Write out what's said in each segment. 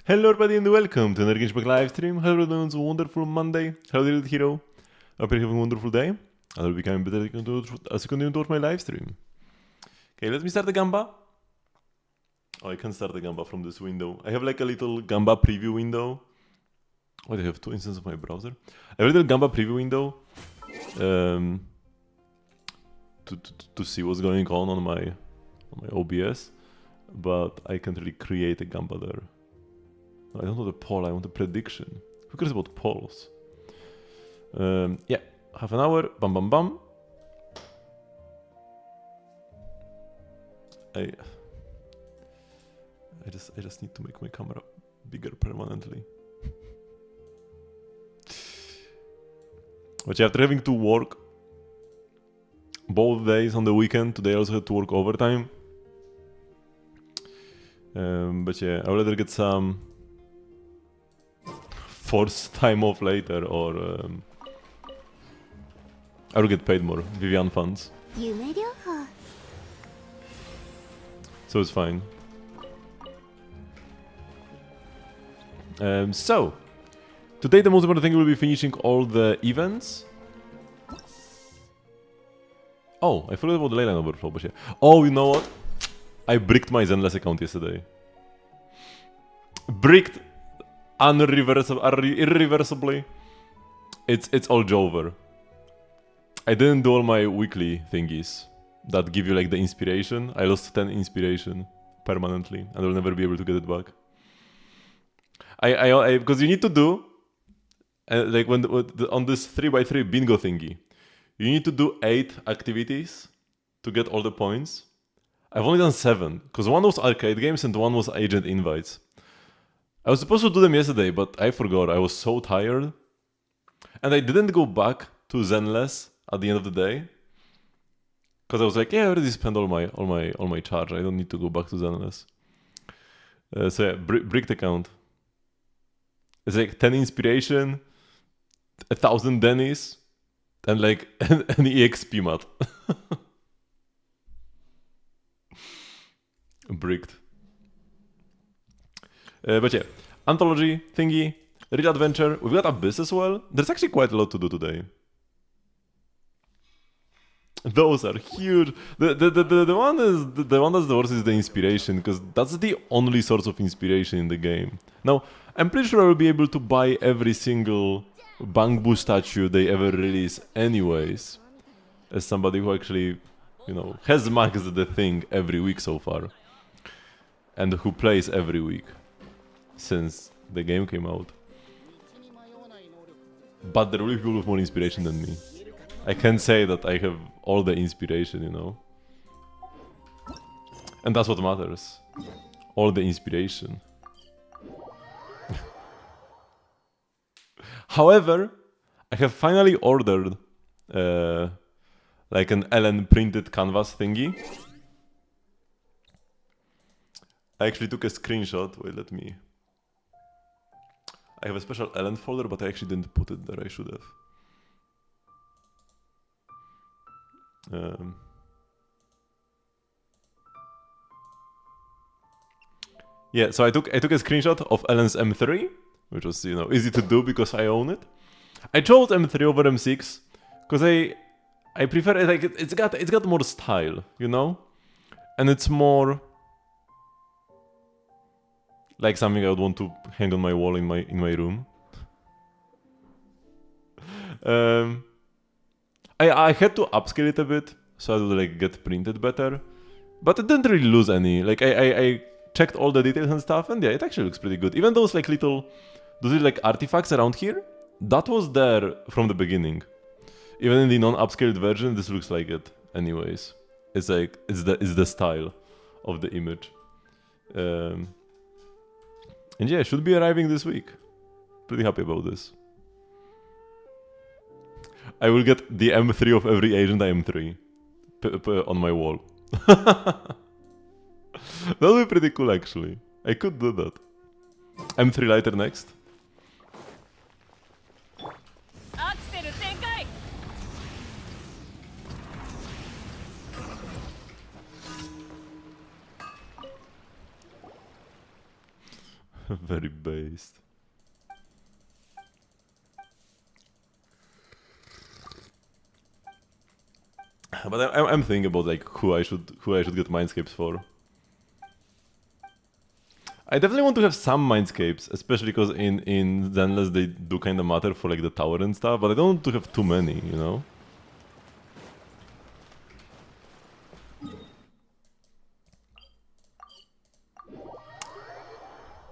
Hello everybody and welcome to another Genshin Impact live stream. Hello everyone, it's a wonderful Monday. Hello little hero. Hope you're having a wonderful day. I will become better as you continue to watch my live stream. Okay, let me start the Gamba. Oh, I can start the Gamba from this window. I have like a little Gamba preview window. Wait, I have two instances of my browser. I have a little Gamba preview window to see what's going on my OBS, but I can't really create a Gamba there. I don't want a poll, I want a prediction. Who cares about polls? Yeah, half an hour, bam bam bam. I just need to make my camera bigger permanently. But yeah, after having to work both days on the weekend, today I also had to work overtime. But yeah, I would rather get some forced time off later, or I will get paid more, Vivian funds. So it's fine. So, today the most important thing will be finishing all the events. Oh, I forgot about the leyline overflow, but yeah. Oh, you know what? I bricked my Zenless account yesterday. Bricked irreversibly. It's all over. I didn't do all my weekly thingies that give you like the inspiration. I lost 10 inspiration permanently and I'll never be able to get it back. I because you need to do like on this 3x3 bingo thingy, you need to do 8 activities to get all the points. I've only done 7 because one was arcade games and one was agent invites. I was supposed to do them yesterday, but I forgot. I was so tired. And I didn't go back to Zenless at the end of the day. Because I was like, yeah, I already spent all my charge. I don't need to go back to Zenless. So yeah, bricked account. It's like 10 inspiration, 1,000 Dennis, and like an EXP mat. Bricked. But yeah, anthology thingy, real adventure. We've got Abyss as well. There's actually quite a lot to do today. Those are huge. The one that's the worst is the inspiration, because that's the only source of inspiration in the game. Now, I'm pretty sure I will be able to buy every single Bangbu statue they ever release anyways, as somebody who actually, you know, has maxed the thing every week so far, and who plays every week since the game came out. But there will be people with more inspiration than me. I can say that I have all the inspiration, you know. And that's what matters. All the inspiration. However, I have finally ordered like an Ellen printed canvas thingy. I actually took a screenshot. Wait, let me... I have a special Ellen folder, but I actually didn't put it there. I should have. Yeah, so I took a screenshot of Ellen's M3, which was, you know, easy to do because I own it. I chose M3 over M6 because I prefer it. Like it's got more style, you know, and it's more like something I would want to hang on my wall in my room. I had to upscale it a bit so it would like get printed better, but it didn't really lose any. Like I checked all the details and stuff, and yeah, it actually looks pretty good. Even those like those little like artifacts around here, that was there from the beginning. Even in the non-upscaled version, this looks like it. Anyways, it's like it's the style of the image. And yeah, it should be arriving this week. Pretty happy about this. I will get the M3 of every agent M3 on my wall. That would be pretty cool, actually. I could do that. M3 lighter next. Very based. But I'm thinking about like who I should get mindscapes for. I definitely want to have some mindscapes, especially because in Zenless they do kind of matter for like the tower and stuff. But I don't want to have too many, you know.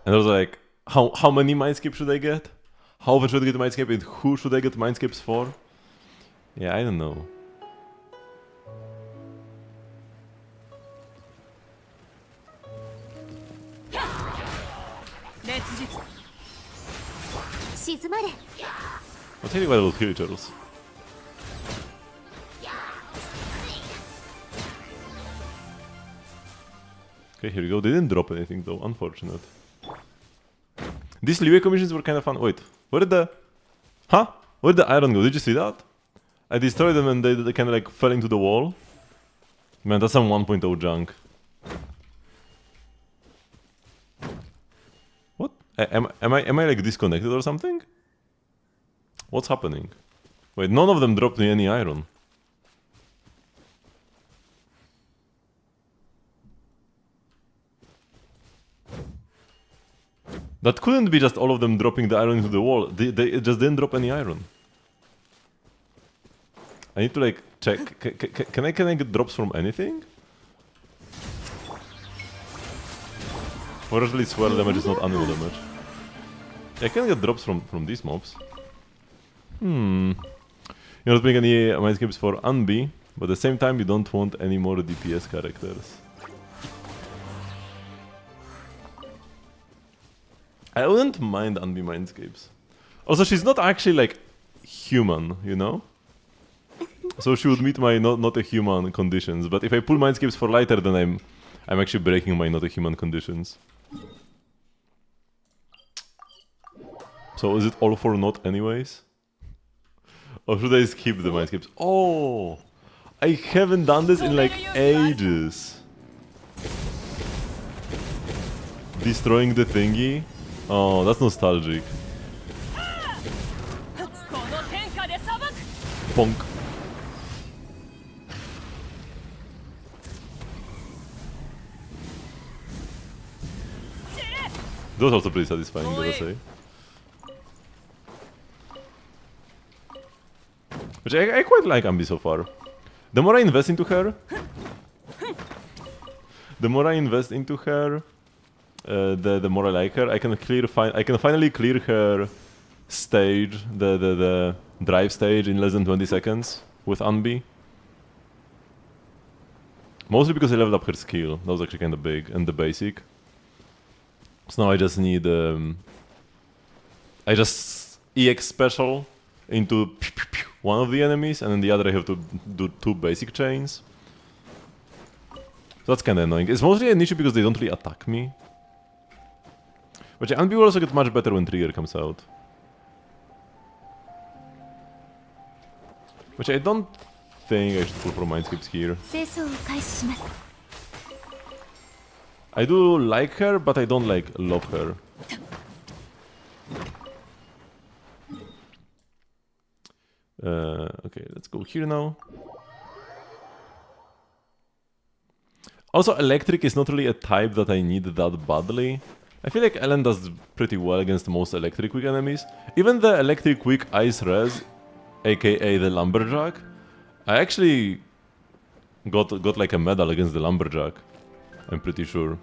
And I was like, how many mindscapes should I get? How often should I get mindscape and who should I get mindscapes for? Yeah, I don't know. I'll tell you about those creatures. Okay, here we go. They didn't drop anything though, unfortunate. These leeway commissions were kind of fun. Wait, where did the... Huh? Where did the iron go? Did you see that? I destroyed them and they kind of like fell into the wall. Man, that's some 1.0 junk. What? Am I like disconnected or something? What's happening? Wait, none of them dropped me any iron. That couldn't be just all of them dropping the iron into the wall. They just didn't drop any iron. I need to like check. Can I get drops from anything? Or at least swell damage is not animal damage. I can get drops from these mobs. You're not making any mindscapes for Unbi, but at the same time you don't want any more DPS characters. I wouldn't mind Unbi mindscapes. Also, she's not actually like human, you know? So she would meet my not a human conditions, but if I pull mindscapes for lighter, then I'm actually breaking my not a human conditions. So is it all for naught anyways? Or should I skip the mindscapes? Oh! I haven't done this in like ages. Destroying the thingy? Oh, that's nostalgic. Bonk. That was also pretty satisfying, gotta say. Which I quite like Ambi so far. The more I invest into her, the more I like her. I can finally clear her stage, the drive stage in less than 20 seconds with Unbi. Mostly because I leveled up her skill. That was actually kind of big, and the basic. So now I just need I just EX special into one of the enemies, and then the other I have to do 2 basic chains. So that's kind of annoying. It's mostly an issue because they don't really attack me. But yeah, Unbi will also get much better when Trigger comes out. Which I don't think I should pull for mindscapes here. I do like her, but I don't like love her. Okay, let's go here now. Also, electric is not really a type that I need that badly. I feel like Ellen does pretty well against most electric weak enemies. Even the electric weak ice res, aka the lumberjack, I actually got like a medal against the lumberjack. I'm pretty sure.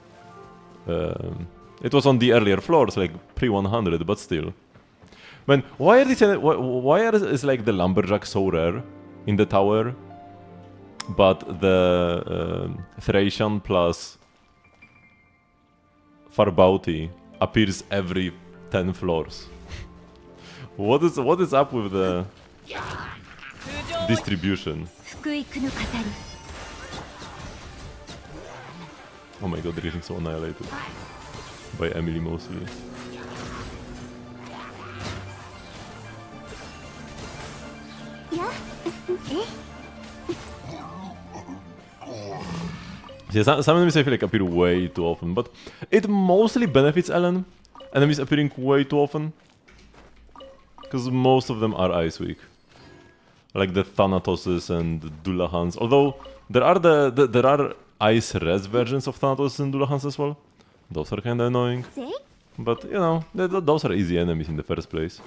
It was on the earlier floors, like pre-100, but still. Man, why is like the lumberjack so rare in the tower, but the Thracian plus Farbauti appears every 10 floors? What is up with the distribution? Oh my god, they're getting so annihilated by Emily mostly. Yeah, some enemies I feel like appear way too often, but it mostly benefits Ellen. enemies appearing way too often. Because most of them are ice weak. Like the Thanatoses and Dullahans. Although there are there are ice res versions of Thanatos and Dullahans as well. Those are kinda annoying. But you know, those are easy enemies in the first place.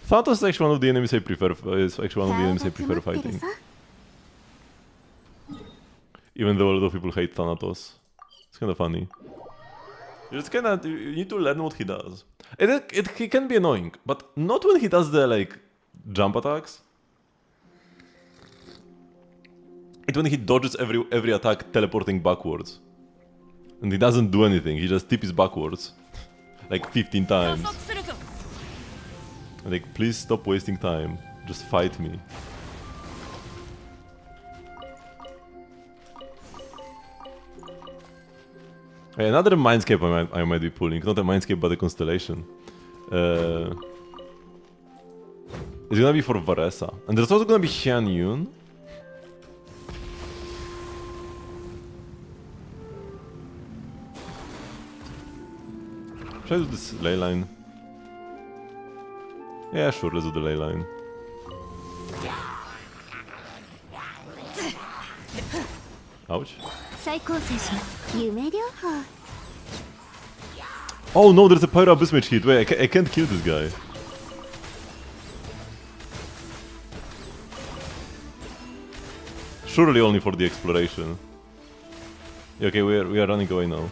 Thanatos is actually one of the enemies I prefer fighting. Even though a lot of people hate Thanatos. It's kinda funny. You need to learn what he does. He can be annoying, but not when he does the like jump attacks. It's when he dodges every attack teleporting backwards. And he doesn't do anything, he just tips backwards. Like 15 times. Like, please stop wasting time. Just fight me. Hey, another Mindscape I might be pulling. Not a Mindscape, but a Constellation. It's gonna be for Varesa. And there's also gonna be Xian Yun. Should I do this ley line? Yeah, sure, let's do the ley line. Ouch. Oh no, there's a Pyro Abyss Mage hit. Wait, I can't kill this guy. Surely only for the exploration. Yeah, okay, we are running away now.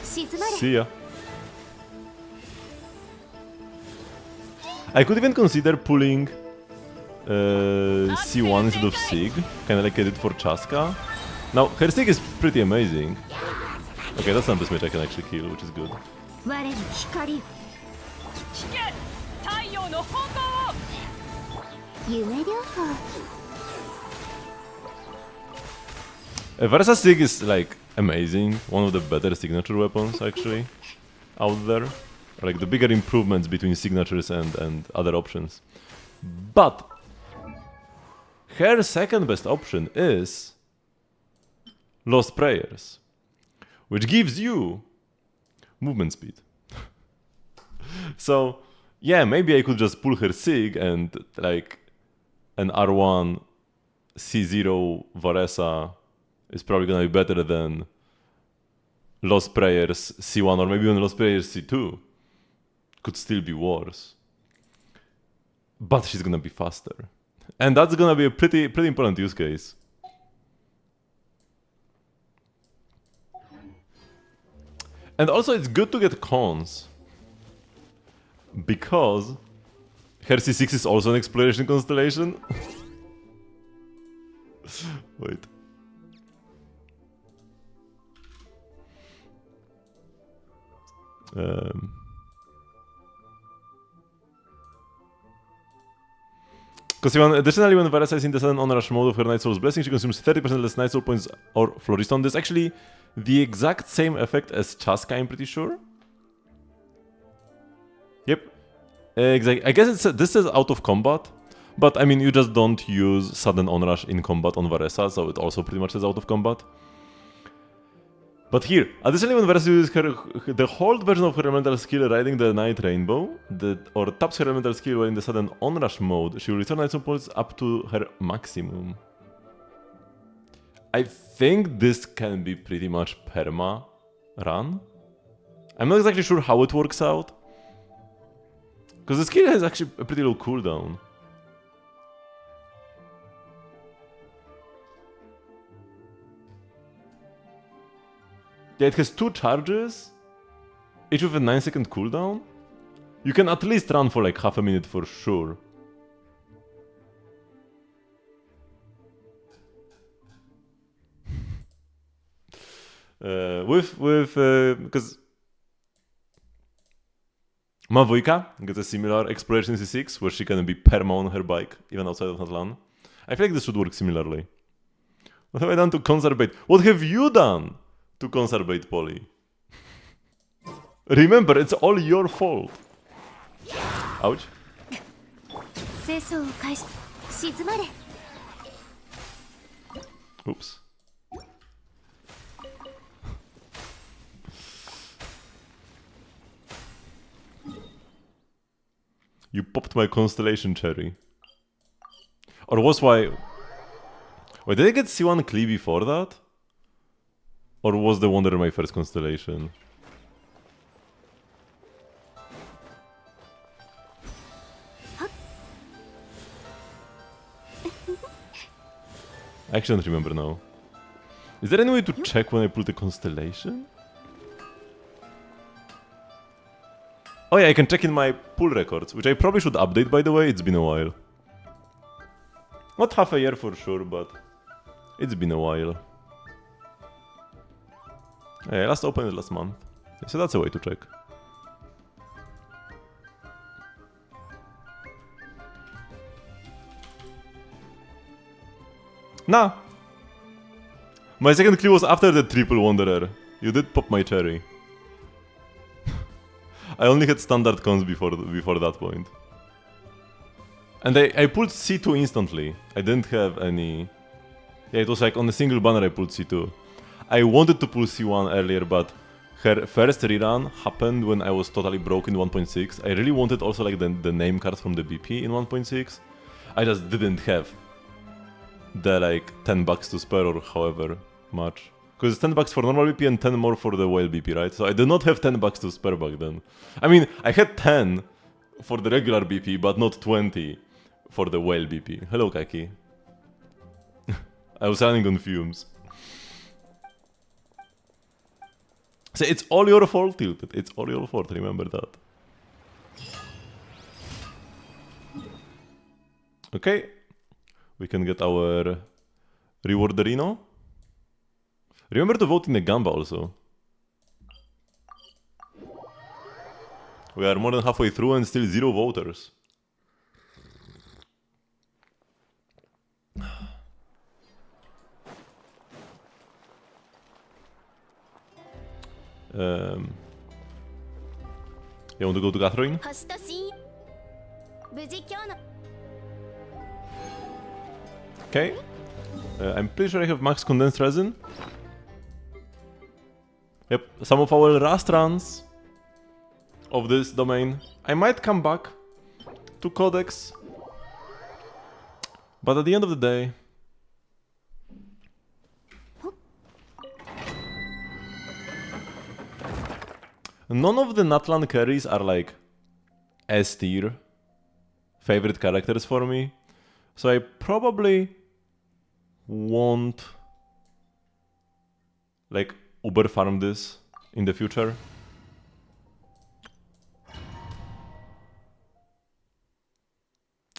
See ya. I could even consider pulling C1 instead of Sig, kinda like I did for Chaska. Now, her Sig is pretty amazing. Okay, that's not this mage I can actually kill, which is good. Varesa Sig is like amazing, one of the better signature weapons actually out there. Like the bigger improvements between signatures and other options. But her second best option is Lost Prayers, which gives you movement speed. So yeah, maybe I could just pull her Sig and like an R1 C0 Varesa is probably gonna be better than Lost Prayers C1 or maybe even Lost Prayers C2. Could still be worse. But she's gonna be faster. And that's gonna be a pretty important use case. And also it's good to get cons. Because her C6 is also an exploration constellation. Wait. Because additionally, when Varesa is in the sudden onrush mode of her Night Soul's Blessing, she consumes 30% less Night Soul points or Floriston. This is actually the exact same effect as Chaska, I'm pretty sure. Yep. Exactly. I guess this is out of combat, but I mean, you just don't use sudden onrush in combat on Varesa, so it also pretty much is out of combat. But here, additionally when Varesa uses the hold version of her elemental skill riding the Night Rainbow, or taps her elemental skill while in the sudden onrush mode, she will return Night Soul points up to her maximum. I think this can be pretty much perma run. I'm not exactly sure how it works out. Because the skill has actually a pretty low cooldown. Yeah, it has 2 charges, each with a 9-second cooldown. You can at least run for like half a minute for sure. Because Mavujka gets a similar exploration C6 where she can be perma on her bike, even outside of Natlan. I feel like this should work similarly. What have I done to conservate? What have you done to conservate, Polly? Remember, it's all your fault. Ouch. Oops. You popped my constellation cherry. Or was why... Wait, did I get C1 Klee before that? Or was the Wanderer my first constellation? I actually don't remember now. Is there any way to check when I pulled a constellation? Oh yeah, I can check in my pull records, which I probably should update, by the way. It's been a while. Not half a year for sure, but it's been a while. Yeah, I last opened it last month. So that's a way to check. Nah! My second clue was after the triple Wanderer. You did pop my cherry. I only had standard cons before that point. And I pulled C2 instantly. I didn't have any... Yeah, it was like on a single banner I pulled C2. I wanted to pull C1 earlier, but her first rerun happened when I was totally broke in 1.6. I really wanted also like the name card from the BP in 1.6. I just didn't have the like 10 bucks to spare or however much. Because it's 10 bucks for normal BP and 10 more for the whale BP, right? So I did not have 10 bucks to spare back then. I mean, I had 10 for the regular BP, but not 20 for the whale BP. Hello, Kaki. I was running on fumes. So it's all your fault, Tilted. It's all your fault, remember that. Okay. We can get our rewarderino. Remember to vote in the Gamba also. We are more than halfway through and still 0 voters. You want to go to Catherine? Okay. I'm pretty sure I have max condensed resin. Yep, some of our last runs of this domain. I might come back to Codex, but at the end of the day, none of the Natlan carries are like S tier favorite characters for me, so I probably won't like uber farm this in the future.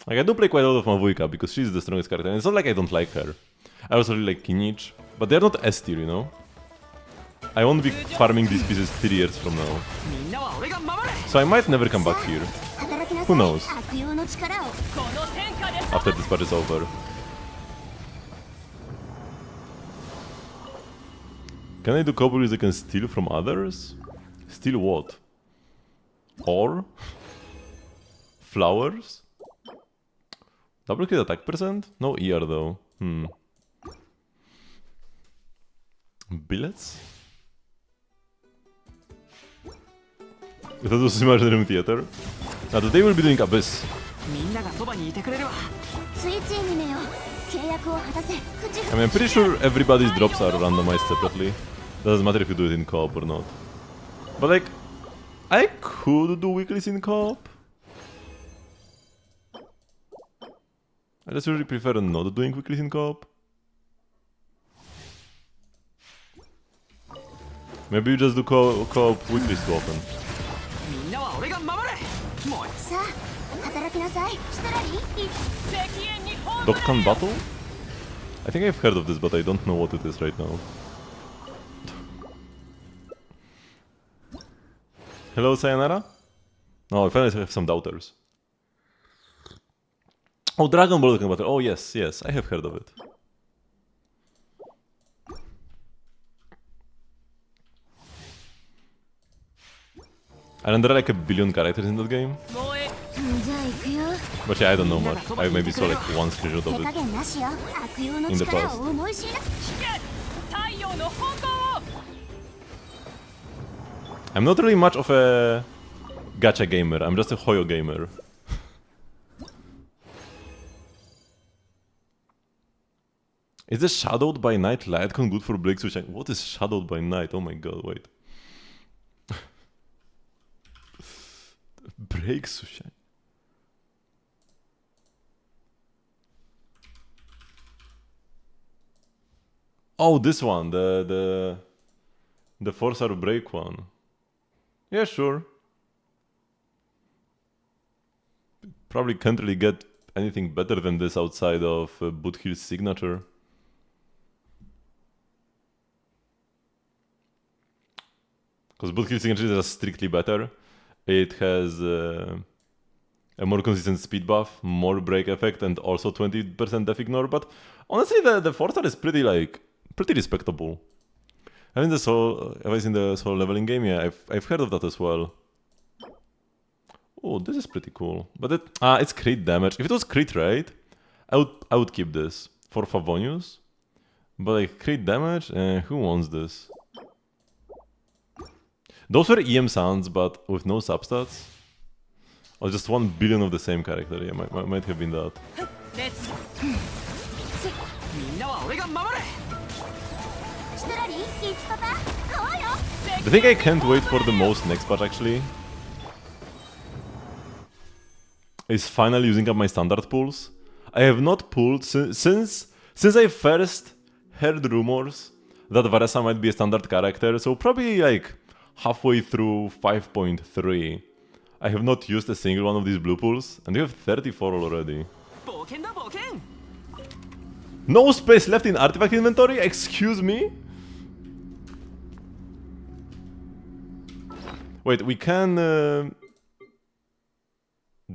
Like I do play quite a lot of Mavuika because she's the strongest character, and it's not like I don't like her. I also really like Kinich, but they're not S tier, you know? I won't be farming these pieces 3 years from now. So I might never come back here. Who knows? After this part is over. Can I do copies I can steal from others? Steal what? Ore? Flowers? Double hit attack percent? No ER though. Billets? That was Imaginary Theater. Now today we'll be doing Abyss. I mean, I'm pretty sure everybody's drops are randomized separately. Doesn't matter if you do it in co-op or not. But like, I could do weeklies in co-op. I just really prefer not doing weeklies in co-op. Maybe you just do co-op weeklies too often. Dokkan Battle? I think I've heard of this, but I don't know what it is right now. Hello, Sayonara? No, I finally have some doubters. Oh, Dragon Ball Dokkan Battle. Oh, yes, yes, I have heard of it. And there are like a billion characters in that game. But yeah, I don't know much. I maybe saw like one screenshot of it in the past. I'm not really much of a gacha gamer, I'm just a Hoyo gamer. Is the Shadowed by Night Lightcon good for Break Sushan? What is Shadowed by Night? Oh my god, wait. Break Sushan. Oh, this one, the 4-star break one. Yeah, sure. Probably can't really get anything better than this outside of Boothill's signature. Because Boothill's signature is just strictly better. It has a more consistent speed buff, more break effect, and also 20% def ignore. But honestly, the 4-star is pretty respectable. Have you seen the solo leveling game? Yeah, I've heard of that as well. Oh, this is pretty cool. But it's crit damage. If it was crit rate, I would keep this for Favonius. But like crit damage, who wants this? Those were EM sounds, but with no substats. Or just 1 billion of the same character. Yeah, might have been that. The thing I can't wait for the most next patch actually is finally using up my standard pulls. I have not pulled since I first heard rumors that Varesa might be a standard character, so probably like halfway through 5.3. I have not used a single one of these blue pulls, and we have 34 already. No space left in artifact inventory? Excuse me? Wait, we can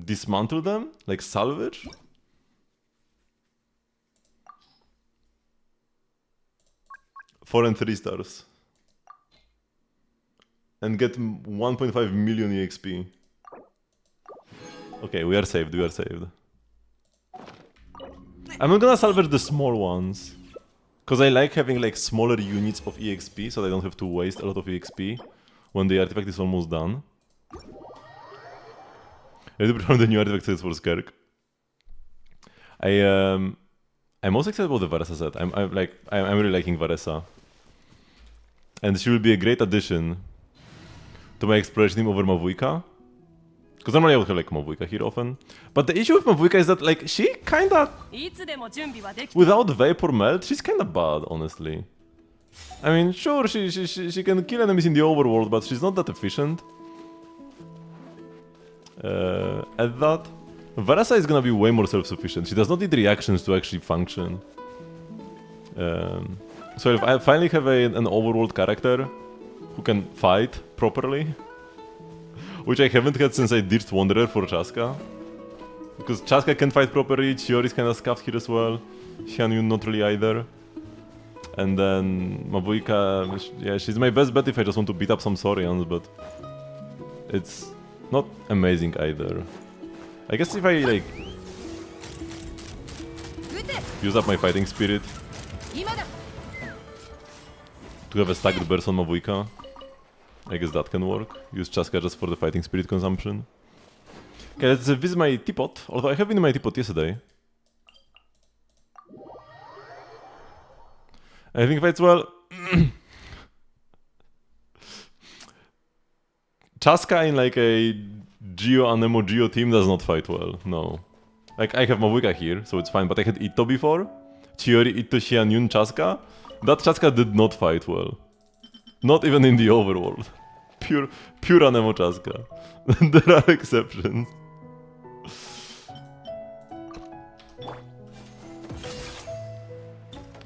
dismantle them? Like salvage? Four and 3 stars. And get 1.5 million EXP. Okay, we are saved, we are saved. I'm not gonna salvage the small ones. Because I like having like smaller units of EXP, so I don't have to waste a lot of EXP when the artifact is almost done. I do prefer the new artifact sets for Skirk. I'm most excited about the Varesa set. I'm really liking Varesa. And she will be a great addition to my exploration team over Mavuika. Because normally I would have like Mavuika here often. But the issue with Mavuika is that like she kinda... Without Vapor Melt, she's kinda bad, honestly. I mean, sure, she can kill enemies in the overworld, but she's not that efficient. At that, Varesa is gonna be way more self-sufficient. She does not need reactions to actually function. So if I finally have an overworld character who can fight properly, which I haven't had since I ditched Wanderer for Chaska. Because Chaska can fight properly, Chiori is kinda scuffed here as well, Hyunyun not really either. And then Mavuika, yeah, she's my best bet if I just want to beat up some Saurians, but it's not amazing either. I guess if I like use up my fighting spirit to have a staggered burst on Mavuika, I guess that can work. Use Chaska just for the fighting spirit consumption. Okay, let's visit my teapot, although I have been in my teapot yesterday. I think fights well. Chaska in like a Geo Anemo Geo team does not fight well, no. Like I have Mavuika here, so it's fine, but I had Itto before. Chiori, Itto, Hyunyun, Chaska. That Chaska did not fight well. Not even in the overworld. Pure Anemo Chaska. There are exceptions.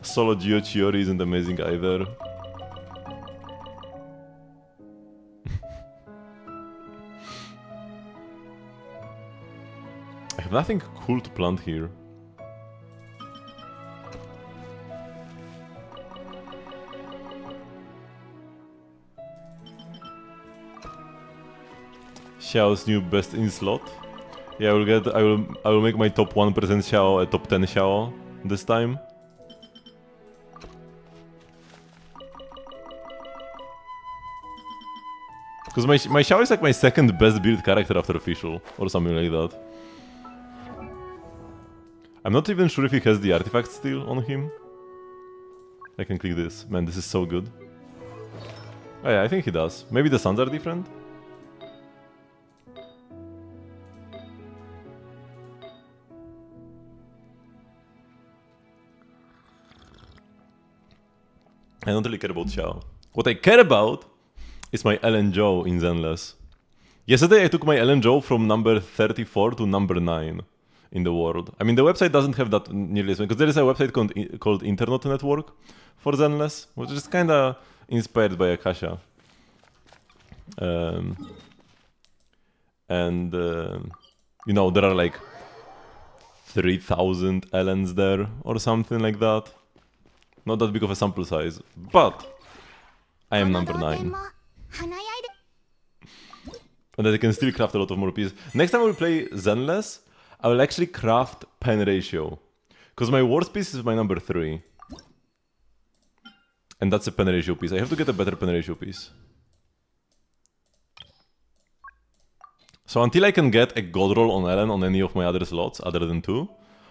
Solo Geo Chiori isn't amazing either. I have nothing cool to plant here. Xiao's new best in slot. Yeah, I will make my top 1% Xiao a top 10 Xiao this time. Because my Xiao is like my second best build character after official, or something like that. I'm not even sure if he has the artifact still on him. I can click this. Man, this is so good. Oh yeah, I think he does. Maybe the suns are different? I don't really care about Xiao. What I care about is my Ellen Joe in Zenless. Yesterday I took my Ellen Joe from number 34 to number 9 in the world. I mean, the website doesn't have that nearly as many, because there is a website called Internet Network for Zenless, which is kind of inspired by Akasha. You know, there are like 3,000 Ellens there or something like that. Not that big of a sample size, but I am number 9. And that I can still craft a lot of more pieces. Next time I will play Zenless, I will actually craft pen ratio. Because my worst piece is my number 3. And that's a pen ratio piece. I have to get a better pen ratio piece. So until I can get a god roll on Ellen on any of my other slots other than 2,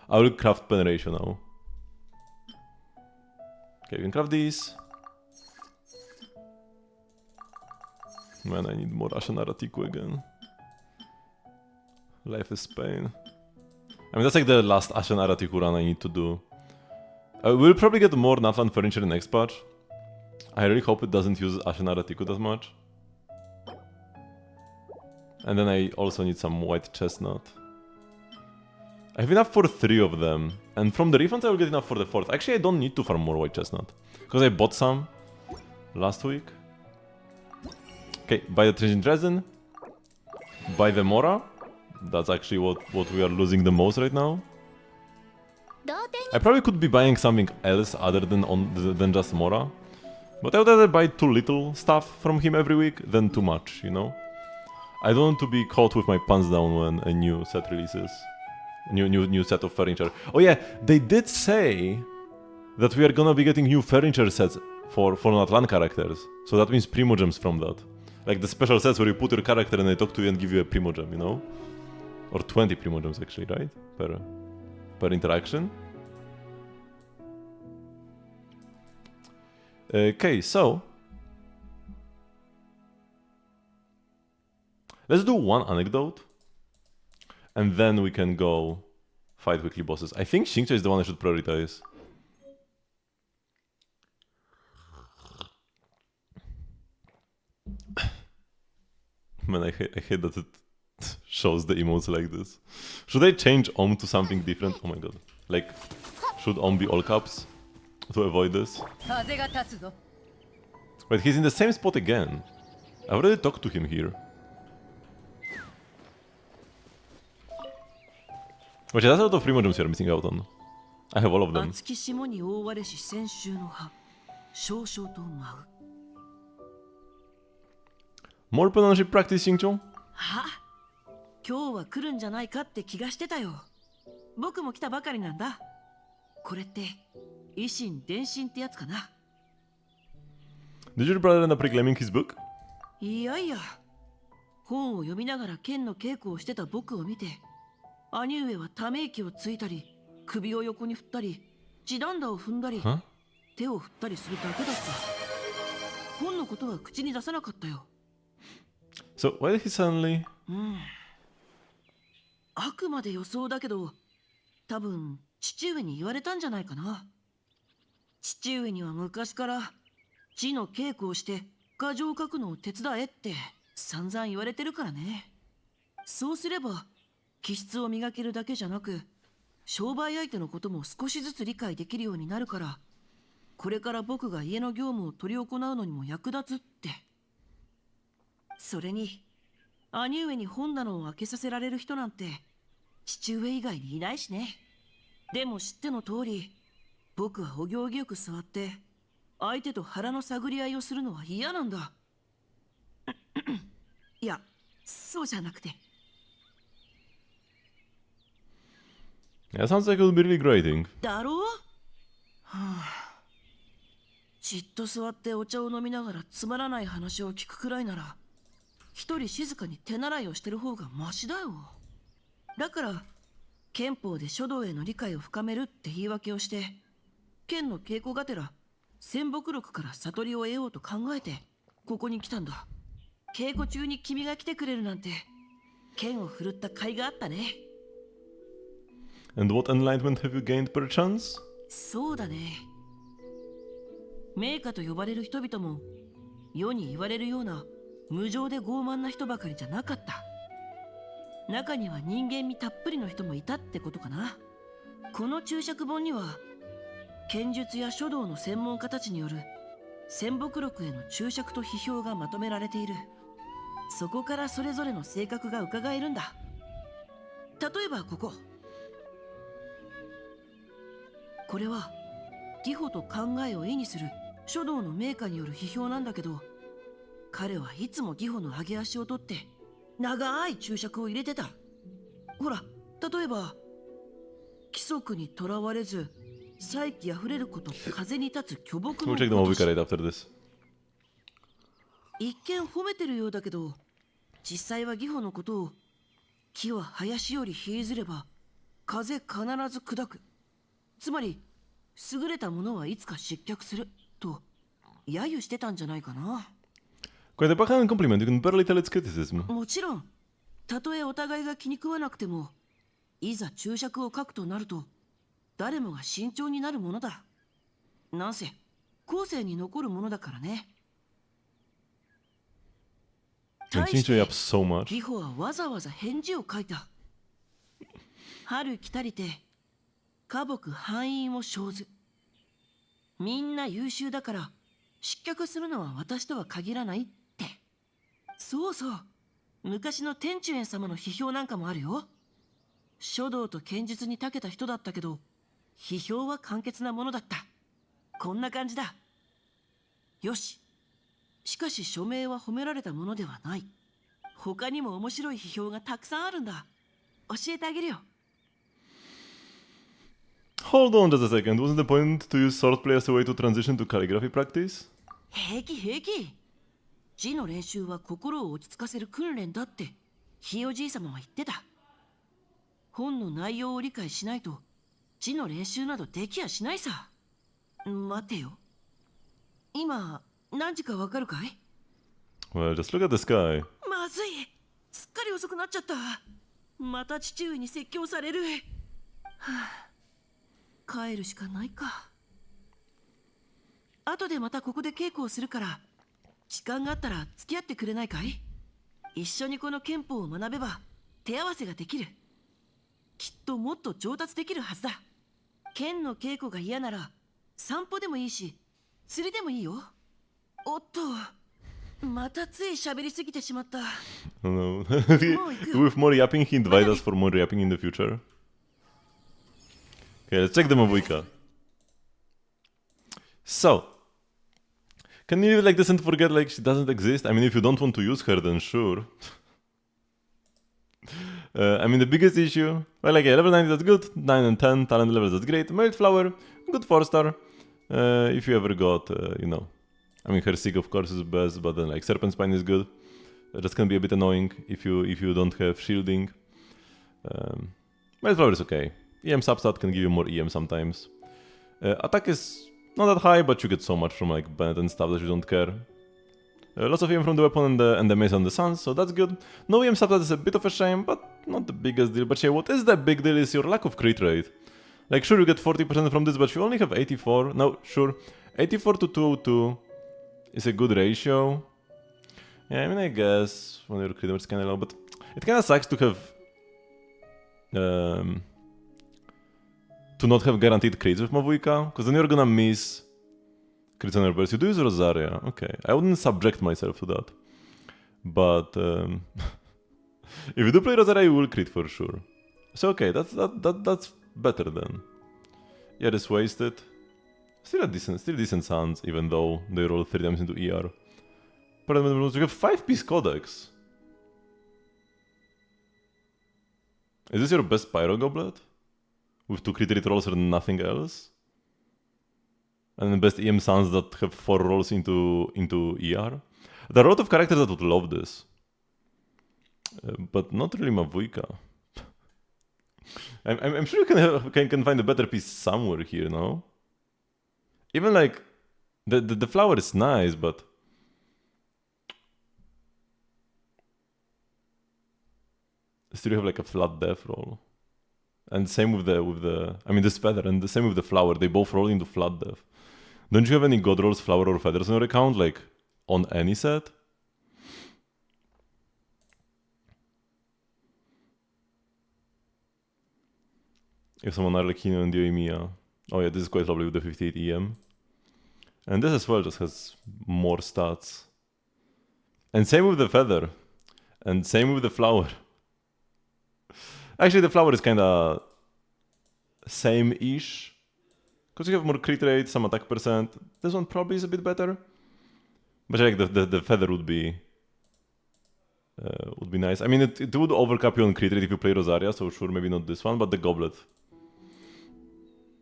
I will craft pen ratio now. Okay, we can craft these. Man, I need more Ashana Ratiku again. Life is pain. I mean, that's like the last Ashana Ratiku run I need to do. We'll probably get more Natlan furniture in next patch. I really hope it doesn't use Ashana Ratiku that much. And then I also need some white chestnut. I have enough for 3 of them. And from the refunds I will get enough for the 4th. Actually, I don't need to farm more white chestnut. Because I bought some last week. Okay, buy the Transient Resin. Buy the Mora. That's actually what we are losing the most right now. I probably could be buying something else other than just Mora. But I would rather buy too little stuff from him every week than too much, you know? I don't want to be caught with my pants down when a new set releases. New set of furniture. Oh yeah, they did say that we are gonna be getting new furniture sets for Natlan characters. So that means Primogems from that. Like the special sets where you put your character and they talk to you and give you a Primogem, you know? Or 20 Primogems actually, right? Per interaction. Okay, so let's do one anecdote. And then we can go fight weekly bosses. I think Xingqiu is the one I should prioritize. Man, I hate that it shows the emotes like this. Should I change Om to something different? Oh my god. Like, should Om be all caps to avoid this? Wait, he's in the same spot again. I already talked to him here. Which that's a lot of Primogems you're missing out on. I have all of them. More penmanship practice, Xingqiu? 今日は来るんじゃないかって気がしてたよ。僕も来たばかりなんだ。これって維新伝心ってやつかな。Did your brother end up reclaiming his book? いやいや。本を読みながら剣の稽古をしてた僕を見て、兄上はため息をついたり、首を横に振ったり、地団打を踏んだり、手を振ったりするだけだった。本のことは口に出さなかったよ。So why did he suddenly? あくまで予想だけど、多分父上に言われたんじゃないかな。父上には昔から字の稽古をして画像を描くのを手伝えって散々言われてるからね。そうすれば気質を磨けるだけじゃなく、商売相手のことも少しずつ理解できるようになるから、これから僕が家の業務を執り行うのにも役立つって。それに兄上に本棚を開けさせられる人なんて父上以外にいないしね。でも知っての通り、僕はお行儀よく座って相手と腹の探り合いをするのは嫌なんだ。いや、そうじゃなくて。Yeah, sounds like it would be really grating. だろう？じっと座ってお茶を飲みながらつまらない話を聞くくらいなら、一人静かに手習いをしてる方がマシだよ。だから憲法で書道への理解を深めるって言い訳をして、剣の稽古がてら仙北録から悟りを得ようと考えてここに来たんだ。稽古中に君が来てくれるなんて剣を振るった甲斐があったね。 And what enlightenment have you gained per chance? そうだね。名家と呼ばれる人々も世に言われるような無情で傲慢な人ばかりじゃなかった。中には人間味たっぷりの人もいたってことかな。この注釈本には剣術や書道の専門家たちによる仙北録への注釈と批評がまとめられている。そこからそれぞれの性格が伺えるんだ。例えばここ。これは技法と考えを意にする書道の名家による批評なんだけど、彼はいつも技法の上げ足を取って長い注釈を入れてた。ほら、例えば規則にとらわれず才気あふれること風に立つ巨木 We'll の check the ご movie とし。 right after this. 一見褒めてるようだけど、実際は義母のことを木は林より引いずれば風必ず砕く、つまり優れたものはいつか失脚すると揶揄してたんじゃないかな。 Quite a backhanded compliment, you can barely tell it's criticism. もちろん、たとえお互いが気に食わなくても、いざ注釈を書くとなると誰もが慎重になるものだ。なんせ後世に残るものだからね。 And 対 changed して you up so much. 義母はわざわざ返事を書いた。春来たりて花木繁蔭を生ず。みんな優秀だから失脚するのは私とは限らないって。そうそう、昔の天中園様の批評なんかもあるよ。書道と剣術に長けた人だったけど批評は簡潔なものだった。こんな感じだ。よし。しかし署名は褒められたものではない。他にも面白い批評がたくさんあるんだ。教えてあげるよ。 Hold on just a second, wasn't the point to use swordplay as a way to transition to calligraphy practice? 平気平気。字の練習は心を落ち着かせる訓練だってひいおじい様は言ってた。本の内容を理解しないと字の練習などできやしないさ。待てよ、今何時かわかるかい？ Well, just look at the sky. まずい、すっかり遅くなっちゃった。また父上に説教される。はあ、帰るしかないか。後でまたここで稽古をするから時間があったら付き合ってくれないかい？一緒にこの憲法を学べば手合わせができる。きっともっと上達できるはずだ。剣の稽古が嫌なら散歩でもいいし釣りでもいいよ。おっと、またつい喋りすぎてしまった。 Oh no. With more yapping, he invite us for more yapping in the future. Okay, let's check the Mabuika. So, can you like this and forget like she doesn't exist? I mean, if you don't want to use her, then sure. I mean, the biggest issue, well, like, yeah, level 90, that's good. 9 and 10, talent levels, that's great. Merit Flower, good 4-star. If you ever got, you know, I mean, her Sig, of course, is best, but then, like, Serpent Spine is good. That can be a bit annoying if you don't have shielding. Merit Flower is okay. EM substat can give you more EM sometimes. Attack is not that high, but you get so much from, like, Bennett and stuff that you don't care. Lots of EM from the weapon and the mace on the suns, so that's good. No EM substat is a bit of a shame, but not the biggest deal. But yeah, what is the big deal is your lack of crit rate. Like, sure, you get 40% from this, but you only have 84. No, sure, 84 to 202 is a good ratio. Yeah, I mean, I guess when your crit rate is kinda low, but it kinda sucks to have... to not have guaranteed crits with Mavuika, because then you're gonna miss crits on your burst. You do use Rosaria, okay. I wouldn't subject myself to that. But if you do play Rosaria, you will crit for sure. So okay, that's better then. Yeah, it's wasted. Still decent sounds, even though they roll 3 times into ER. But you have 5-piece codex. Is this your best Pyro Goblet? With 2 crit rate rolls or nothing else? And the best EM sounds that have 4 rolls into ER? There are a lot of characters that would love this. But not really Mavuika. I'm sure you can find a better piece somewhere here, no? Even like The flower is nice, but still you have like a flat death roll. And same with the I mean this feather, and the same with the flower. They both roll into flat death. Don't you have any god rolls, flower, or feathers on your account, like on any set? If someone Arlecchino and Dioimia. Oh yeah, this is quite lovely with the 58 EM. And this as well just has more stats. And same with the feather. And same with the flower. Actually, the flower is kinda same-ish. Because you have more crit rate, some attack percent. This one probably is a bit better. But I like the feather would be nice. I mean, it would overcap you on crit rate if you play Rosaria, so sure, maybe not this one, but the goblet.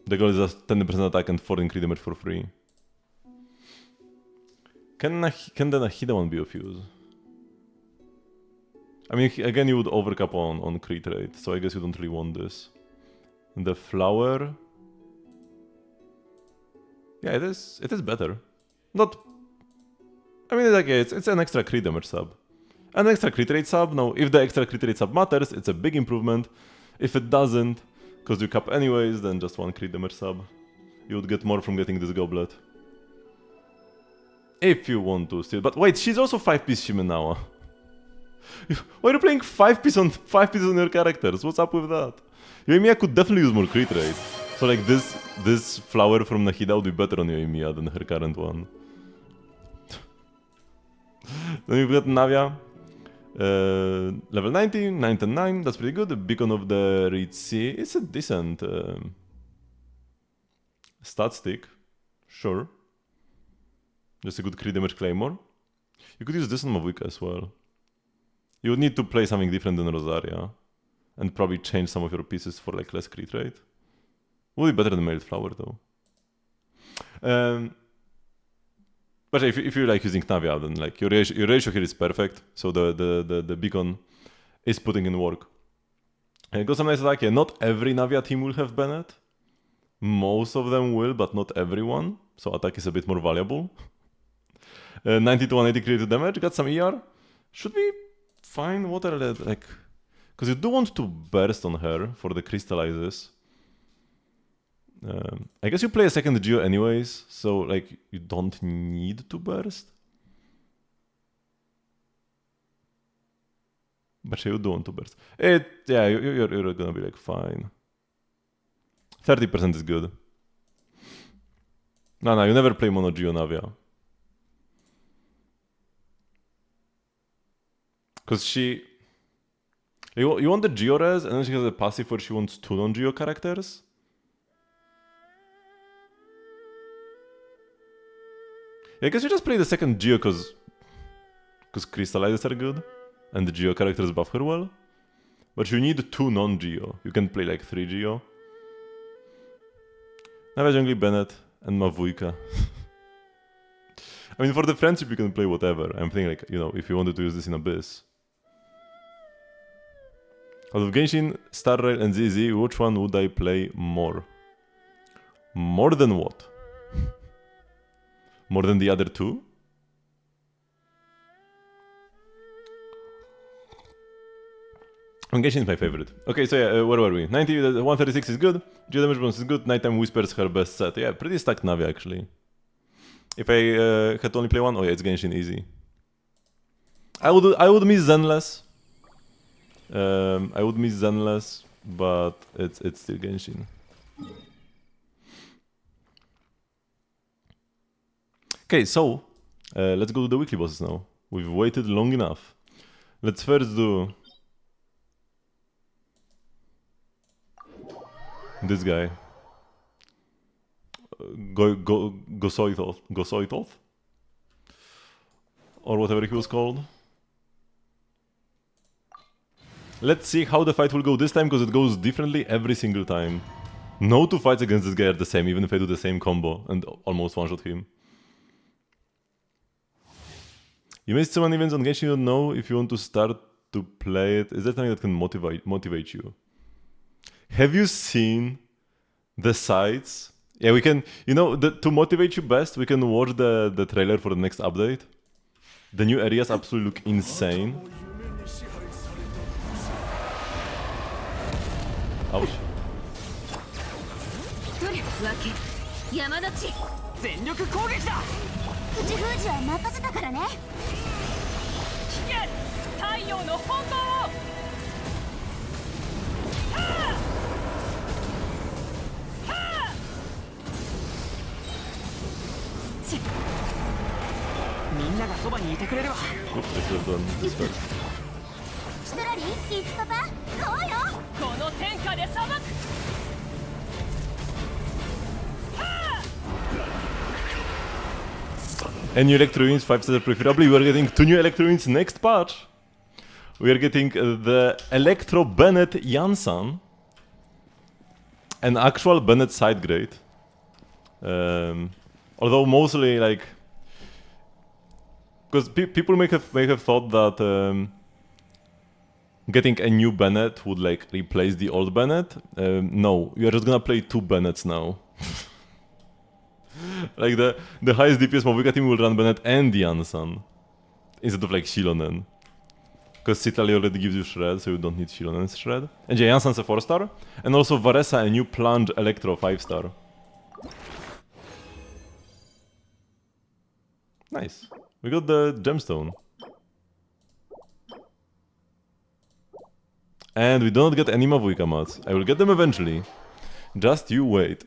The goal is just 10% attack and 14 crit damage for free. Can the Nahida one be of use? I mean, again, you would overcap on crit rate, so I guess you don't really want this. And the flower... Yeah, it is better. Not... I mean, it's an extra crit damage sub. An extra crit rate sub, no, if the extra crit rate sub matters, it's a big improvement. If it doesn't, because you cap anyways, then just one crit damage sub. You would get more from getting this goblet. If you want to still. But wait, she's also 5-piece Shimenawa. Why are you playing 5 pieces on your characters? What's up with that? Yoimiya could definitely use more crit rate. So like this flower from Nahida would be better on Yoimiya than her current one. Then we've got Navia. Level 90, 9 that's pretty good. The Beacon of the Ritzy, it's a decent stat stick, sure. Just a good crit damage claymore. You could use this on Mavuika as well. You would need to play something different than Rosaria, and probably change some of your pieces for like less crit rate. Would be better than Mailed Flower though. But if you like using Navia, then like your ratio here is perfect. So the beacon is putting in work. And got some nice attack. Yeah, not every Navia team will have Bennett. Most of them will, but not everyone. So attack is a bit more valuable. 90 to 180 creative damage. Got some ER. Should be fine. What are like? Because you do want to burst on her for the crystallizes. I guess you play a second Geo anyways, so like you don't need to burst. But you do want to burst. Yeah, you're gonna be like fine. 30% is good. No, you never play mono Geo Navia. Because she... You want the Geo res, and then she has a passive where she wants 2 non-Geo characters. Yeah, I guess you just play the second Geo because crystallizes are good, and the Geo characters buff her well. But you need 2 non-Geo. You can play like 3 Geo. Navia Jungli, Bennett, and Mavuika. I mean, for the friendship you can play whatever. I'm thinking like, you know, if you wanted to use this in Abyss. Out of Genshin, Star Rail, and ZZ, which one would I play more? More than what? More than the other 2? Genshin is my favorite. Okay, so yeah, where were we? 90, 136 is good. Geo damage bonus is good. Nighttime Whisper is her best set. Yeah, pretty stacked Navia actually. If I had to only play one, oh yeah, it's Genshin easy. I would miss Zenless. I would miss Zenless, but it's still Genshin. Okay, so let's go to the weekly bosses now. We've waited long enough. Let's first do this guy. Gosoitoth? Or whatever he was called. Let's see how the fight will go this time, because it goes differently every single time. No 2 fights against this guy are the same, even if I do the same combo and almost one-shot him. You missed so many events on Genshin you don't know if you want to start to play it. Is that something that can motivate you? Have you seen the sites Yeah, we can, you know, to motivate you best, we can watch the trailer for the next update. The new areas absolutely look insane. Ouch. 山立ち全力攻撃だ。口封じは任せたからね。危険。太陽の本能。みんながそばにいてくれるわ。 Oops, I should have done this first. シトラリー、いつパパ、こうよ。この天下で裁く。 And new Electro Units 5 stars preferably. We are getting 2 new Electro Units next patch. We are getting the Electro Bennett Janssen. An actual Bennett side grade. Although mostly like, because people may have thought that getting a new Bennett would like replace the old Bennett. No, you are just gonna play 2 Bennetts now. Like the highest DPS Mavika team will run Bennett and Janssen instead of like Shilonen. Because Citlali already gives you Shred, so you don't need Shilonen's Shred. And yeah, Janssen's a 4-star. And also Varesa, a new Plunge Electro 5-star. Nice. We got the Gemstone. And we do not get any Mavuika mats. I will get them eventually. Just you wait.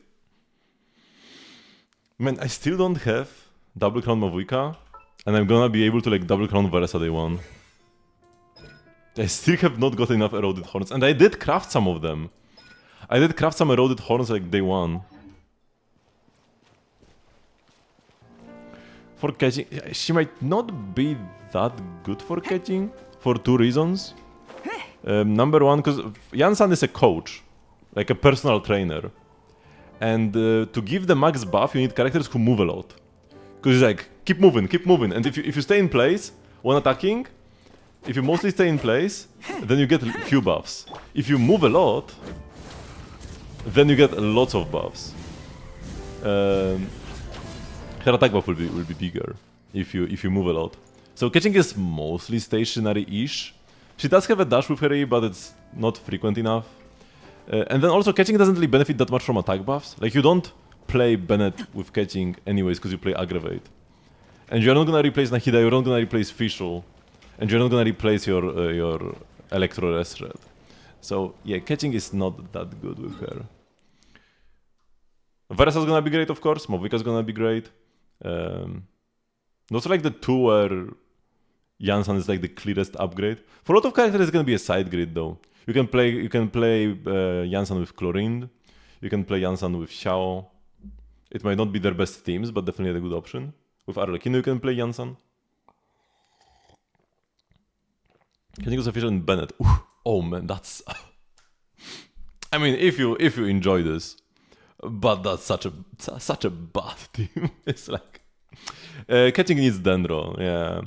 Man, I still don't have Double Crown Mavuika. And I'm gonna be able to like Double Crown Varesa day 1. I still have not got enough Eroded Horns. And I did craft some of them. I did craft some Eroded Horns like day 1. For catching, she might not be that good for catching for 2 reasons. Number 1, because Janssen is a coach, like a personal trainer. And to give the max buff, you need characters who move a lot. Because it's like, keep moving. And if you stay in place when attacking, if you mostly stay in place, then you get few buffs. If you move a lot, then you get lots of buffs. Her attack buff will be bigger if you move a lot. So catching is mostly stationary-ish. She does have a dash with her E, but it's not frequent enough. And then also catching doesn't really benefit that much from attack buffs. Like you don't play Bennett with catching anyways because you play Aggravate. And you're not gonna replace Nahida, you're not gonna replace Fischl. And you're not gonna replace your Electro Res Shred. So yeah, catching is not that good with her. Veresa's gonna be great, of course. Mavika's gonna be great. Those are like the 2 where Janssen is like the clearest upgrade. For a lot of characters, it's gonna be a side grid though. You can play Janssen with Chlorinde. You can play Janssen with Xiao. It might not be their best teams, but definitely a good option. With Arlecchino, you can play Janssen. Catching is official in Bennett. Ooh, oh man, that's. I mean, if you enjoy this, but that's such a bad team. It's like catching needs Dendro. Yeah,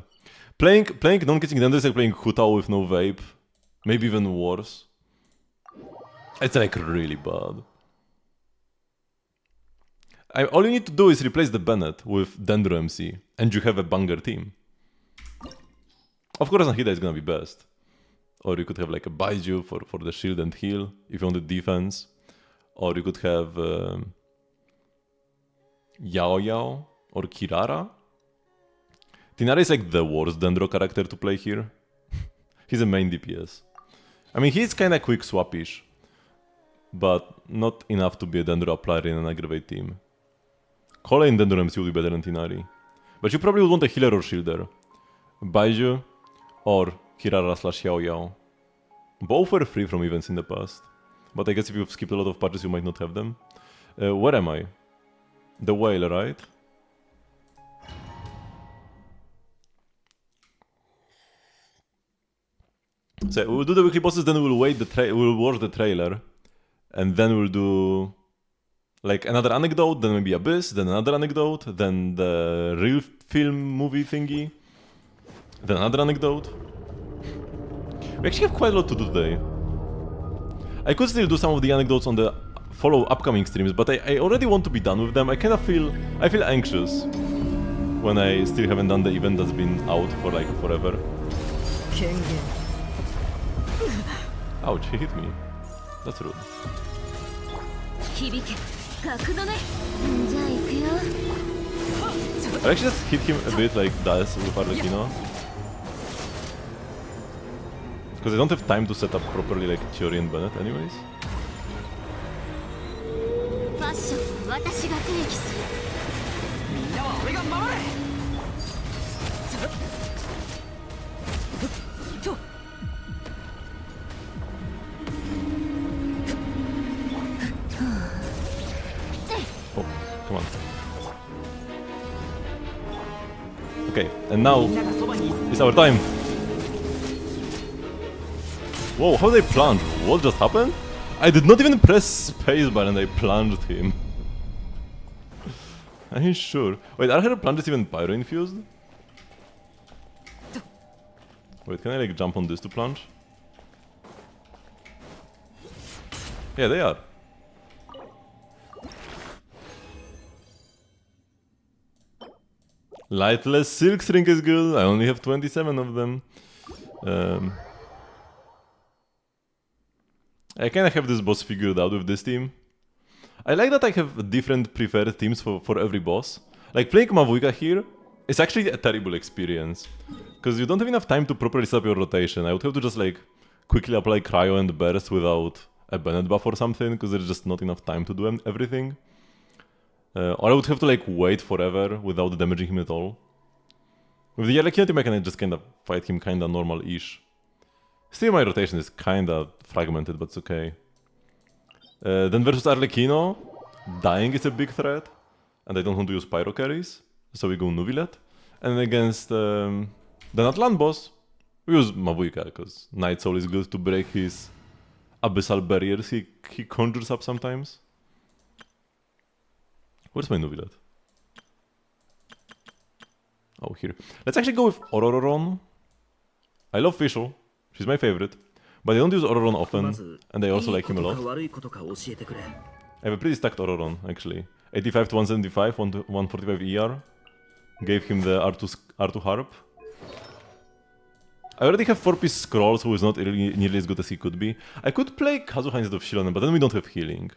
playing non-catching Dendro is like playing Hutao with no vape, maybe even worse. It's like really bad. All you need to do is replace the Bennett with Dendro MC, and you have a banger team. Of course, Nahida is gonna be best. Or you could have like a Baiju for the shield and heal if you want the defense. Or you could have Yao Yao or Kirara. Tinara is like the worst Dendro character to play here. He's a main DPS. I mean, he's kinda quick swappish, but not enough to be a Dendro applier in an Aggravate team. Kole in Dendro MC would be better than Tinari. But you probably would want a healer or shielder. Baiju or Kirara / Yao Yao. Both were free from events in the past. But I guess if you've skipped a lot of patches, you might not have them. Where am I? The whale, right? So we'll do the weekly bosses, then we'll we'll watch the trailer, and then we'll do like another anecdote, then maybe Abyss, then another anecdote, then the real film movie thingy, then another anecdote. We actually have quite a lot to do today. I could still do some of the anecdotes on the follow upcoming streams, but I already want to be done with them. I feel anxious when I still haven't done the event that's been out for like forever. Ouch, he hit me. That's rude. 響け角度ねじゃあ行くよ I actually just hit him a bit like this with Arlecchino. Because I don't have time to set up properly like Chiori and Bennett anyways. ファッションは私が提起するみんなは俺が守れと Oh, come on. Okay, and now is our time. Whoa, how did I plunge? What just happened? I did not even press spacebar and I plunged him. Are you sure? Wait, are her plunges even pyro infused? Wait, can I like jump on this to plunge? Yeah, they are. Lightless Silk String is good. I only have 27 of them. I kinda have this boss figured out with this team. I like that I have different preferred teams for every boss. Like playing Mavuika here is actually a terrible experience. Because you don't have enough time to properly set up your rotation. I would have to just like quickly apply Cryo and Burst without a Bennett buff or something. Because there's just not enough time to do everything. Or I would have to like wait forever without damaging him at all. With the Arlecchino team I can just kinda fight him kinda normal-ish. Still my rotation is kinda fragmented, but it's okay. Then versus Arlecchino, dying is a big threat. And I don't want to use Pyro carries, so we go Nuvilet. And against the Natlan boss, we use Mavuika, because Night Soul is good to break his abyssal barriers he conjures up sometimes. Where's my Nuvilet? Oh, here. Let's actually go with Ororon. I love Fischl. She's my favorite. But I don't use Ororon often, and I also like him a lot. I have a pretty stacked Ororon, actually. 85 to 175, 145 ER. Gave him the R2 Harp. I already have 4-piece Scroll, so he's not really nearly as good as he could be. I could play Kazuha instead of Shilonen, but then we don't have healing.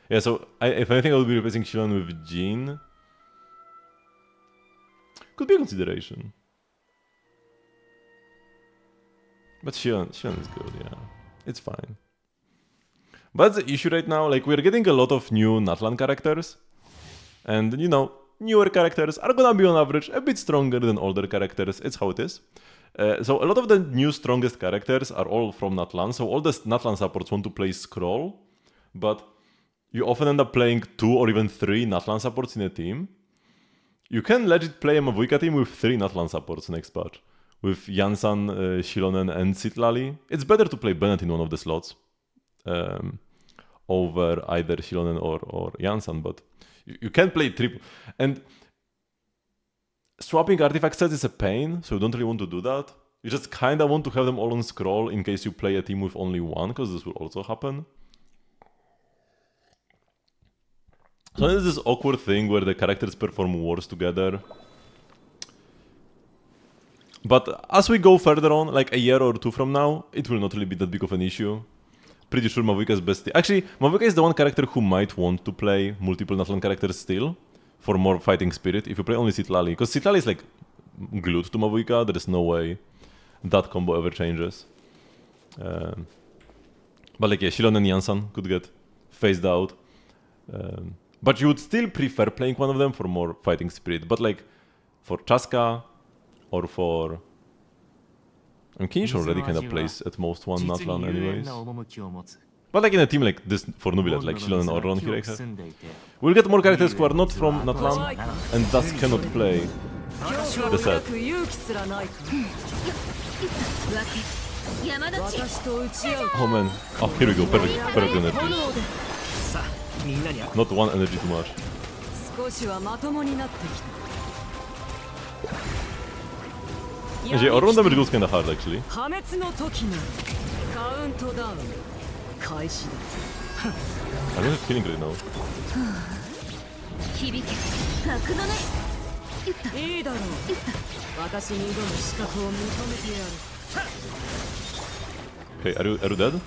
Yeah, so if anything, I would be replacing Shilonen with Jean. Could be a consideration. But Shilonen is good, yeah. It's fine. But the issue right now, like, we're getting a lot of new Natlan characters. And, you know, newer characters are gonna be on average a bit stronger than older characters. It's how it is. So a lot of the new strongest characters are all from Natlan. So all the Natlan supports want to play Scroll. But you often end up playing 2 or even 3 Natlan supports in a team. You can legit play a Mavuika team with 3 Natlan supports next patch. With Yansan, Shilonen, and Citlali. It's better to play Bennett in one of the slots. Over either Shilonen or Yansan, but you can play triple. And swapping artifact sets is a pain, so you don't really want to do that. You just kinda want to have them all on Scroll in case you play a team with only one, because this will also happen. So there's this awkward thing where the characters perform wars together. But as we go further on, like a year or 2 from now, it will not really be that big of an issue. Pretty sure Mavuika's best... Actually, Mavuika is the one character who might want to play multiple Natlan characters still, for more fighting spirit, if you play only Citlali. Because Citlali is like glued to Mavuika, there is no way that combo ever changes. But like, yeah, Shilonen and Yansan could get phased out. But you would still prefer playing one of them for more fighting spirit. But like, for Chaska, or for... And Kinish already kind of plays at most one Natlan anyways. But like in a team like this, for Nubilet, like Shilonen or Ron here, we'll get more characters who are not from Natlan, and thus cannot play the set. Oh man, oh here we go, perfect energy. Not one energy too much. Actually, our run damage goes kinda hard actually. I'm not feeling great now. 響け格のね言ったいいだろう言った私に挑む資格を認めてやる Okay, are you dead?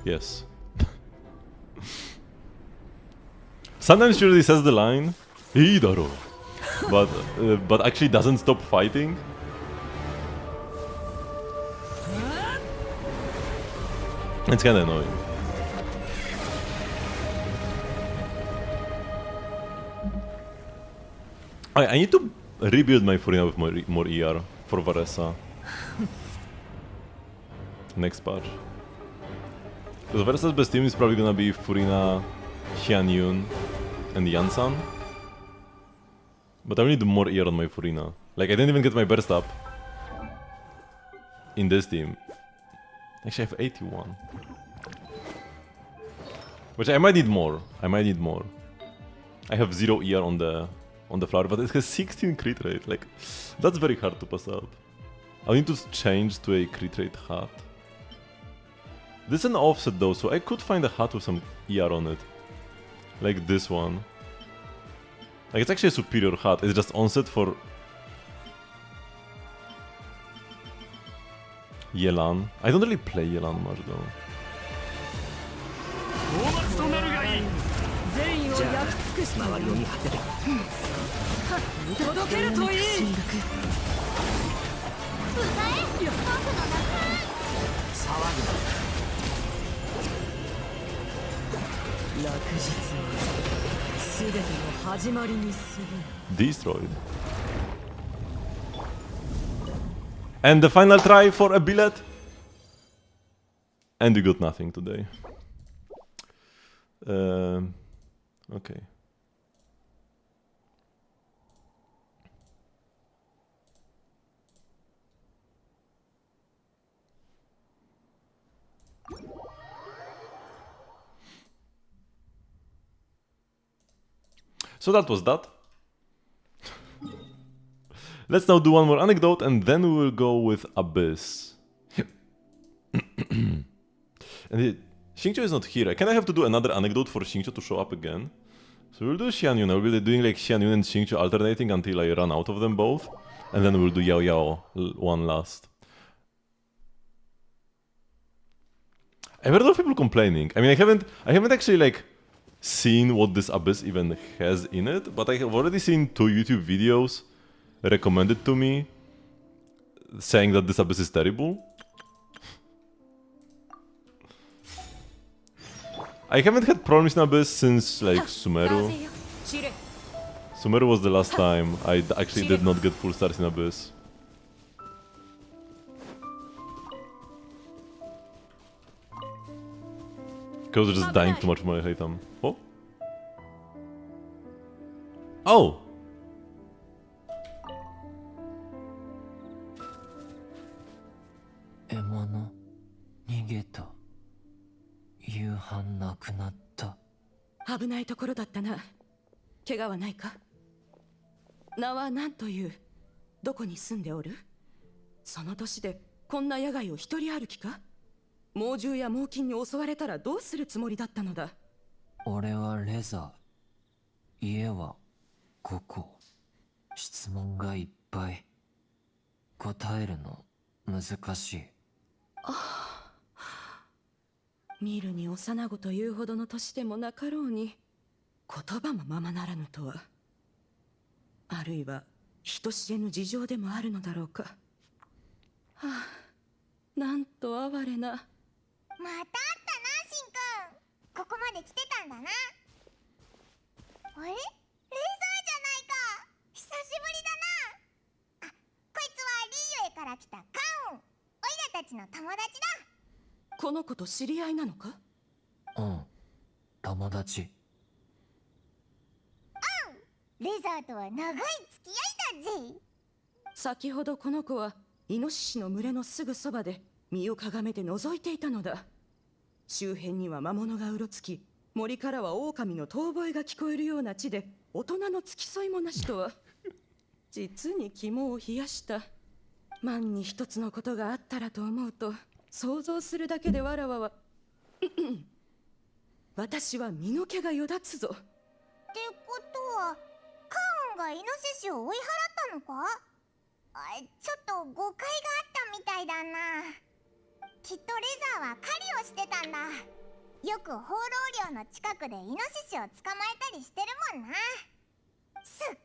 Yes. Sometimes she really says the line, "Idaro," but actually doesn't stop fighting. It's kinda annoying. I need to rebuild my Furina with more ER for Varessa. Next patch. Because Varessa's best team is probably gonna be Furina, Xianyun, and Yansan. But I need more ER on my Furina. Like, I didn't even get my burst up in this team. Actually, I have 81. Which I might need more. I might need more. I have 0 ER on the flower, but it has 16 crit rate. Like, that's very hard to pass up. I need to change to a crit rate hat. This is an offset though, so I could find a hat with some ER on it. Like this one. Like, it's actually a superior hat. It's just onset for Yelan. I don't really play Yelan much though. 討伐となるがいい善意を焼き尽くして周りを見張ってて届けるといい歌え僕の中騒ぐな落日は全ての始まりにする Destroyed. And the final try for a billet. And we got nothing today. Okay. So that was that. Let's now do one more anecdote and then we will go with Abyss. And Xingqiu is not here. I kind of have to do another anecdote for Xingqiu to show up again. So we'll do Xianyun. I'll be doing like Xianyun and Xingqiu alternating until I run out of them both. And then we'll do Yao Yao one last. I've heard of people complaining. I mean, I haven't actually like seen what this Abyss even has in it, but I have already seen 2 YouTube videos recommended to me saying that this Abyss is terrible. I haven't had problems in Abyss since like Sumeru. Sumeru was the last time I actually did not get full stars in Abyss. Because they're just dying too much when I hate them. Oh? Oh! 獲物逃げた夕飯なくなった。危ないところだったな。怪我はないか？名は何という？どこに住んでおる？その年でこんな野外を一人歩きか？猛獣や猛禽に襲われたらどうするつもりだったのだ？俺はレザー。家はここ。質問がいっぱい。答えるの難しい。見るに幼子というほどの年でもなかろうに言葉もままならぬとは、あるいは人知れぬ事情でもあるのだろうか。はあ、なんと哀れな。また会ったな、しんくん。ここまで来てたんだな。あれ、レーザーじゃないか。久しぶりだな。あ、こいつはリーユエから来たカンウン。オイラたちの友達だ。この子と知り合いなのか？うん、友達。レーザーとは長い付き合いだぜ。先ほどこの子はイノシシの群れのすぐそばで身をかがめて覗いていたのだ。周辺には魔物がうろつき、森からは狼の遠吠えが聞こえるような地で大人の付き添いもなしとは実に肝を冷やした。万に一つのことがあったらと思うと想像するだけでわらわは私は身の毛がよだつぞ。ってことはカーンがイノシシを追い払ったのか？ちょっと誤解があったみたいだな。きっとレザーは狩りをしてたんだ。よく放浪漁の近くでイノシシを捕まえたりしてるもんな。すっごく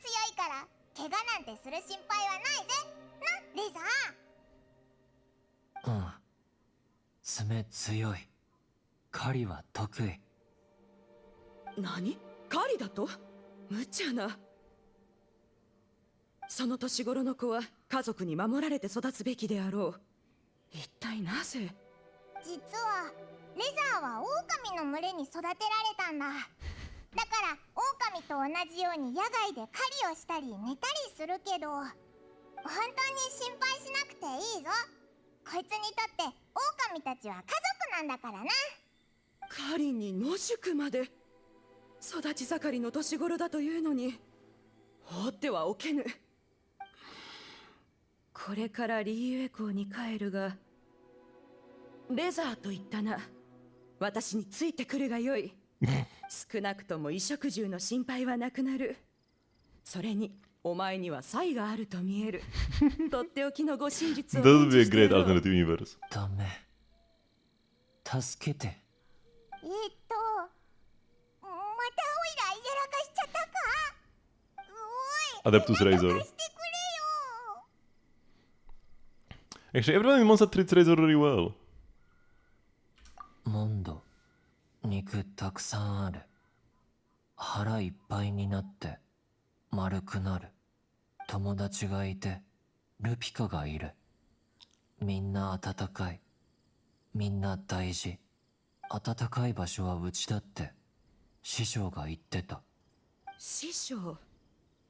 強いから怪我なんてする心配はないぜな、レザー。うん。爪強い。狩りは得意。何？狩りだと？無茶な。その年頃の子は家族に守られて育つべきであろう。一体なぜ？実はレザーは狼の群れに育てられたんだ。だから狼と同じように野外で狩りをしたり寝たりするけど、本当に心配しなくていいぞ。こいつにとって狼たちは家族なんだからな。狩りに野宿まで。育ち盛りの年頃だというのに放ってはおけぬ。これからリーユエ港に帰るが、レザーと言ったな。私についてくるがよい。少なくとも衣食住の心配はなくなる。それにお前には才があると見える。とっておきの護身術を That would 伝 be a 授してや great ろう。 alternative universe. ダメ。助けて。またオイラやらかしちゃったか？おい、 Adeptus なんと Razor. かしてくれよ。 Actually, everyone in Monster treats Razor really well. モンド、肉たくさんある。腹いっぱいになって丸くなる。友達がいて、ルピカがいる。みんな温かい。みんな大事。暖かい場所はうちだって師匠が言ってた。師匠？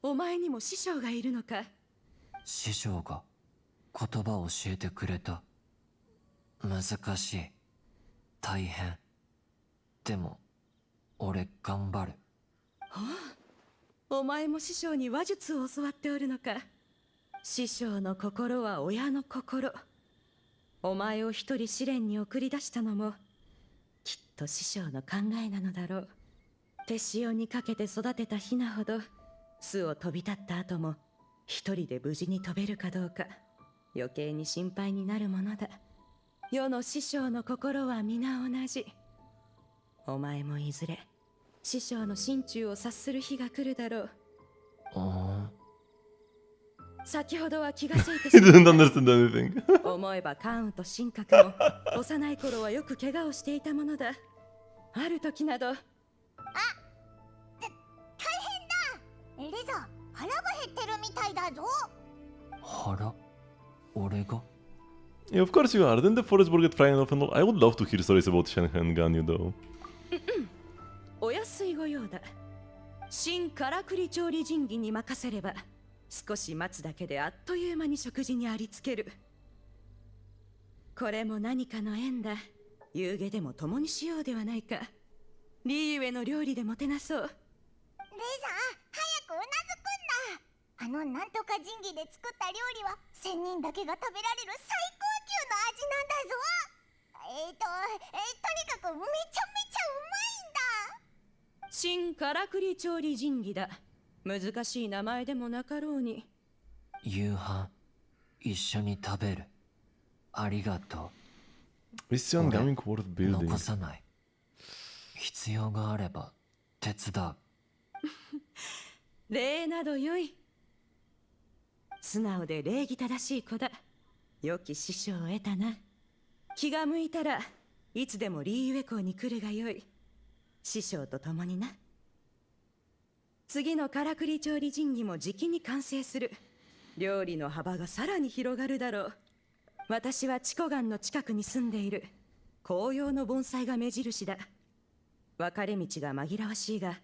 お前にも師匠がいるのか？師匠が言葉を教えてくれた。難しい。大変。でも俺頑張る。お前も師匠に話術を教わっておるのか。師匠の心は親の心。お前を一人試練に送り出したのもきっと師匠の考えなのだろう。手塩にかけて育てたヒナほど巣を飛び立った後も一人で無事に飛べるかどうか余計に心配になるものだ。世の師匠の心は皆同じ。お前もいずれ師匠の心中を察する日が来るだろう。先ほどは気がついて He しま didn't った。 understand anything. 思えばカーンと神格も幼い頃はよく怪我をしていたものだ。ある時など大変だ。レザー、腹が減ってるみたいだぞ。腹？俺が？ Yeah, of course you are. Didn't the forest boar get flying off and all? I would love to hear stories about Shenhen Ganyu though. お安いご用だ。新からくり調理神器に任せれば少し待つだけであっという間に食事にありつける。これも何かの縁だ。夕げでも共にしようではないか。リーウェの料理でもてなそう。レザー、早くうなずくんだ。なんとか神器で作った料理は1000人だけが食べられる最高級の味なんだぞ。とにかくめちゃめちゃうまいんだ。新からくり調理神器だ。難しい名前でもなかろうに。夕飯一緒に食べる。ありがと Mission Gaming worth う。 building. 残さない。必要があれば手伝う。礼などよい。素直で礼儀正しい子だ。良き師匠を得たな。気が向いたらいつでもリーユエ港に来るがよい。師匠と共にな。次のからくり調理神器もじきに完成する。料理の幅がさらに広がるだろう。私はチコガンの近くに住んでいる。紅葉の盆栽が目印だ。分かれ道が紛らわしいが、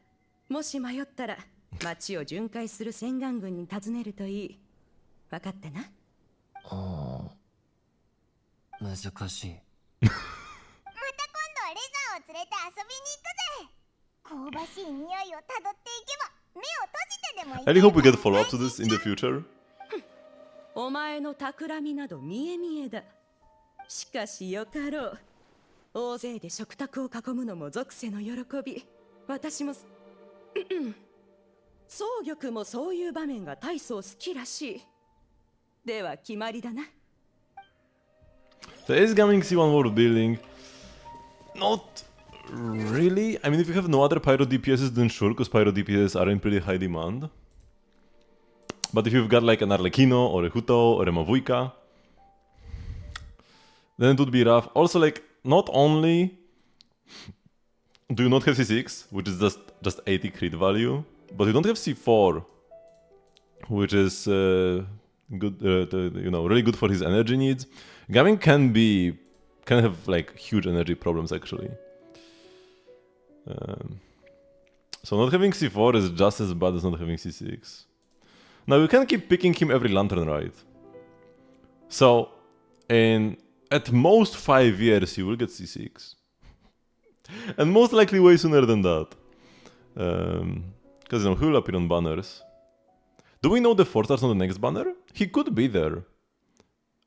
もし迷ったら町を巡回する洗顔軍に尋ねるといい。分かったな。難しい。また今度はレザーを連れて遊びに行くぜ。香ばしい匂いをたどっていけば目を閉じてでもい I really hope we get follow-up to this in the future. お前の企みなど見え見えだ。しかしよかろう。大勢で食卓を囲むのも属性の喜び。私も宗玉もそういう場面が大層好きらしい。では決まりだな。 The Ace Gaming C1 world building. Not really. I mean, if you have no other Pyro DPSs, then sure, because Pyro DPSs are in pretty high demand. But if you've got like an Arlecchino, or a Huto, or a Mavuika, then it would be rough. Also, like, not only do you not have C6, which is just 80 crit value, but you don't have C4, which is good, you know, really good for his energy needs. Gaming can have like huge energy problems actually. So not having C4 is just as bad as not having C6. Now you can keep picking him every lantern, right? So in at most 5 years you will get C6. And most likely way sooner than that. Because you know, he will appear on banners. Do we know the 4-star's on the next banner? He could be there.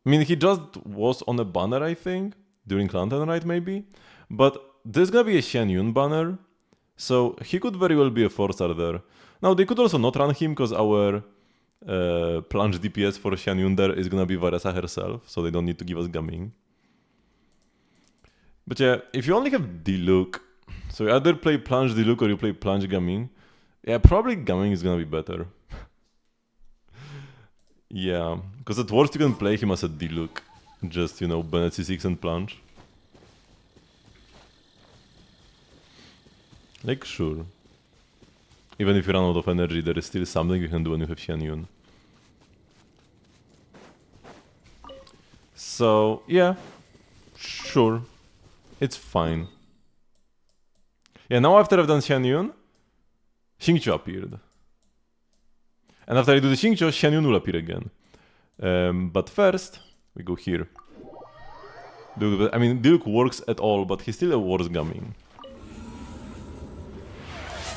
I mean, he just was on a banner, I think, during Lantern Rite maybe. But there's gonna be a Xian Yun banner, so he could very well be a 4-star there. Now, they could also not run him, because our plunge DPS for Xian Yun there is gonna be Varesa herself, so they don't need to give us Gaming. But yeah, if you only have Diluc, so you either play plunge Diluc or you play plunge Gaming, yeah, probably Gaming is gonna be better. Yeah, because at worst you can play him as a Diluc. Just, you know, Bennett C6 and plunge. Like, sure. Even if you run out of energy, there is still something you can do when you have Xian Yun. So, yeah. Sure. It's fine. Yeah, now after I've done Xian Yun, Xingqiu appeared. And after I do the Xingqiu, Xian Yun will appear again. But first, we go here. I mean, Diluc works at all, but he's still a worse Gaming.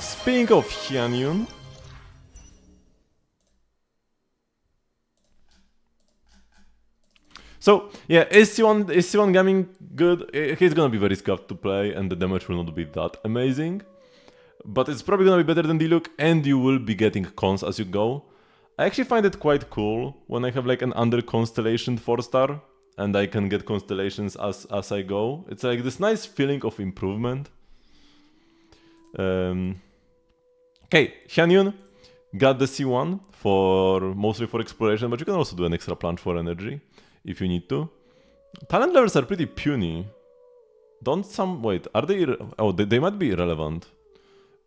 Speaking of Xian Yun, so yeah, is C1 Gaming good? He's gonna be very scuffed to play, and the damage will not be that amazing. But it's probably gonna be better than Diluc, and you will be getting cons as you go. I actually find it quite cool when I have like an under constellation 4-star, and I can get constellations as I go. It's like this nice feeling of improvement. Okay, Xian Yun got the C1 mostly for exploration, but you can also do an extra plunge for energy if you need to. Talent levels are pretty puny. Wait, are they? Oh, they might be irrelevant.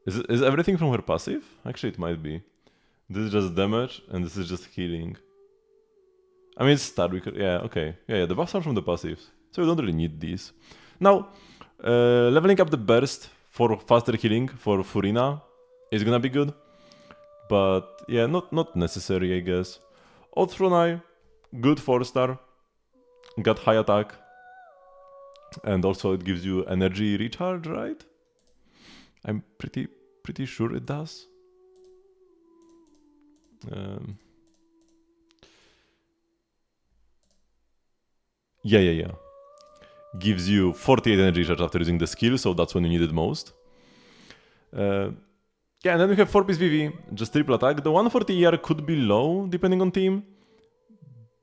Is everything from her passive? Actually, it might be. This is just damage, and this is just healing. I mean, it's stat. Yeah, okay. Yeah, the buffs are from the passives, so we don't really need these. Now, leveling up the burst for faster healing for Furina is gonna be good, but yeah, not necessary, I guess. Othronai, good 4-star, got high attack, and also it gives you energy recharge, right? I'm pretty sure it does. Yeah. Gives you 48 energy recharge after using the skill, so that's when you need it most. Yeah, and then we have 4-piece VV, just triple attack. The 140 ER could be low, depending on team,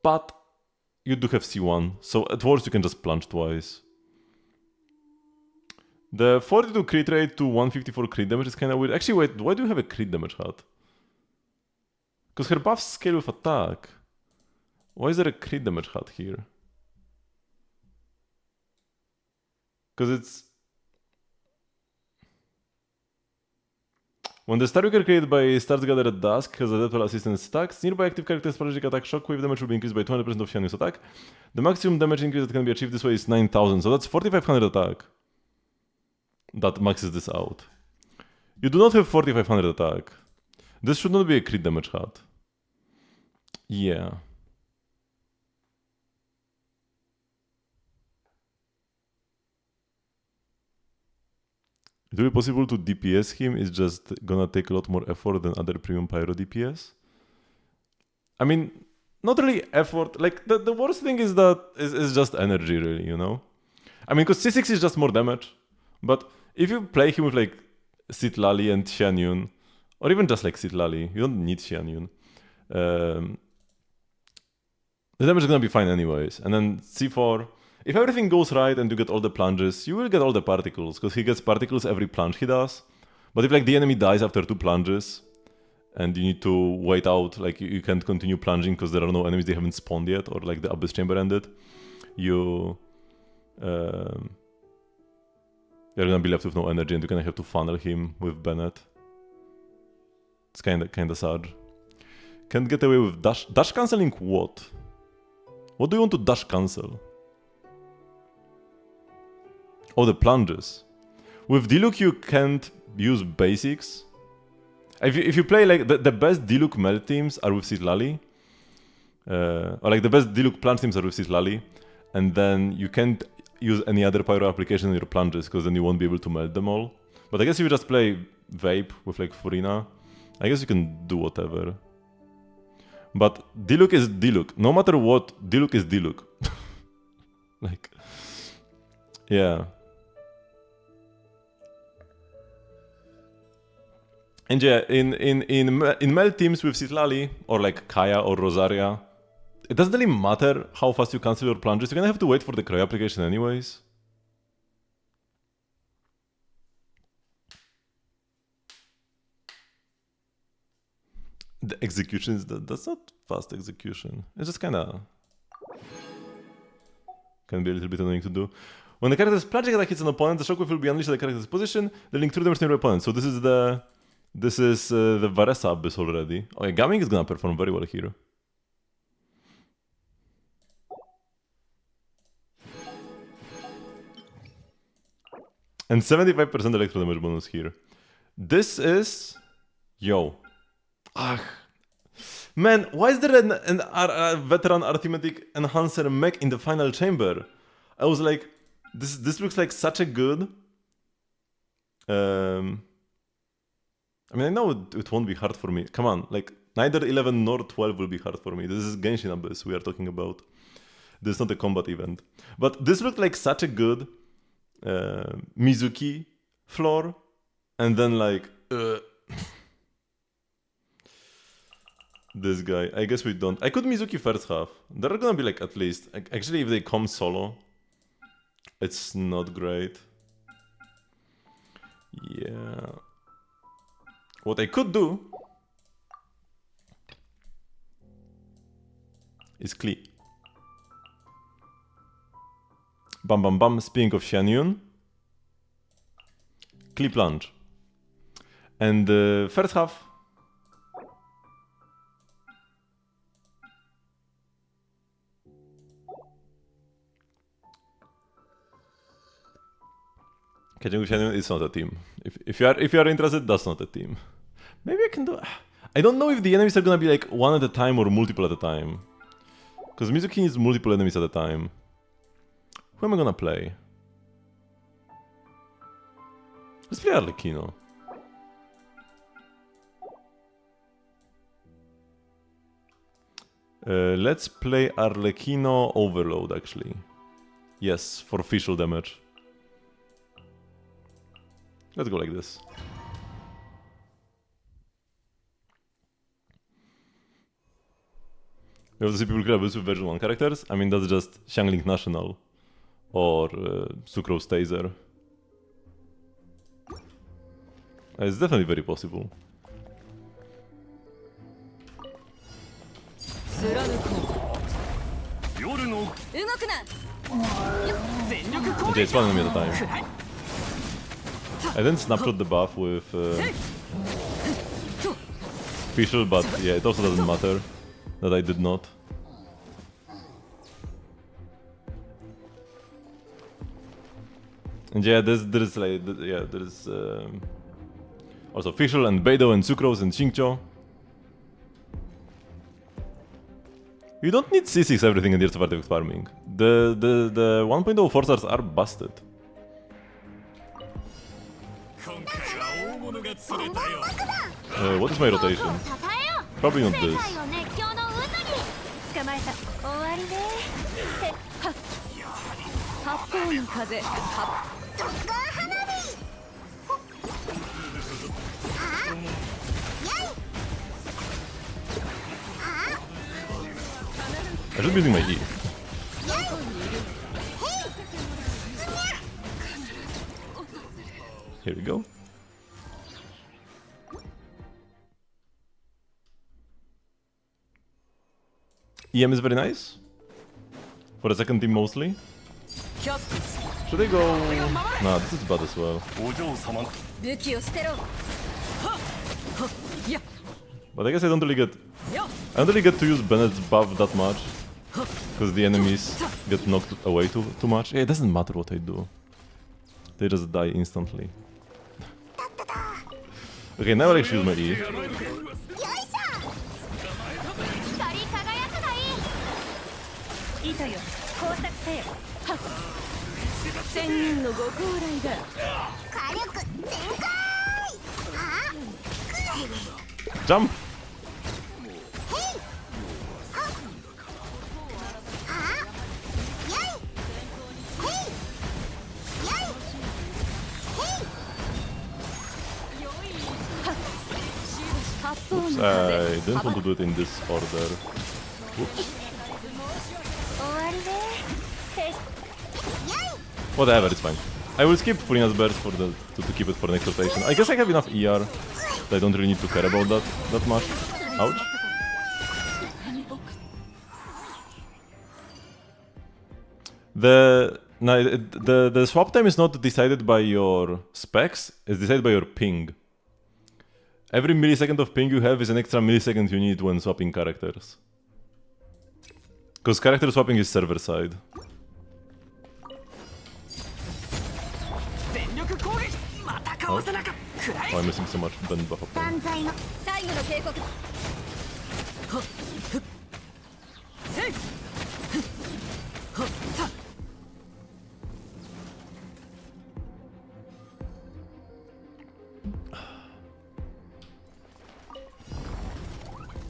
but you do have C1, so at worst you can just plunge twice. The 42 crit rate to 154 crit damage is kinda weird. Actually, wait, why do you have a crit damage hat? Because her buffs scale with attack. Why is there a crit damage hat here? Because it's... When the star you created by Stars Gather at Dusk has a Deathwell assistance stacks, nearby active character's strategic attack shockwave damage will be increased by 200% of Xian Yun's attack. The maximum damage increase that can be achieved this way is 9,000, so that's 4,500 attack. That maxes this out. You do not have 4,500 attack. This should not be a crit damage hat. Yeah. It will be possible to DPS him, it's just gonna take a lot more effort than other premium pyro DPS. I mean, not really effort. Like the worst thing is that is just energy, really, you know. I mean, because C6 is just more damage, but if you play him with like Citlali and Xianyun, or even just like Citlali, you don't need Xianyun. The damage is gonna be fine anyways. And then C4, if everything goes right and you get all the plunges, you will get all the particles, because he gets particles every plunge he does. But if like the enemy dies after 2 plunges, and you need to wait out, like you can't continue plunging because there are no enemies, they haven't spawned yet, or like the Abyss Chamber ended, you're gonna be left with no energy and you're gonna have to funnel him with Bennett. It's kinda sad. Can't get away with dash cancelling what? What do you want to dash cancel? Oh, the plunges. With Diluc you can't use basics. If you play like the best Diluc melt teams are with Citlali, or like the best Diluc plunge teams are with Citlali, and then you can't use any other pyro application in your plunges because then you won't be able to melt them all. But I guess if you just play Vape with like Furina, I guess you can do whatever. But Diluc is Diluc. No matter what, Diluc is Diluc. Like, yeah. And yeah, in melt teams with Citlali, or like Kaya or Rosaria, it doesn't really matter how fast you cancel your plunges, you're gonna have to wait for the cryo application anyways. The execution is that's not fast execution. It's just kinda can be a little bit annoying to do. When the character's plunging attack hits an opponent, the shockwave will be unleashed at the character's position, dealing 3 damage to your opponent. So this is the Varesa Abyss already. Oh yeah, Gaming is gonna perform very well here. And 75% electro damage bonus here. This is... Yo. Ah. Man, why is there a veteran arithmetic enhancer mech in the final chamber? I was like, this looks like such a good... I mean, I know it won't be hard for me. Come on, like, neither 11 nor 12 will be hard for me. This is Genshin Abyss we are talking about. This is not a combat event. But this looked like such a good Mizuki floor. And then, like, this guy. I guess we don't. I could Mizuki first half. There are gonna be, like, at least... Actually, if they come solo, it's not great. Yeah... What I could do is Klee. Bam bam bam, speaking of Xianyun. Klee plunge. And first half. Catching with Xianyun is not a team. If you are interested, that's not a team. Maybe I can do... I don't know if the enemies are gonna be like one at a time or multiple at a time. Because Mizuki needs multiple enemies at a time. Who am I gonna play? Let's play Arlecchino. Let's play Arlecchino Overload, actually. Yes, for official damage. Let's go like this. We have to see people create with version 1 characters. I mean, that's just Xiangling National or Sucrose Taser. It's definitely very possible. Okay, it's one enemy at a time. I didn't snapshot the buff with Fischl, but yeah, it also doesn't matter that I did not. And yeah, there's like there's also Fischl and Beidou and Sucrose and Xingqiu. You don't need C6 everything in Years of Artifact farming. The 1.0 forcers are busted. What is my rotation? Probably not this. 捕まえた。終わりね。八方の風特攻花火。ほっあやいあ I should be using my E. やいへいうにゃ Here we go. EM is very nice. For the second team mostly. Should I go? Nah, this is bad as well. 武器を捨てろ。 But I guess I don't really get to use Bennett's buff that much. Because the enemies get knocked away too much. Yeah, it doesn't matter what I do. They just die instantly. Okay, now I'll actually use my E. よいしょ光り輝くがいい。糸よ、工作せよ。千人のご高来だ。火力全開あ Jump! へいはっあやいへいやいへい 八方の Oops, 風 I didn't want to do it in this order. Whoops. 終わりね。Whatever, it's fine. I will skip Furina's burst for to keep it for next rotation. I guess I have enough ER that I don't really need to care about that much. Ouch. The swap time is not decided by your specs, it's decided by your ping. Every millisecond of ping you have is an extra millisecond you need when swapping characters. Because character swapping is server side. Oh, I'm missing so much Ben buff up there. 断罪の最後の警告。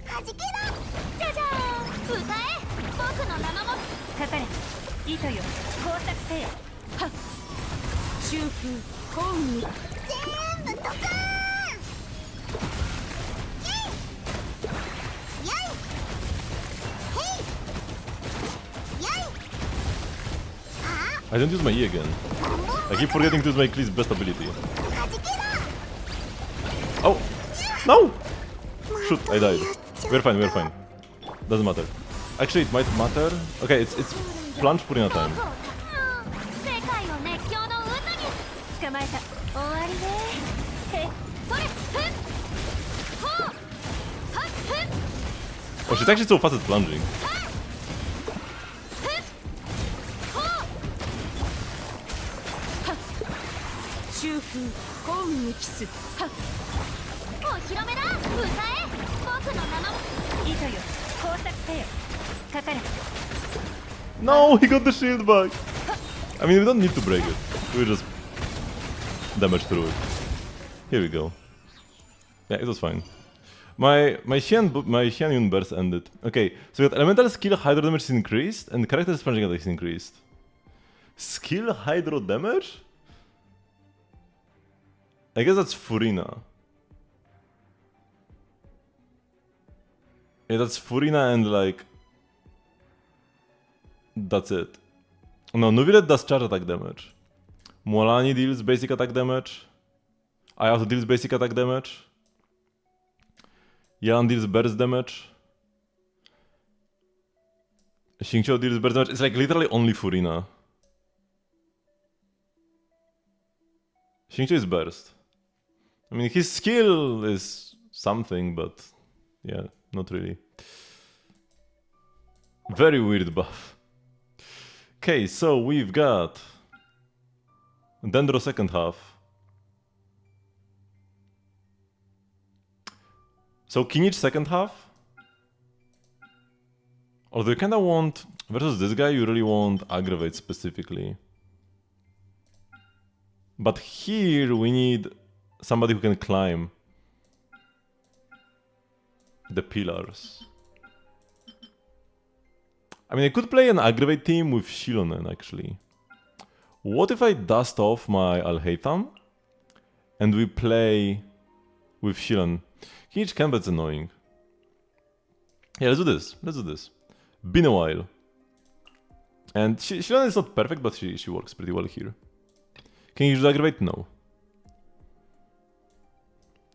はじけろじゃじゃーん。歌え。僕の名のも。かかれ。糸よ、工作せよ。修復幸運に。全部ドカーンイェイやいへいやいあ I don't use my E again. I keep forgetting to use my Klee's best ability. はじけろ Oh! No! Shoot, I died. We're fine. Doesn't matter. Actually, it might matter. Okay, it's plunge Purina time. 世界を熱狂の渦に。捕まえた。終わりね。それ。ふん。ほう。はっふん。 Oh, she's actually so fast at plunging. 修復幸運にキス。お披露目だ。歌え。僕の名の糸よ、工作せよ。かかれ。 No, he got the shield back. I mean, we don't need to break it. We just damage through it. Here we go. Yeah, it was fine. My Xianyun burst ended. Okay, so we got elemental skill hydro damage is increased and character sponging attack is increased. Skill hydro damage? I guess that's Furina. Yeah, that's Furina and like... That's it. No, Nuvilet does charge attack damage. Molani deals basic attack damage. Ayato deals basic attack damage. Yan deals burst damage. Xingqiu deals burst damage. It's like literally only Furina. Xingqiu is burst. I mean, his skill is something, but yeah, not really. Very weird buff. Okay, so we've got Dendro second half. So Kinich second half. Although you kinda want, versus this guy, you really want Aggravate specifically. But here we need somebody who can climb the pillars. I mean, I could play an aggravate team with Shilonen, actually. What if I dust off my Alhaitham and we play with Shilonen? Kinich Kembet's annoying. Yeah, let's do this. Let's do this. Been a while. And Shilonen is not perfect, but she works pretty well here. Can you use aggravate? No.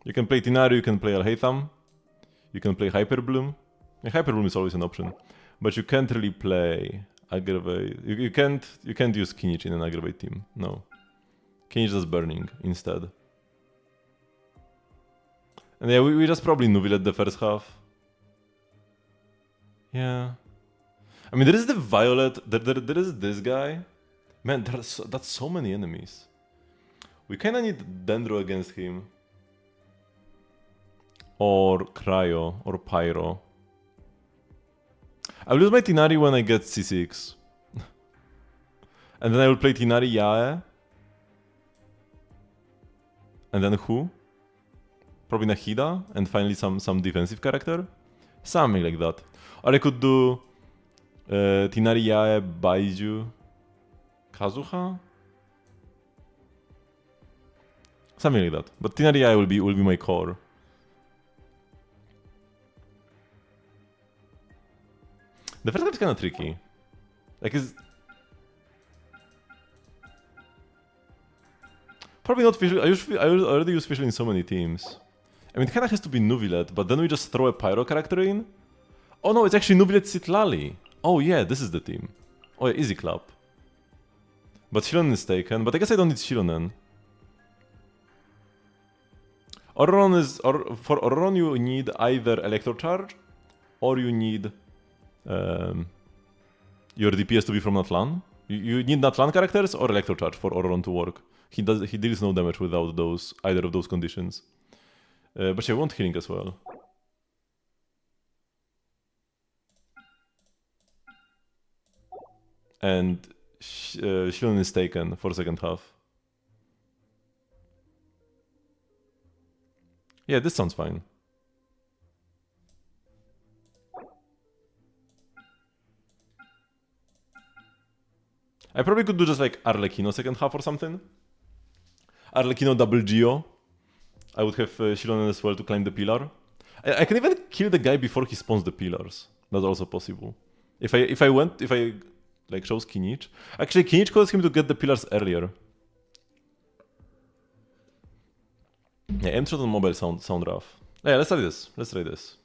You can play Tinaru, you can play Alhaitham. You can play Hyperbloom. And Hyperbloom is always an option. But you can't really play aggravate. You can't use Kinich in an aggravate team. No. Kinich does burning instead. And yeah, we just probably Nuvillet the first half. Yeah. I mean, there is the Violet. There is this guy. Man, that's so many enemies. We kinda need Dendro against him. Or Cryo, or Pyro. I will use my Tinari when I get C6. And then I will play Tinari Yae. And then who? Probably Nahida, and finally some defensive character? Something like that. Or I could do Tinari Yae, Baiju, Kazuha? Something like that. But Tinari Yae will be my core. The first half is kind of tricky. Like, is probably not Fischl. I already use Fischl in so many teams. I mean, it kind of has to be Nuvillet, but then we just throw a Pyro character in. Oh no, it's actually Nuvillet Citlali. Oh yeah, this is the team. Oh yeah, easy clap. But Shilonen is taken, but I guess I don't need Shilonen. For Auroron you need either Electrocharge, or you need your DPS to be from Natlan. You need Natlan characters or Electrocharge for Auroron to work. He deals no damage without either of those conditions. But yeah, we want healing as well. And Shilonen is taken for second half. Yeah, this sounds fine. I probably could do just like Arlecchino second half or something. Arlecchino double Geo. I would have Shilonen as well to climb the pillar. I can even kill the guy before he spawns the pillars. That's also possible. If I like chose Kinich. Actually, Kinich caused him to get the pillars earlier. Yeah, M-Shot on mobile sound rough. Yeah, let's try this. Let's try this.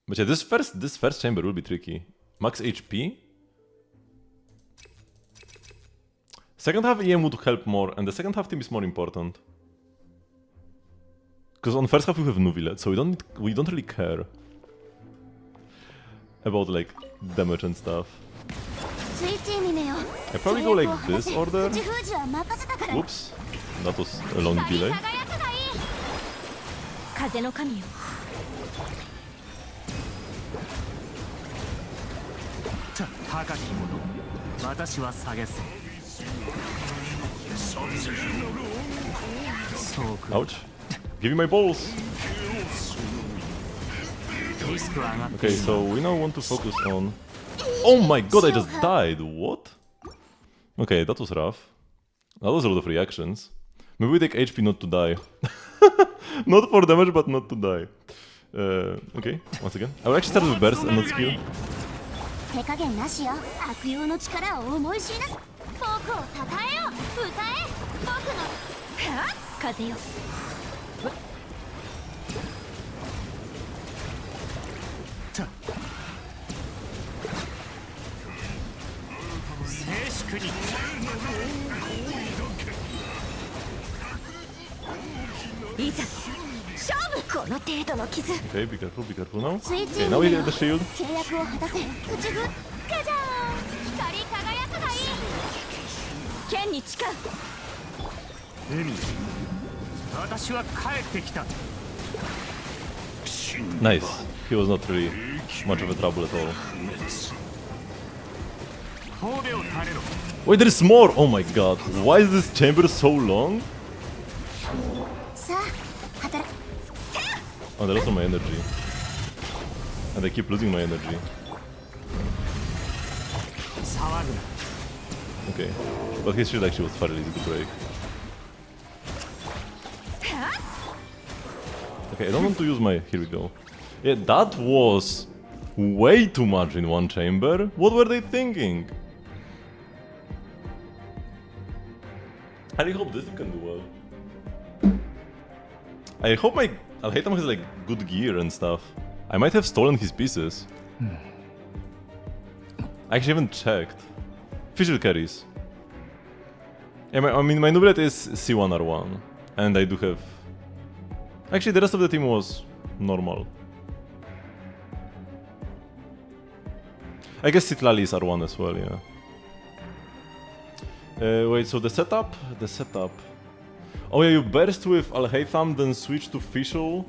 But yeah, this first chamber will be tricky. Max HP. Second half EM would help more, and the second half team is more important. Because on first half we have Nuvillet, so we don't really care about like damage and stuff. I probably go like this order. Whoops, that was a long delay. Ouch. Give me my balls. Okay, so we now want to focus on... Oh my god, I just died! What? Okay, that was rough. That was a lot of reactions. Maybe we take HP not to die. Not for damage, but not to die. Okay, once again. I will actually start with burst and not skill. Okay, be careful now. Okay, now we get the shield. Nice. He was not really much of a trouble at all. Wait, there is more! Oh my god. Why is this chamber so long? Oh, they lost all my energy. And I keep losing my energy. Okay. But his shield actually was fairly easy to break. Okay, I don't want to use my... Here we go. Yeah, that was way too much in one chamber. What were they thinking? I really hope this can do well. I hope my Alhaitham has like good gear and stuff. I might have stolen his pieces. I actually haven't checked. Official carries. Yeah, I mean my Nublet is C1R1. And I do have... Actually the rest of the team was normal. I guess Citlali is R1 as well, yeah. Wait, so the setup? Oh yeah, you burst with Alhaitham, then switch to Fischl,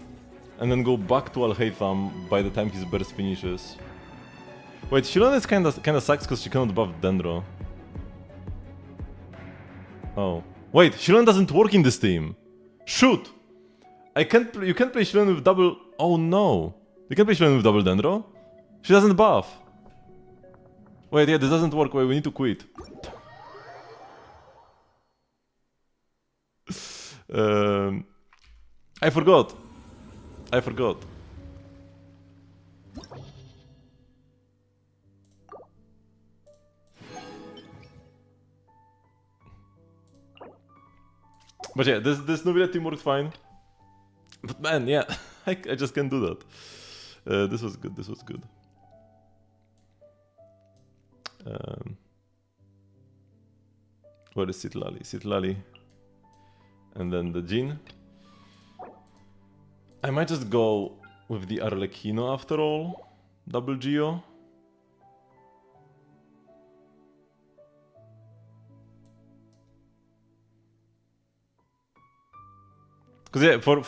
and then go back to Alhaitham by the time his burst finishes. Wait, Shilon is kinda sucks because she cannot buff Dendro. Oh. Wait, Shilon doesn't work in this team! Shoot! You can't play Shilon with double... Oh no! You can't play Shilon with double Dendro? She doesn't buff! Wait, yeah, this doesn't work. Wait, we need to quit. I forgot. But yeah, this Nubila team worked fine. But man, yeah, I just can't do that. This was good. Where is Citlali? And then the Jhin. I might just go with the Arlecchino after all. Double Geo. Because yeah, for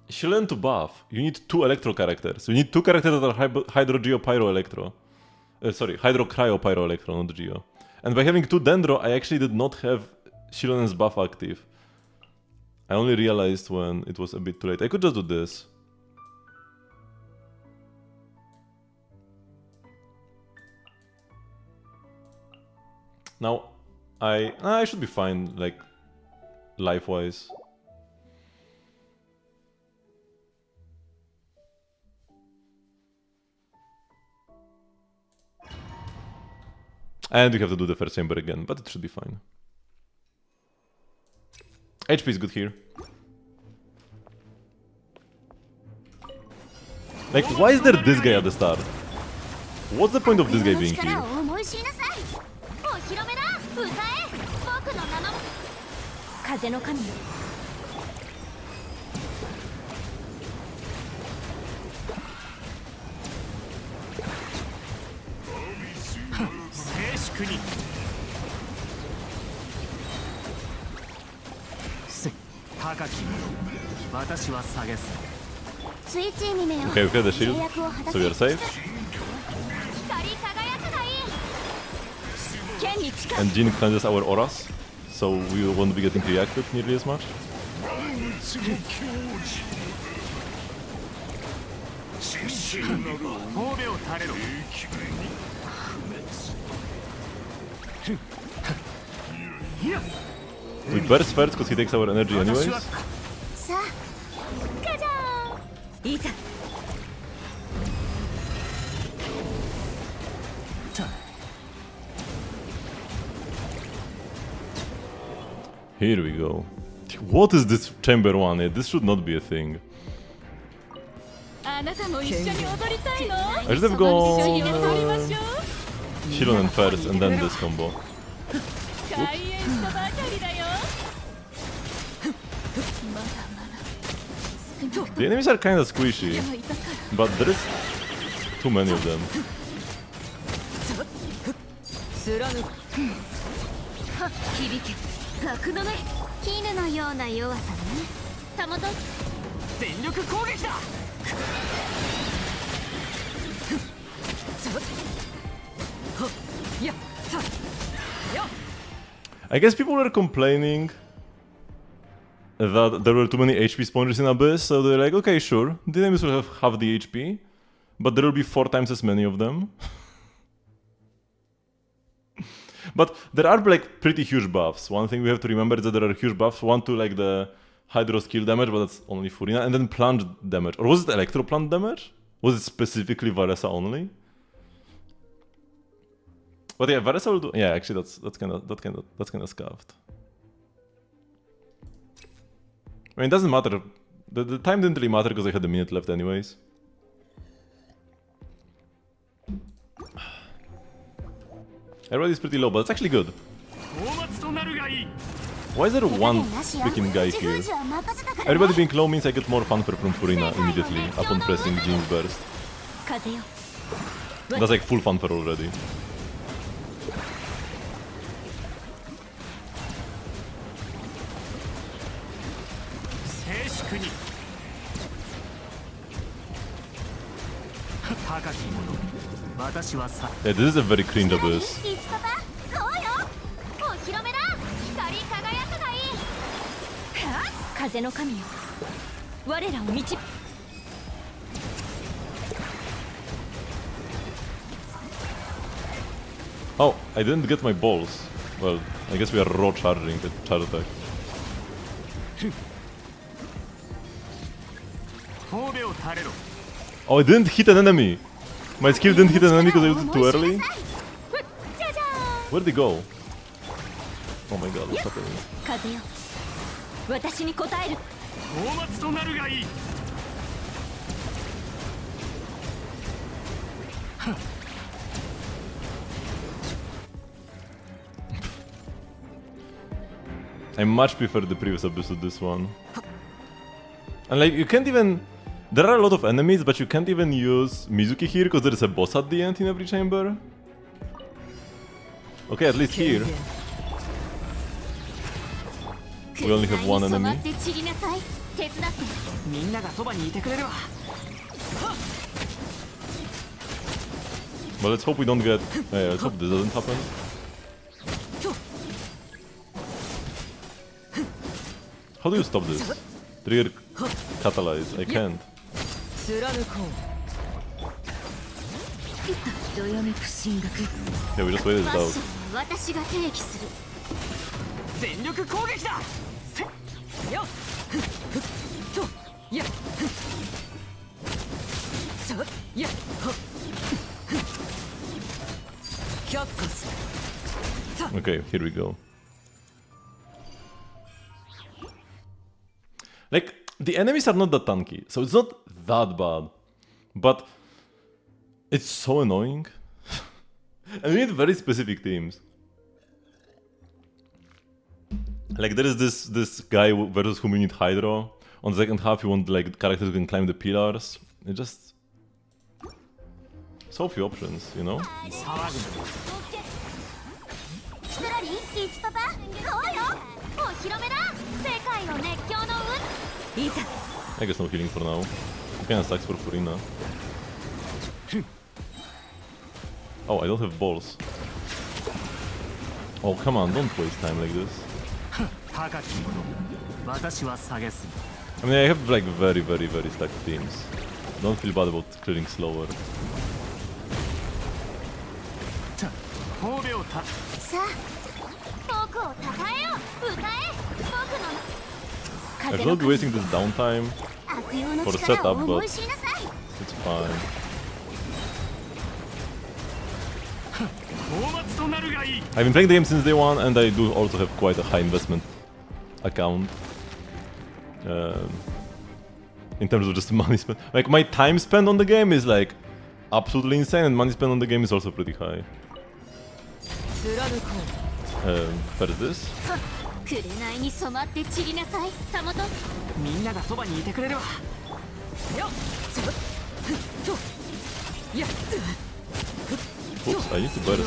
Shilin to buff, you need 2 Electro characters. You need 2 characters that are Hydro Geo Pyro Electro. Sorry, Hydro Cryo Pyro Electro, not Geo. And by having 2 Dendro, I actually did not have Shilonen's buff active. I only realized when it was a bit too late. I could just do this. Now, I should be fine, like, life-wise. And we have to do the first chamber again, but it should be fine. HP is good here. Like, why is there this guy at the start? What's the point of this guy being here? 風の神よ スイッチに目を Okay, we have the shield, so we are safe. And Jhin cleanses our auras, so we won't be getting reacted nearly as much. We burst first because he takes our energy anyways. さあガジャーンいざ Here we go. What is this chamber 1? Yeah, this should not be a thing. あなたも一緒に踊りたいの I should have gone Shilonen first and then this combo. 開演したばかりだよ The enemies are kinda squishy, but there is too many of them. 貫く響け楽のね絹のような弱さねたもと全力攻撃だ I guess people were complaining that there were too many HP sponges in Abyss, so they're like, okay, sure, the enemies will have half the HP, but there will be 4 times as many of them. But there are like pretty huge buffs. One thing we have to remember is that there are huge buffs. One to like the Hydro skill damage, but that's only Furina, and then plunge damage. Or was it Electro Plant damage? Was it specifically Varesa only? But yeah, Varesa will do. Yeah, actually, that's kind of scuffed. I mean, it doesn't matter. The time didn't really matter because I had a minute left anyways. Everybody is pretty low, but it's actually good. Why is there one freaking guy here? Everybody being low means I get more fanfare from Furina immediately upon pressing Gene's Burst. That's like full fanfare already. Yeah, this is a very cringe Abyss. Oh, I didn't get my balls. Well, I guess we are raw charging the charge attack. Oh, I didn't hit an enemy! My skill didn't hit an enemy because I used it too early? Where'd he go? Oh my god, what's happening? I much prefer the previous Abyss to this one. And like, you can't even... There are a lot of enemies, but you can't even use Mizuki here because there is a boss at the end in every chamber. Okay, at least here. We only have one enemy. But let's hope we don't get... let's hope this doesn't happen. How do you stop this? Trigger catalyze. I can't. Yeah, we just waited it out. Okay, here we go. Like, the enemies are not that tanky, so it's not that bad. But it's so annoying. And we need very specific teams. Like, there is this guy versus whom you need Hydro. On the second half, you want like characters who can climb the pillars. It just... so few options, you know? I guess no healing for now. It kinda sucks for Furina. Oh, I don't have balls. Oh, come on, don't waste time like this. I mean, I have like very stacked teams. Don't feel bad about clearing slower. I should not be wasting this downtime for setup, but it's fine. I've been playing the game since day one, and I do also have quite a high investment account. In terms of just money spent. Like, my time spent on the game is like absolutely insane, and money spent on the game is also pretty high. What is this? Oops, I need to burst.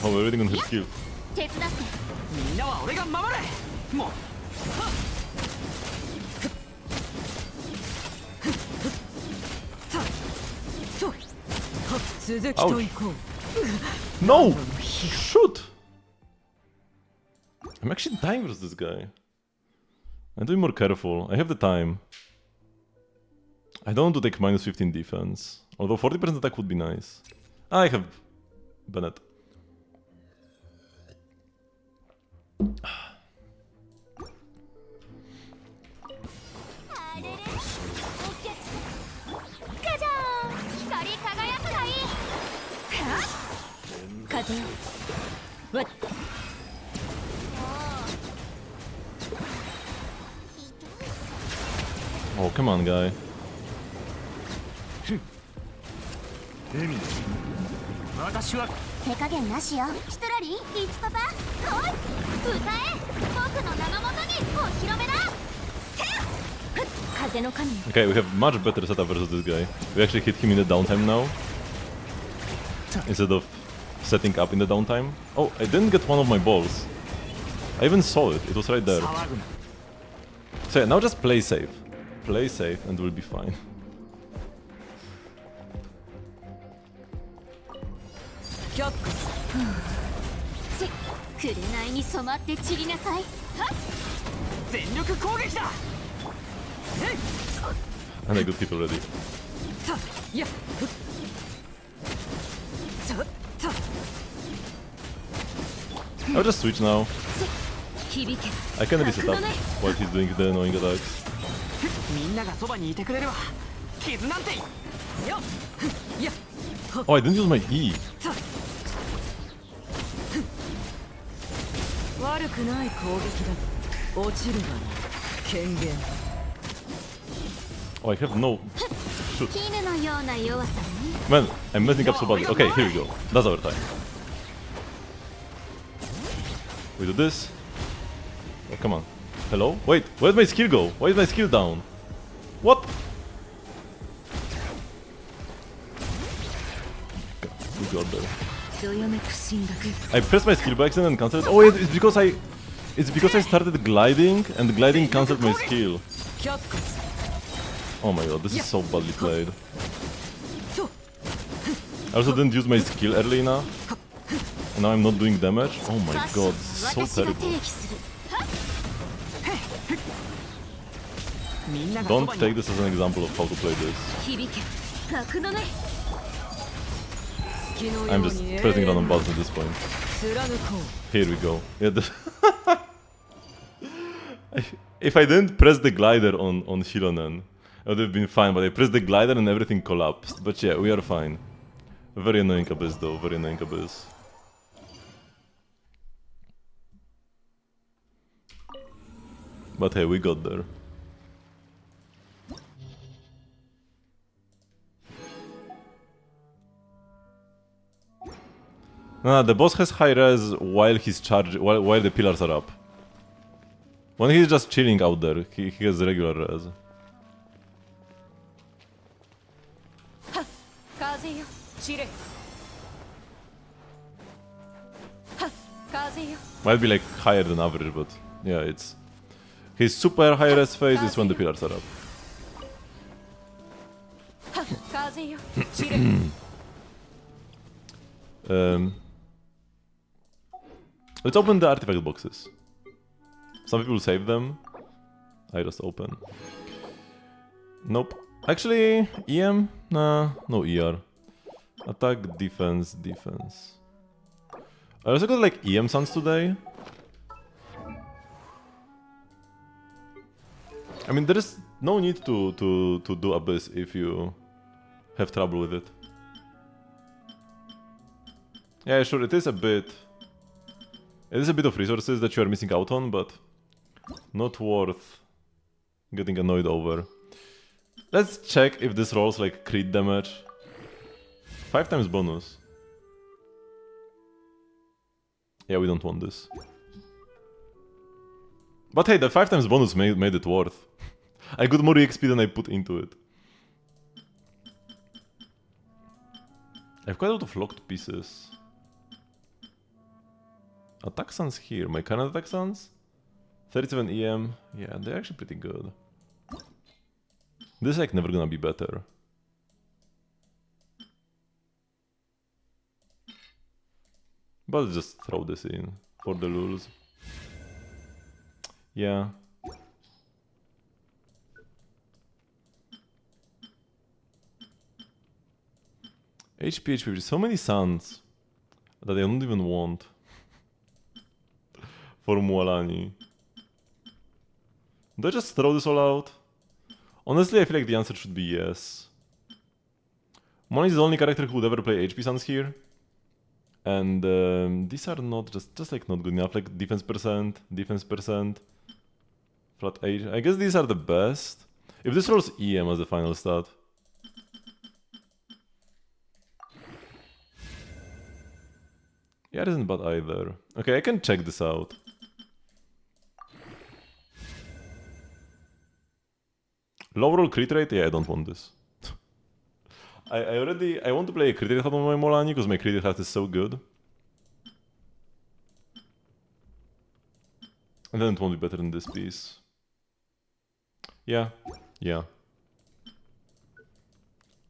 Oh, we're already gonna hit skill. Ouch. No! Shoot! I'm actually dying versus this guy. I'm doing more careful. I have the time. I don't want to take minus 15 defense. Although 40% attack would be nice. I have Bennett. Oh, come on, guy. 手加減なしよ。シトラリン、リーチパパ、おい、歌え、僕の名のもとにお披露目だ。せや、風の神。 Okay, we have much better setup versus this guy. We actually hit him in the downtime now. Instead of setting up in the downtime. Oh, I didn't get one of my balls. I even saw it. It was right there. So yeah, now just play safe. Play safe and we'll be fine. 紅に染まって散りなさい。はっ、全力攻撃だ。 And I got hit already. I'll just switch now. I can reset up while he's doing the annoying attacks. みんながそばにいてくれるわ。傷なんて。よっ。 Oh, I didn't use my E. 悪くない攻撃だ。落ちるが権限。 Oh, I have no... Shoot. 絹のような弱さね。 Man, I'm messing up so badly. Okay, here we go. That's our time. We do this. Oh, come on. Hello? Wait, where'd my skill go? Why is my skill down? What? God, we got there. I pressed my skill by accident and cancelled it. Oh, it's because I started gliding and gliding cancelled my skill. Oh my god, this is so badly played. I also didn't use my skill early enough. And now I'm not doing damage. Oh my god, this is so terrible. Don't take this as an example of how to play this. I'm just pressing random buttons at this point. Here we go. Yeah, if I didn't press the glider on Shironen, it would have been fine, but I pressed the glider and everything collapsed. But yeah, we are fine. Very annoying abyss though, very annoying abyss. But hey, we got there. The boss has high res while he's charged, while the pillars are up. When he's just chilling out there, he has regular res. Might be like higher than average, but yeah, it's... His super high res phase is when the pillars are up. Let's open the artifact boxes. Some people save them. I just open. Nope. Actually, EM? Nah, no ER. Attack, defense, defense. I also got like EM suns today. I mean, there is no need to do Abyss if you have trouble with it. Yeah, sure, it is a bit... It is a bit of resources that you are missing out on, but not worth getting annoyed over. Let's check if this rolls like crit damage. 5 times bonus. Yeah, we don't want this. But hey, the 5 times bonus made it worth. I got more EXP than I put into it. I have quite a lot of locked pieces. Attack suns here. My current attack suns? 37 EM. Yeah, they're actually pretty good. This is like never gonna be better. But I'll just throw this in for the lulz. Yeah. HP, so many suns that I don't even want for Mualani. Do I just throw this all out? Honestly, I feel like the answer should be yes. Mualani is the only character who would ever play HP suns here. And these are not just like not good enough, like defense percent, flat age. I guess these are the best. If this rolls EM as the final stat. Yeah, it isn't bad either. Okay, I can check this out. Low roll crit rate? Yeah, I don't want this. I want to play a crit rate on my Mualani because my crit rate hat is so good. And then it won't be better than this piece. Yeah. And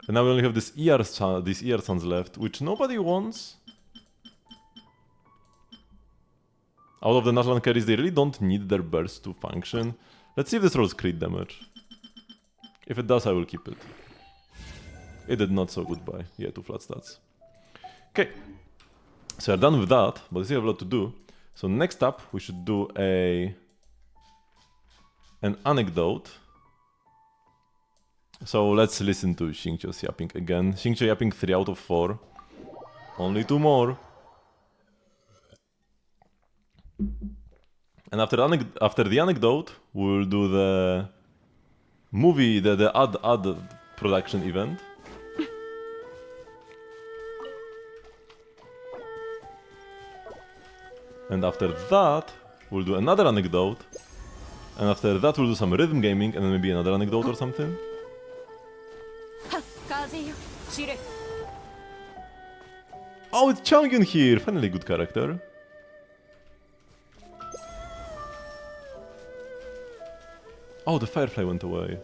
now we only have these ER suns left, which nobody wants. Out of the natural carries, they really don't need their burst to function. Let's see if this rolls crit damage. If it does, I will keep it. It did not, so goodbye. Yeah, 2 flat stats. Okay. So we're done with that, but we still have a lot to do. So next up, we should do an anecdote. So let's listen to Xingqiu's yapping again. Xingqiu yapping 3 out of 4. Only 2 more. And after the anecdote, we'll do the movie, the ad production event. And after that, we'll do another anecdote. And after that, we'll do some rhythm gaming and then maybe another anecdote or something. Oh, it's Changyun here! Finally, good character. Oh, the firefly went away.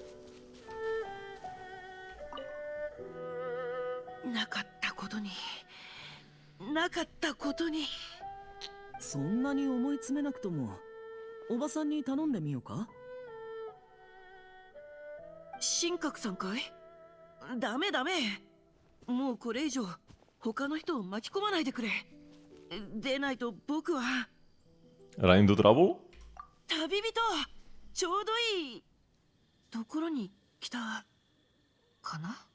なかったことになかったことに。そんなに思い詰めなくともおばさんに頼んでみようか。神格さんかい？ダメ。もうこれ以上他の人を巻き込まないでくれ。でないと僕は Run into trouble? 旅人、ちょうどいいところに来たかな。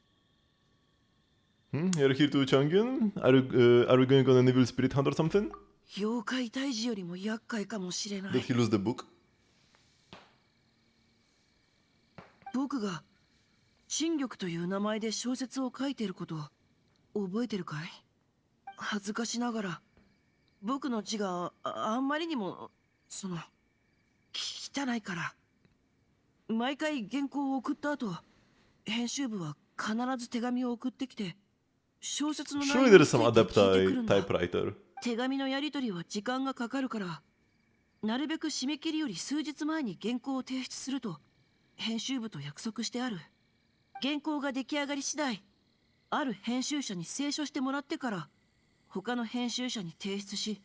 You're here to Changyun? Are we going on an evil spirit hunt or something? 妖怪退治よりも厄介かもしれない。 Did he lose the book? 僕が陳玉という名前で小説を書いていること覚えてるかい？恥ずかしながら僕の字があんまりにも汚いから毎回原稿を送った後編集部は必ず手紙を送ってきて小説の内容 Surely に there つ is い some て聞いてくるんだ。 typewriter. 手紙のやり取りは時間がかかるからなるべく締め切りより数日前に原稿を提出すると編集部と約束してある。原稿が出来上がり次第ある編集者に清書してもらってから他の編集者に提出し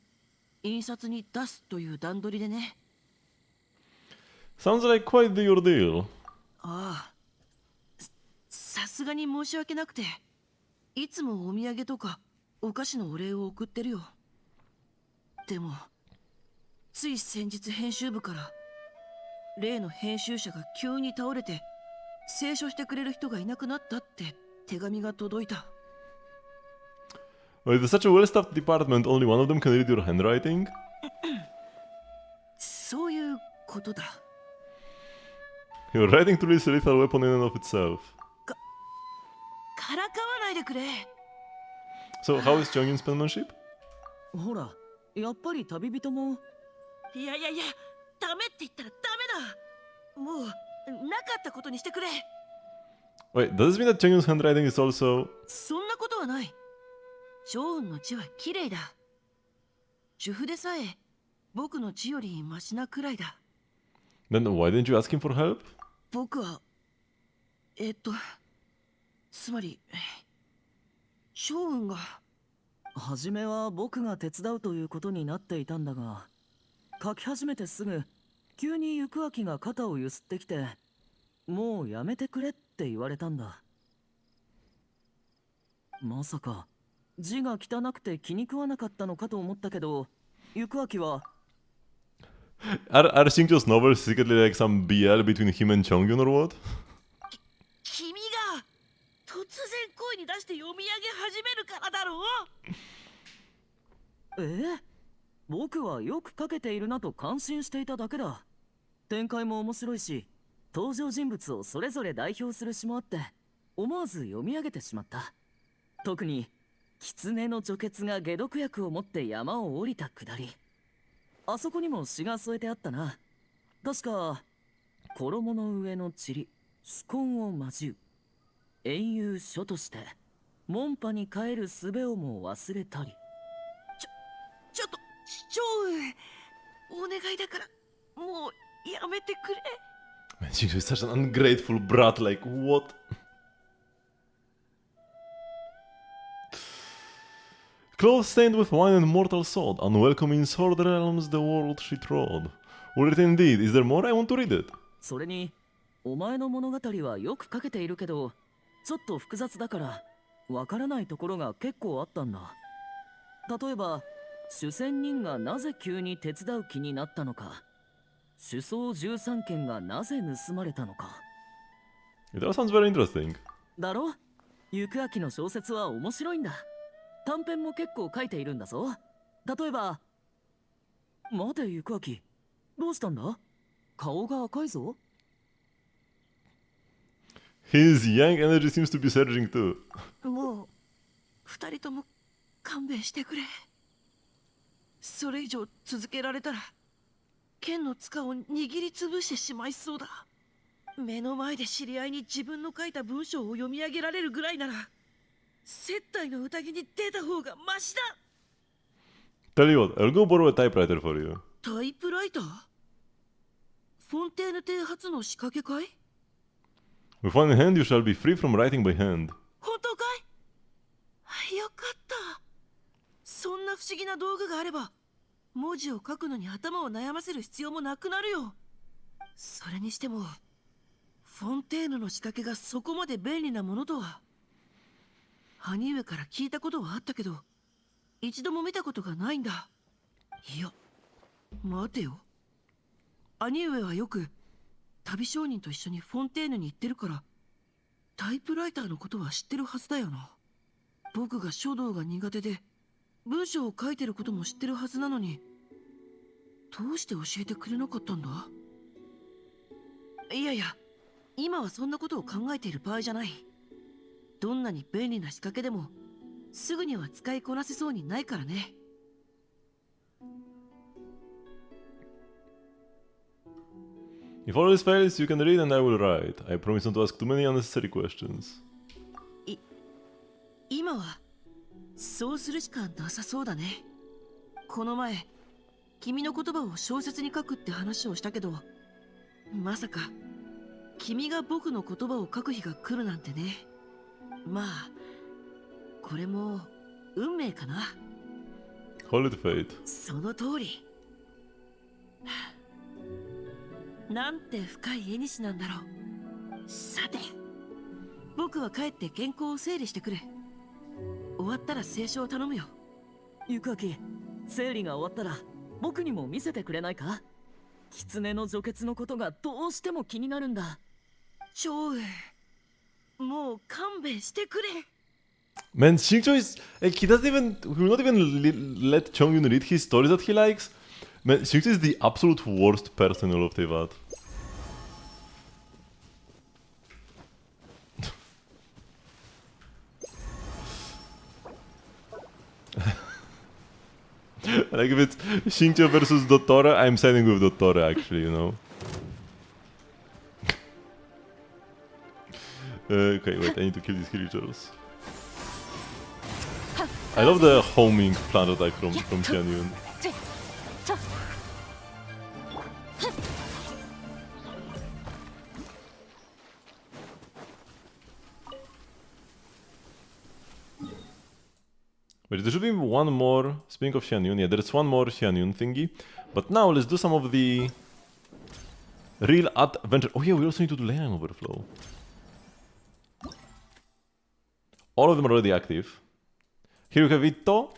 印刷に出すという段取りでね。 Sounds like quite your deal. ああ、さすがに申し訳なくていつもお土産とかお菓子のお礼を送ってるよ。でもつい先日編集部から例の編集者が急に倒れて清書してくれる人がいなくなったって手紙が届いた。 Well, it's such a well-staffed department, only one of them can read your handwriting? そういうことだ。 Your writing tool is a lethal weapon in and of itself. からかわないでくれ。 So, how is Chongyun's penmanship? ほら、やっぱり旅人も。いや、ダメって言ったらダメだ。もうなかったことにしてくれ。 Wait, does this mean that Chongyun's handwriting is also... そんなことはない。趙雲の字は綺麗だ。主婦でさえ僕の字よりマシなくらいだ。 Then why didn't you ask him for help? 僕はつまり趙雲が初めは僕が手伝うということになっていたんだが、書き始めてすぐ急に行明が肩をゆすってきて、もうやめてくれって言われたんだ。まさか字が汚くて気に食わなかったのかと思ったけど、行明は Are Xingqiu's novels secretly like some BL between him and Chongyun or what? 君が突然声に出して読み上げ始めるからだろう。僕はよく書けているなと感心していただけだ。展開も面白いし、登場人物をそれぞれ代表する詩もあって思わず読み上げてしまった。特に狐の女傑が解毒薬を持って山を降りたくだり、あそこにも詩が添えてあったな。確か衣の上の塵スコンを交う英雄書として門派に帰る術をも忘れたり。ちょっと市長お願いだからもうやめてくれ。 Man, Xingqiu is such an ungrateful brat, like, what? Clothes stained with wine and mortal sod, unwelcome in sword realms the world she trod. Well written indeed. Is there more? I want to read it. それにお前の物語はよく書けているけど、ちょっと複雑だからわからないところが結構あったんだ。例えば主戦人がなぜ急に手伝う気になったのか、首相13件がなぜ盗まれたのか。 That sounds very interesting. だろ？行明の小説は面白いんだ。短編も結構書いているんだぞ。例えば、待て行明、どうしたんだ？顔が赤いぞ。His yang energy seems to be surging too. もう二人とも勘弁してくれ。それ以上続けられたら剣の塚を握りつぶしてしまいそうだ。目の前で知り合いに自分の書いた文章を読み上げられるぐらいなら接待の宴に出た方がマシだ。 Tell you what, I'll go borrow a typewriter for you. タイプライター？フォンテーヌ邸初の仕掛けかい？ With one in hand, you shall be free from writing by hand. 本当かい？よかった。そんな不思議な道具があれば文字を書くのに頭を悩ませる必要もなくなるよ。それにしてもフォンテーヌの仕掛けがそこまで便利なものとは。兄上から聞いたことはあったけど一度も見たことがないんだ。いや待てよ、兄上はよく旅商人と一緒にフォンテーヌに行ってるからタイプライターのことは知ってるはずだよな。僕が書道が苦手で文章を書いてることも知ってるはずなのにどうして教えてくれなかったんだ？いやいや、今はそんなことを考えている場合じゃない。どんなに便利な仕掛けでもすぐには使いこなせそうにないからね。If all this fails, you can read and I will write. I promise not to ask too many unnecessary questions. 今はそうするしかなさそうだね。この前君の言葉を小説に書くって話をしたけど、まさか君が僕の言葉を書く日が来るなんてね。まあこれも運命かな。 Call it fate. その通り。なんて深い絵になんだろう。さて僕は帰って原稿を整理してくる。終わったら清書を頼むよ。ゆくあき、整理が終わったら僕にも見せてくれないか？狐の女傑のことがどうしても気になるんだ。長英、もう勘弁してくれ。 Man, Xingqiu is like he doesn't even he will not even let Chongyun read his stories that he likes. Man, Xingqiu is the absolute worst person in all of Teyvat. Like if it's Xingqiu versus Dottore, I'm siding with Dottore actually, you know. Okay, wait, I need to kill these creatures. I love the homing plant attack from Xianyun. Wait, there should be one more. Speaking of Xianyun, yeah, there's one more Xianyun thingy. But now let's do some of the real adventure. Oh yeah, we also need to do Leyline Overflow. All of them are already active. Here we have Itto.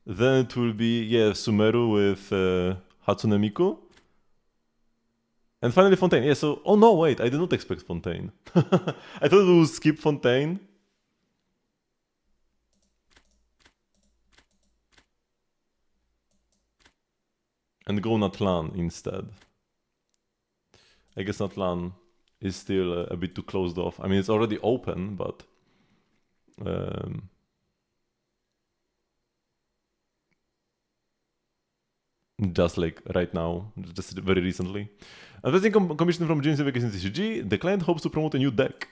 Then it will be, yeah, Sumeru with Hatsune Miku. And finally Fontaine. Yeah, so... Oh no, wait, I did not expect Fontaine. I thought we would skip Fontaine. And go Natlan instead. I guess Natlan is still a bit too closed off. I mean, it's already open, but... just like right now, just very recently. Advertising commission from Genshin Impact CCG, the client hopes to promote a new deck.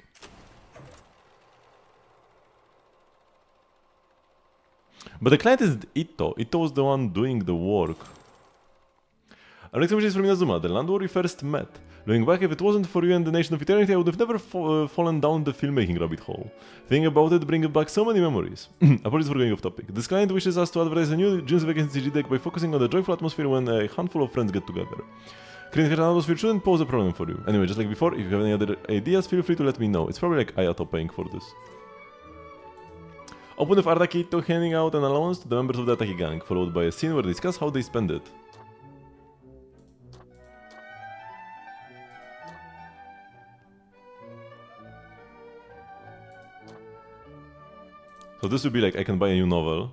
But the client is Itto. Itto was the one doing the work. Our next question is from Inazuma, the land where we first met. Looking back, if it wasn't for you and the Nation of Eternity, I would have never fallen down the filmmaking rabbit hole. Thinking about it brings back so many memories. Apologies for going off topic. This client wishes us to advertise a new Genshin Impact CG deck by focusing on the joyful atmosphere when a handful of friends get together. Creating an atmosphere shouldn't pose a problem for you. Anyway, just like before, if you have any other ideas, feel free to let me know. It's probably like Ayato paying for this. Open with Araki Itto handing out an allowance to the members of the Ataki gang, followed by a scene where they discuss how they spend it. So this would be like, I can buy a new novel.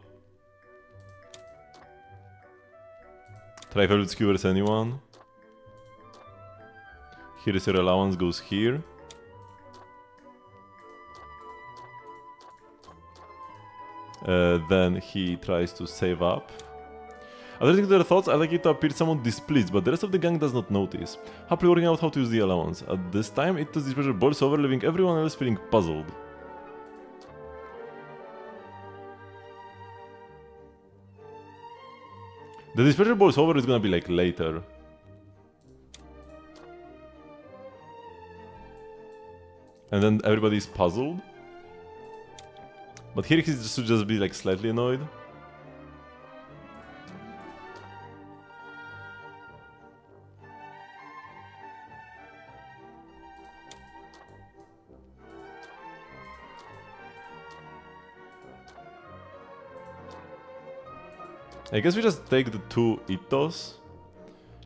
Tri-Velvet Skewers anyone? Here is your allowance, goes here. Then he tries to save up. After listening to their thoughts, I like it to appear somewhat displeased, but the rest of the gang does not notice. Happily working out how to use the allowance. At this time, Itto's displeasure boils over, leaving everyone else feeling puzzled. The displeasure boils over is gonna be like later. And then everybody's puzzled. But here he should just be like slightly annoyed. I guess we just take the two Ittos.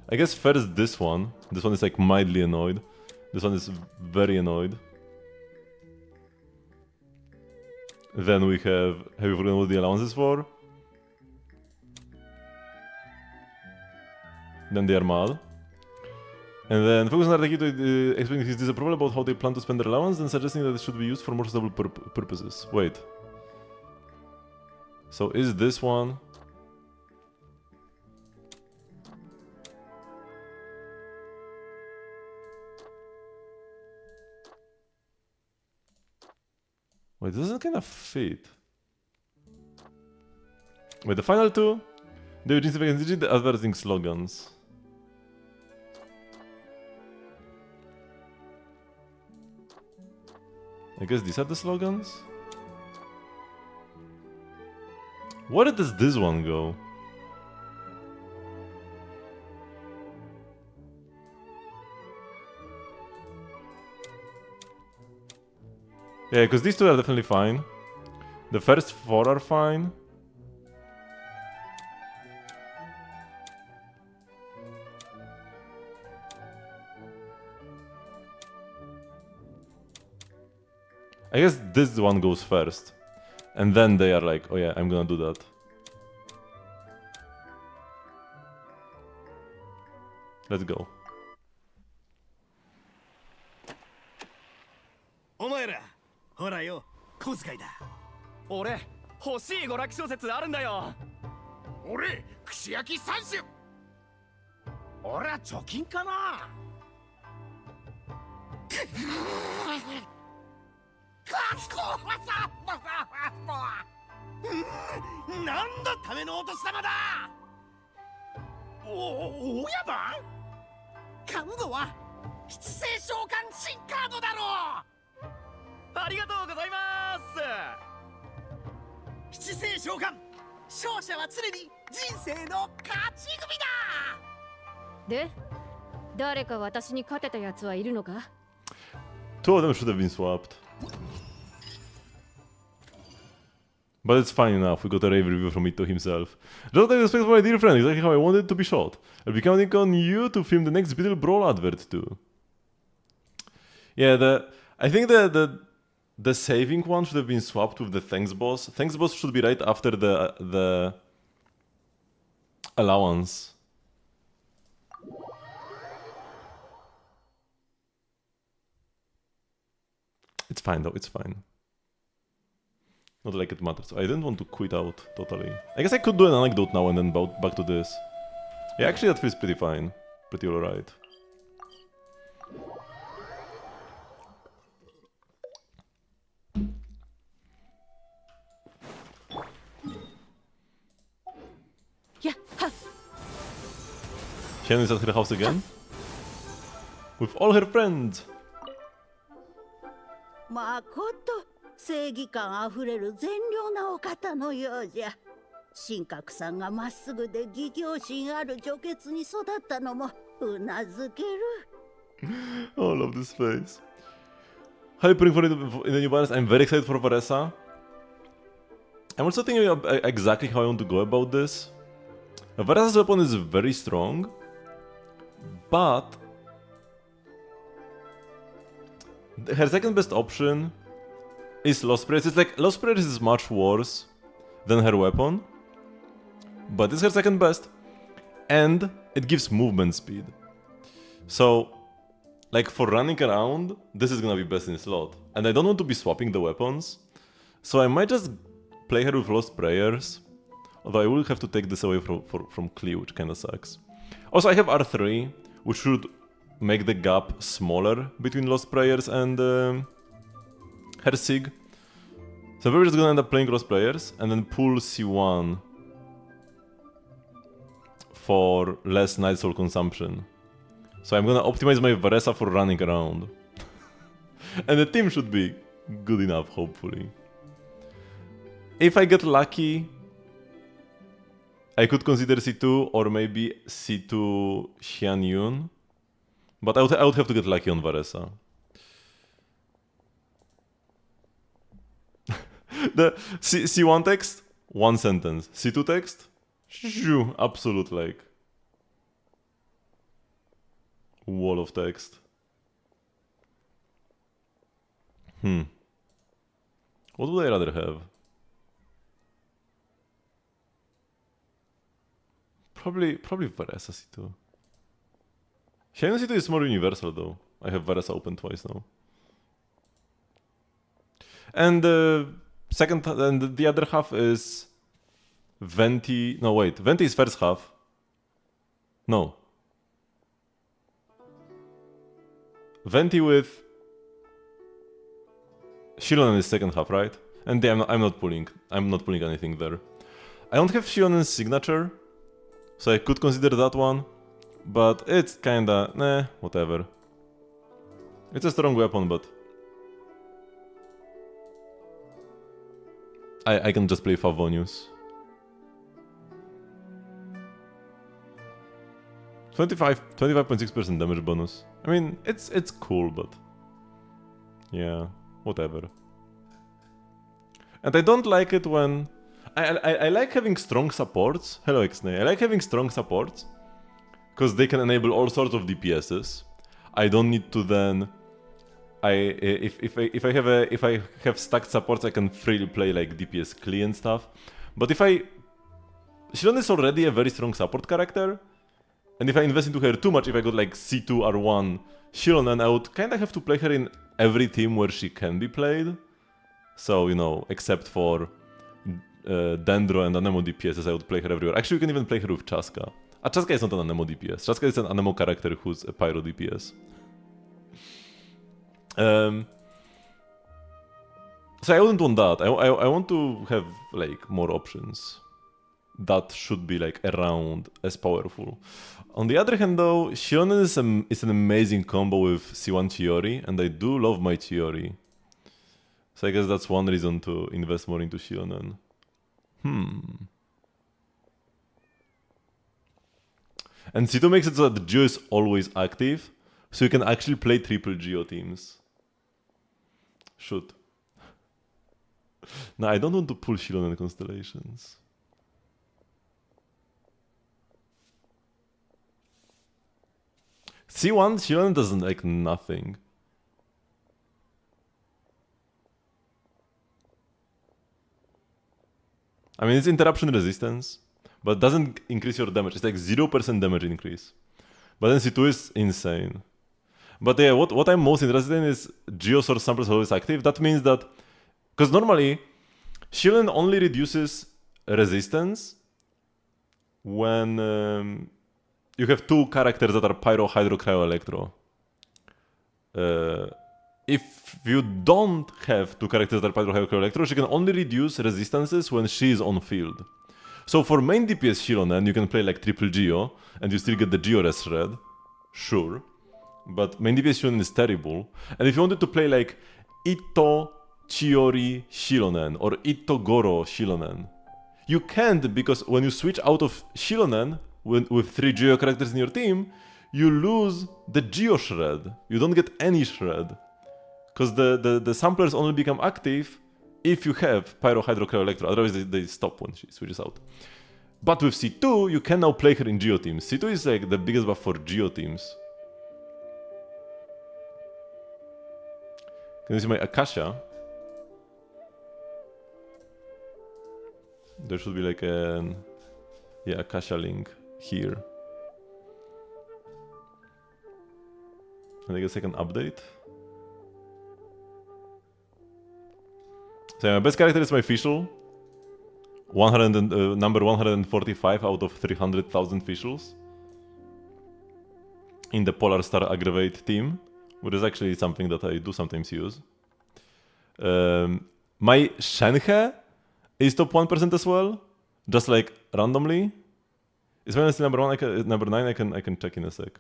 I guess first this one. This one is like mildly annoyed. This one is very annoyed. Then we have you forgotten what the allowance is for? Then they are mad. And then focus on Araki to explain his disapproval about how they plan to spend their allowance and suggesting that it should be used for more suitable purposes. Wait. So is this one... Wait, this doesn't kind of fit. Wait, the final two? The Genshin Impact CG, the advertising slogans. I guess these are the slogans? Where does this one go? Yeah, because these two are definitely fine. The first four are fine. I guess this one goes first. And then they are like, oh yeah, I'm gonna do that. Let's go. お前らほらよ小遣いだ俺欲しい娯楽小説あるんだよ俺串焼き三種俺は貯金かななんだためのお年玉だおやば買うのは七星召喚新カードだろありがとうございます七星召喚勝者は常に人生の勝ち組だ。で誰か私に勝てたやつはいるのか？ Two of them should have been swapped. But it's fine enough, we got a rave review from Ito himself. Just like respect for my dear friend, exactly how I wanted to be shot. I'll be counting on you to film the next Beetle Brawl advert too. Yeah, I think the saving one should have been swapped with the thanks boss. Thanks boss should be right after the allowance. It's fine though, it's fine. Not like it matters. I didn't want to quit out totally. I guess I could do an anecdote now and then back to this. Yeah, actually that feels pretty fine. Pretty alright. Yeah. Shannon is at her house again? With all her friends! まこと正義感あふれる善良なお方のようじゃ。神格さんがまっすぐで義行心ある女傑に育ったのもうなずける。Oh, I love this face. How are you putting for it in the new balance? I'm very excited for Varesa. I'm also thinking exactly how I want to go about this. Varesa's weapon is very strong, but her second best option is Lost Prayers. It's like Lost Prayers is much worse than her weapon, but it's her second best, and it gives movement speed. So, like for running around, this is gonna be best in slot, and I don't want to be swapping the weapons, so I might just play her with Lost Prayers, although I will have to take this away from Klee, which kinda sucks. Also, I have R3, which should make the gap smaller between Lost Prayers and her Sig. So we're just gonna end up playing Lost Prayers and then pull C1 for less Night Soul consumption. So I'm gonna optimize my Varesa for running around. And the team should be good enough, hopefully. If I get lucky, I could consider C2 or maybe C2 Xian Yun. But I would have to get lucky on Varesa. The C1 text, one sentence. C2 text, shoo, absolute like wall of text. What would I rather have? Probably Varesa C2. Xian C2 is more universal though. I have Varesa open twice now. And the other half is Venti. No, wait. Venti is first half. No. Venti with Shilonen is second half, right? And I'm not pulling. I'm not pulling anything there. I don't have Shilonen's signature, so I could consider that one. But it's kinda, whatever. It's a strong weapon, but I can just play Favonius. 25.6% damage bonus. I mean, it's cool, but yeah, whatever. And I don't like it when I like having strong supports. Hello, Ixnay. I like having strong supports because they can enable all sorts of DPSs. I don't need to then. If I have stacked supports, I can freely play like DPS Klee and stuff. But Shilon is already a very strong support character, and if I invest into her too much, if I got like C2 R1 Shilon, then I would kind of have to play her in every team where she can be played. So you know, except for Dendro and Anemo DPSs, I would play her everywhere. Actually, you can even play her with Chaska. Chaska is not an Anemo DPS. Chaska is an Anemo character who's a Pyro DPS. So I wouldn't want that. I want to have like more options that should be like around as powerful. On the other hand though, Shionen is an amazing combo with C1 Chiori, and I do love my Chiori. So I guess that's one reason to invest more into Shionen. And C2 makes it so that the Geo is always active, so you can actually play triple Geo teams. Should. No, I don't want to pull Shilonen constellations. C1, Shilonen doesn't like nothing. I mean, it's interruption resistance, but doesn't increase your damage. It's like 0% damage increase. But then C2 is insane. But yeah, what I'm most interested in is Geo source samples always active. That means that, because normally, Shilonen only reduces resistance when you have two characters that are Pyro, Hydro, Cryo, Electro. If you don't have two characters that are Pyro, Hydro, Cryo, Electro, she can only reduce resistances when she is on field. So for main DPS Shilonen, you can play like triple Geo, and you still get the Geo res shred. Sure. But main DPS Shilonen is terrible. And if you wanted to play like Itto Chiori Shilonen or Itto Goro Shilonen, you can't, because when you switch out of Shilonen with 3 Geo characters in your team, you lose the Geo shred. You don't get any shred. Because the samplers only become active if you have Pyro, Hydro, Cryo, Electro. Otherwise they stop when she switches out. But with C2, you can now play her in Geo teams. C2 is like the biggest buff for Geo teams. Can you see my Akasha? There should be like an Akasha link here. And I guess I can update. So my best character is my Fischl. Number 145 out of 300,000 Fischls. In the Polar Star Aggravate team, which is actually something that I do sometimes use. My Shenhe is top 1% as well, just like randomly. Is when it's number 1, number 9, I can check in a sec.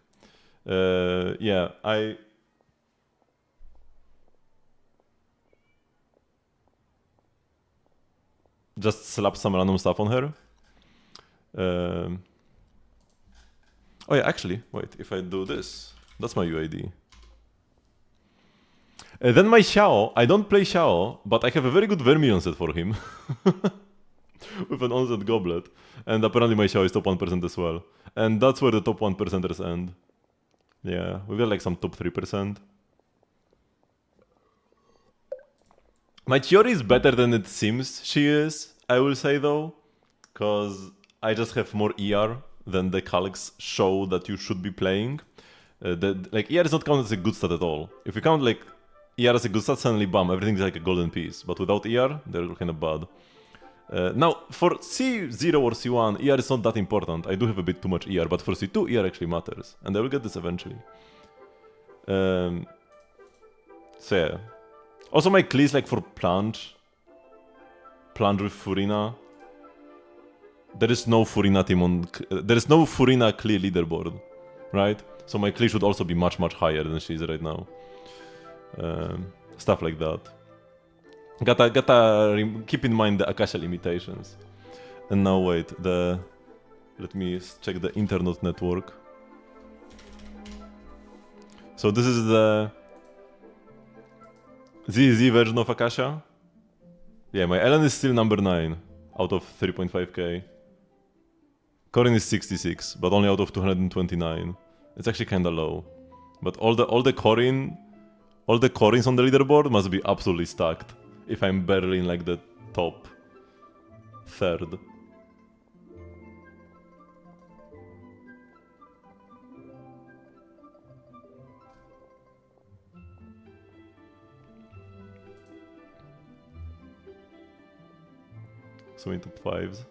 Yeah, I just slap some random stuff on her. Oh yeah, actually, wait, if I do this, that's my UID. Then my Xiao, I don't play Xiao, but I have a very good Vermilion set for him. With an onset goblet. And apparently my Xiao is top 1% as well. And that's where the top 1%ers end. Yeah, we got like some top 3%. My Chiori is better than it seems she is, I will say though. Because I just have more ER than the calcs show that you should be playing. Like ER is not counted as a good stat at all. If you count like ER as a good stat, suddenly bam, everything is like a golden piece. But without ER, they're kind of bad. Now, for C0 or C1, ER is not that important. I do have a bit too much ER, but for C2, ER actually matters. And I will get this eventually. So yeah. Also my Klee is like for Plunge. Plunge with Furina. There is no Furina team on... There is no Furina Klee leaderboard. Right? So my Klee should also be much, much higher than she is right now. Stuff like that. Gotta keep in mind the Akasha limitations. And now wait, let me check the internet network. So this is the ZZ version of Akasha. Yeah, my Ellen is still number 9 out of 3.5k. Corin is 66, but only out of 229. It's actually kinda low. But all the Corins on the leaderboard must be absolutely stacked. If I'm barely in like the top third. So many top 5s.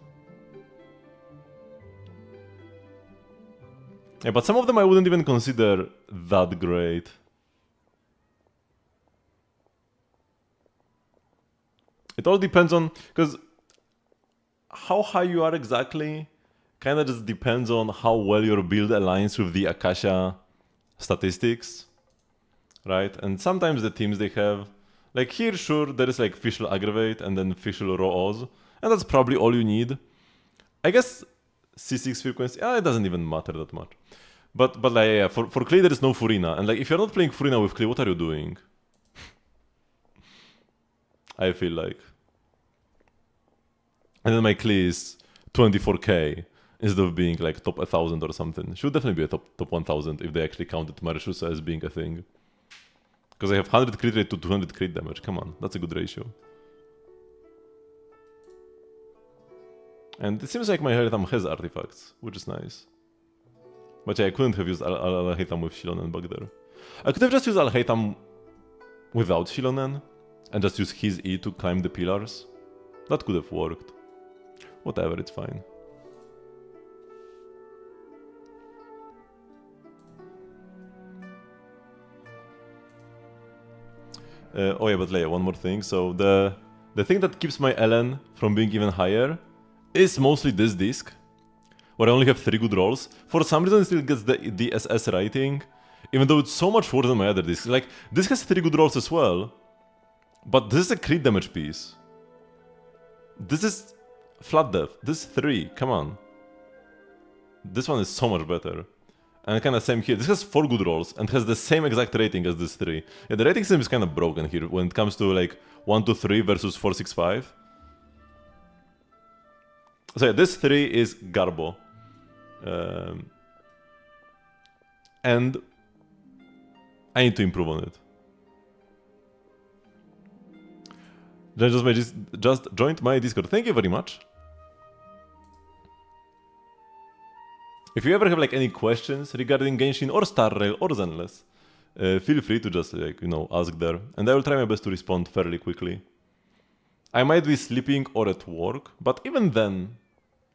Yeah, but some of them I wouldn't even consider that great. It all depends on, because how high you are exactly kind of just depends on how well your build aligns with the Akasha statistics, right? And sometimes the teams they have, like here, sure, there is like Fischl Aggravate and then Fischl Raw Oz, and that's probably all you need. I guess C6 frequency. It doesn't even matter that much. But like, yeah, for Klee there is no Furina, and like if you're not playing Furina with Klee, what are you doing? I feel like. And then my Klee is 24k instead of being like top 1000 or something. Should definitely be a top 1000 if they actually counted Marishusa as being a thing. Because I have 100 crit rate to 200 crit damage. Come on, that's a good ratio. And it seems like my Alhaitham has artifacts, which is nice. But yeah, I couldn't have used Alhaitham with Shilonen back there. I could have just used Alhaitham without Shilonen and just use his E to climb the pillars. That could have worked. Whatever, it's fine. Oh yeah, but Leia, one more thing. So the thing that keeps my LN from being even higher is mostly this disc, where I only have 3 good rolls. For some reason it still gets the DSS rating, even though it's so much worse than my other discs. Like, this has 3 good rolls as well, but this is a crit damage piece. This is flat death. This is 3, come on. This one is so much better. And kind of same here. This has 4 good rolls and has the same exact rating as this 3. Yeah, the rating system is kind of broken here when it comes to like 1 to 3 versus 4, 6, 5. So yeah, this 3 is Garbo. And I need to improve on it. Just joined my Discord. Thank you very much. If you ever have like any questions regarding Genshin or Star Rail or Zenless, feel free to just like, you know, ask there, and I will try my best to respond fairly quickly. I might be sleeping or at work, but even then,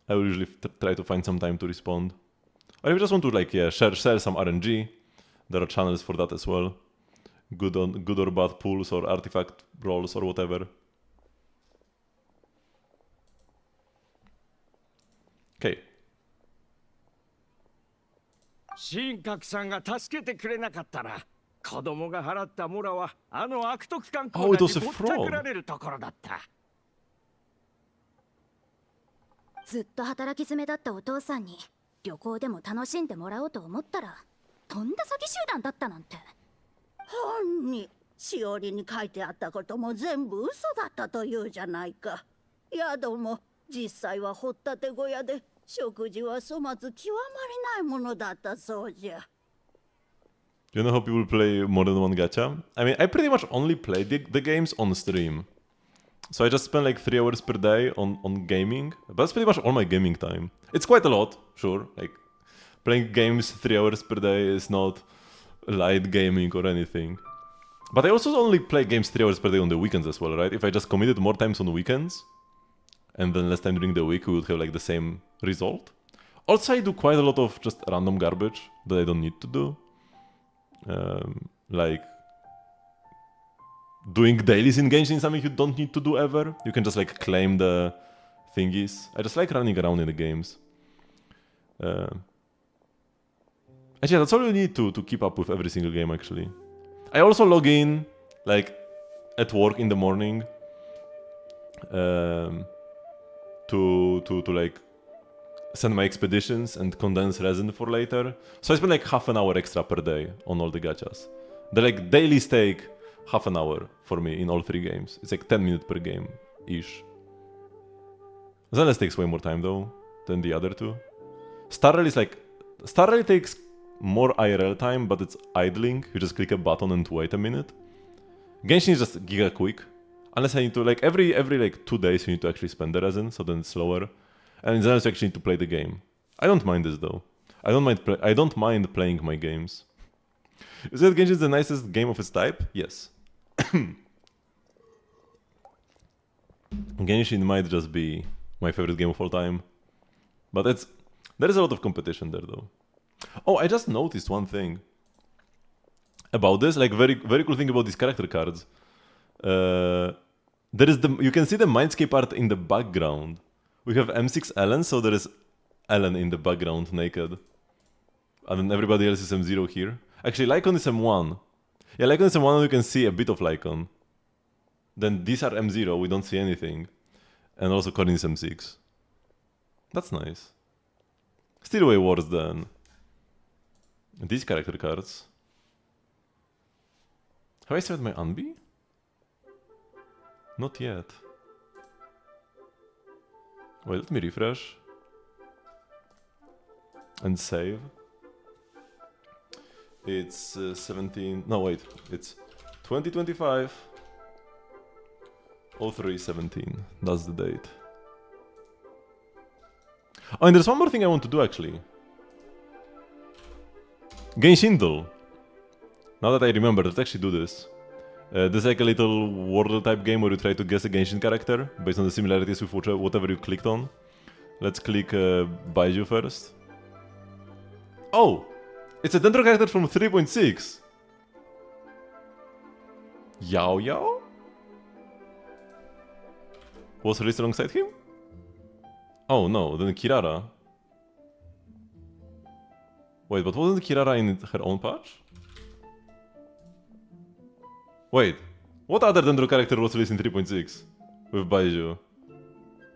I will usually try to find some time to respond. Or if you just want to like, yeah, share some RNG, there are channels for that as well. Good or bad pulls or artifact rolls or whatever. Okay. 神格さんが助けてくれなかったら、子供が払ったモラはあの悪徳観光団にぼったくられるところだった。ずっと働き詰めだったお父さんに旅行でも楽しんでもらおうと思ったら、とんだ詐欺集団だったなんて。本にしおりに書いてあったことも全部嘘だったというじゃないか。宿も実際は掘ったて小屋で食事は粗末極まりないものだったそうじゃ。You know how people play more than one gacha? I mean, I pretty much only play the games on stream. So I just spend like 3 hours per day on gaming. But that's pretty much all my gaming time. It's quite a lot, sure. Like, playing games 3 hours per day is not light gaming or anything. But I also only play games 3 hours per day on the weekends as well, right? If I just committed more times on weekends, and then less time during the week, we would have like the same result. Also, I do quite a lot of just random garbage that I don't need to do. Like doing dailies in Genshin is something you don't need to do ever. You can just like claim the thingies. I just like running around in the games. Actually, that's all you need to keep up with every single game, actually. I also log in, like, at work in the morning to like send my expeditions and condense resin for later. So I spend like half an hour extra per day on all the gachas. The like dailies take half an hour for me in all 3 games. It's like 10 minutes per game ish. Zenless takes way more time though than the other 2. Star Rail is like, Star Rail takes more IRL time, but it's idling. You just click a button and wait a minute. Genshin is just giga quick. Unless I need to, like, every like 2 days you need to actually spend the resin, so then it's slower. And in Zenless you actually need to play the game. I don't mind this though. I don't mind playing my games. You said Genshin is the nicest game of its type? Yes. Genshin might just be my favorite game of all time. But there is a lot of competition there though. Oh, I just noticed one thing about this, like very cool thing about these character cards. You can see the Mindscape art in the background. We have M6 Ellen, so there is Ellen in the background naked. And then everybody else is M0 here. Actually, Lycon is M1. Yeah, Lycon is M1 and you can see a bit of Lycon. Then these are M0, we don't see anything. And also Corrin is M6. That's nice. Still way worse than these character cards. Have I started my Unbi? Not yet. Wait, let me refresh. And save. It's 17... No, wait. It's 2025. 0317. That's the date. Oh, and there's one more thing I want to do, actually. Genshin Duel. Now that I remember, let's actually do this. This is like a little Wordle type game where you try to guess a Genshin character based on the similarities with whatever you clicked on. Let's click Baiju first. Oh! It's a Dendro character from 3.6! Yao Yao? Was released alongside him? Oh no, then Kirara. Wait, but wasn't Kirara in her own patch? Wait, what other Dendro character was released in 3.6 with Baiju?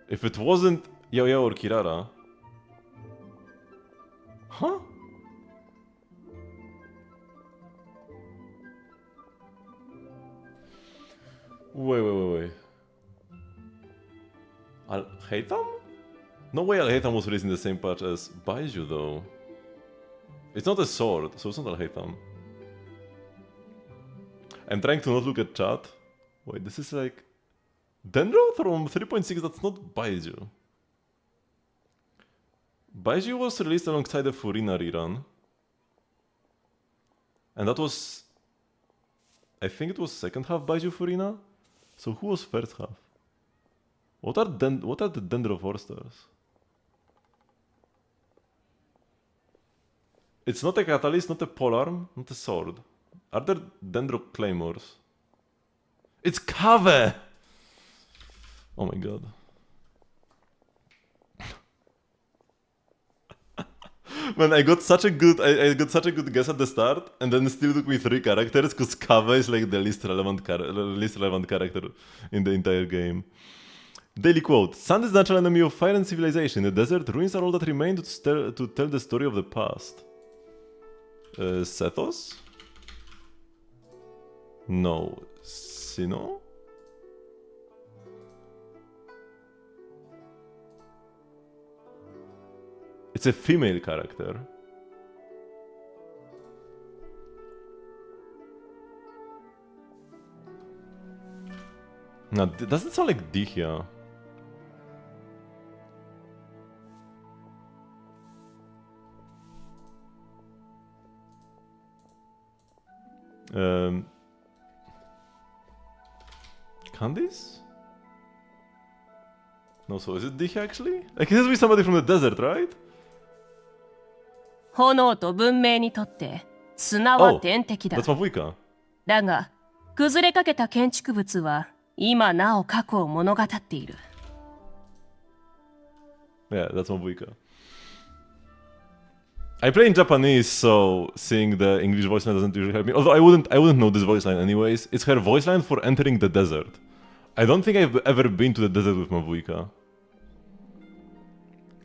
If it wasn't Yao Yao or Kirara... Huh? Wait. Al-Haytham? No way Al-Haytham was released in the same patch as Baiju though. It's not a sword, so it's not Al-Haytham. I'm trying to not look at chat. Wait, this is like... Dendro from 3.6, that's not Baiju. Baiju was released alongside the Furina rerun. And that was... I think it was second half Baiju Furina? So who was first half? What are the Dendro 4 stars? It's not a catalyst, not a polearm, not a sword. Are there Dendro claymores? It's Kave! Oh my god. Man, I got such a good guess at the start, and then it still took me 3 characters, because Kave is like the least relevant character in the entire game. Daily quote: Sand is the natural enemy of fire and civilization. In the desert, ruins are all that remain to tell the story of the past. Sethos? No. Sino? It's a female character. No, doesn't sound like Dihya. Candice? No, so is it Dihya actually? Like, it has to be somebody from the desert, right? 炎と文明にとって砂は天敵だ。That's Mavuika. だが、崩れかけた建築物は今なお過去を物語っている。Yeah, that's Mavuika. I play in Japanese, so seeing the English voice line doesn't usually help me. Although I wouldn't know this voice line anyways. It's her voice line for entering the desert. I don't think I've ever been to the desert with Mavuika.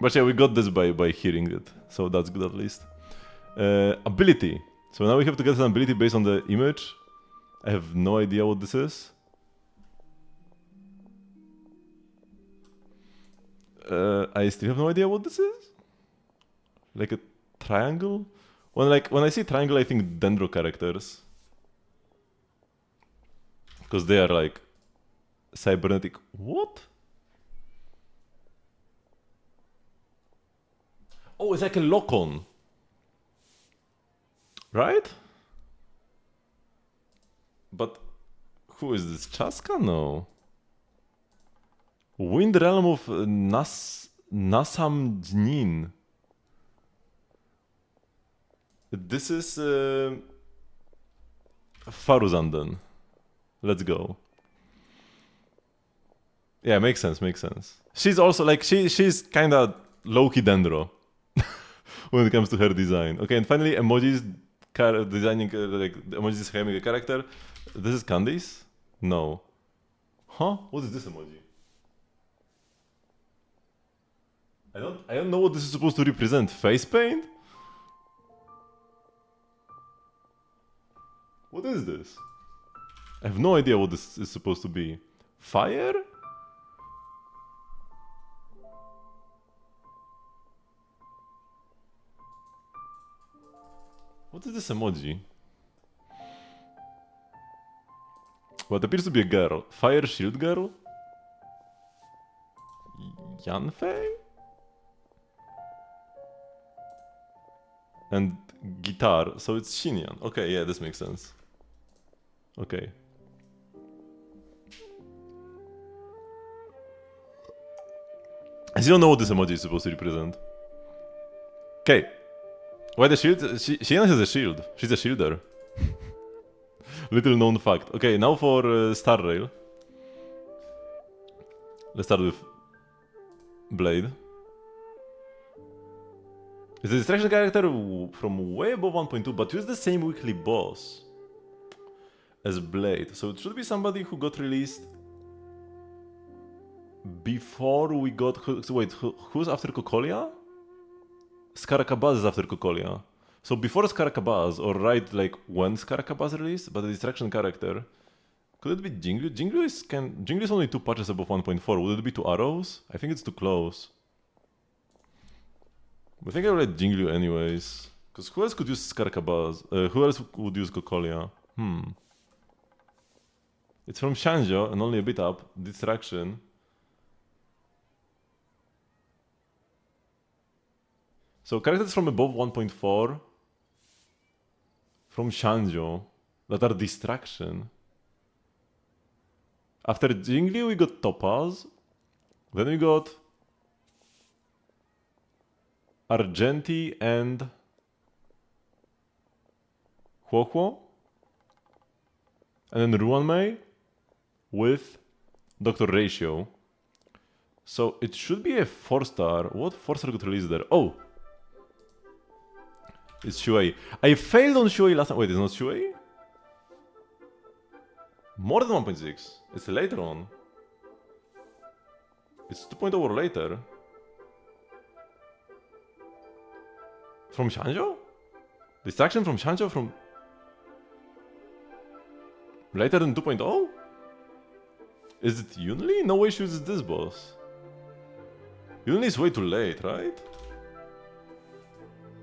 But yeah, we got this by hearing it, so that's good at least. Ability. So now we have to get an ability based on the image. I have no idea what this is. I still have no idea what this is. Like a triangle? When I see triangle, I think Dendro characters. Because they are like cybernetic. What? Oh, it's like a lock-on. Right? But who is this? Chaska? No. Wind Realm of Nasamjnin. This is Faruzandan. Let's go. Yeah, makes sense. She's also like she's kind of low-key Dendro when it comes to her design. Okay, and finally, emojis designing like emojis describing a character. This is Candice? No. Huh? What is this emoji? I don't know what this is supposed to represent. Face paint? What is this? I have no idea what this is supposed to be. Fire? What is this emoji? What appears to be a girl. Fire shield girl? Yanfei? And guitar, so it's Xinyan. Okay, yeah, this makes sense. Okay. I still don't know what this emoji is supposed to represent. Okay. Why the shield? Xinyan has a shield. She's a shielder. Little known fact. Okay, now for Star Rail. Let's start with Blade. It's a distraction character from way above 1.2, but use the same weekly boss as Blade. So it should be somebody who got released before we got... Wait, who's after Kokolia? Scarakabaz is after Kokolia. So before Scarakabaz, or right like when Scarakabaz released, but a distraction character. Could it be Jinglu? Jinglu is only 2 patches above 1.4. Would it be 2 arrows? I think it's too close. I think I'll let Jinglu anyways. Because who else could use Scarakabaz? Who else would use Kokolia? It's from Shanjo and only a bit up. Distraction. So characters from above 1.4 from Shanjo that are distraction. After Jingli we got Topaz, then we got Argenti and Huohuo, and then Ruanmei with Dr. Ratio. So it should be a 4-star. What 4-star got released there? Oh! It's Shuei. I failed on Shuei last time. Wait, it's not Shuei? More than 1.6. It's later on. It's 2.0 or later. From Shanjo? Distraction from Shanjo from... later than 2.0? Is it Yunli? No way she uses this boss. Yunli is way too late, right?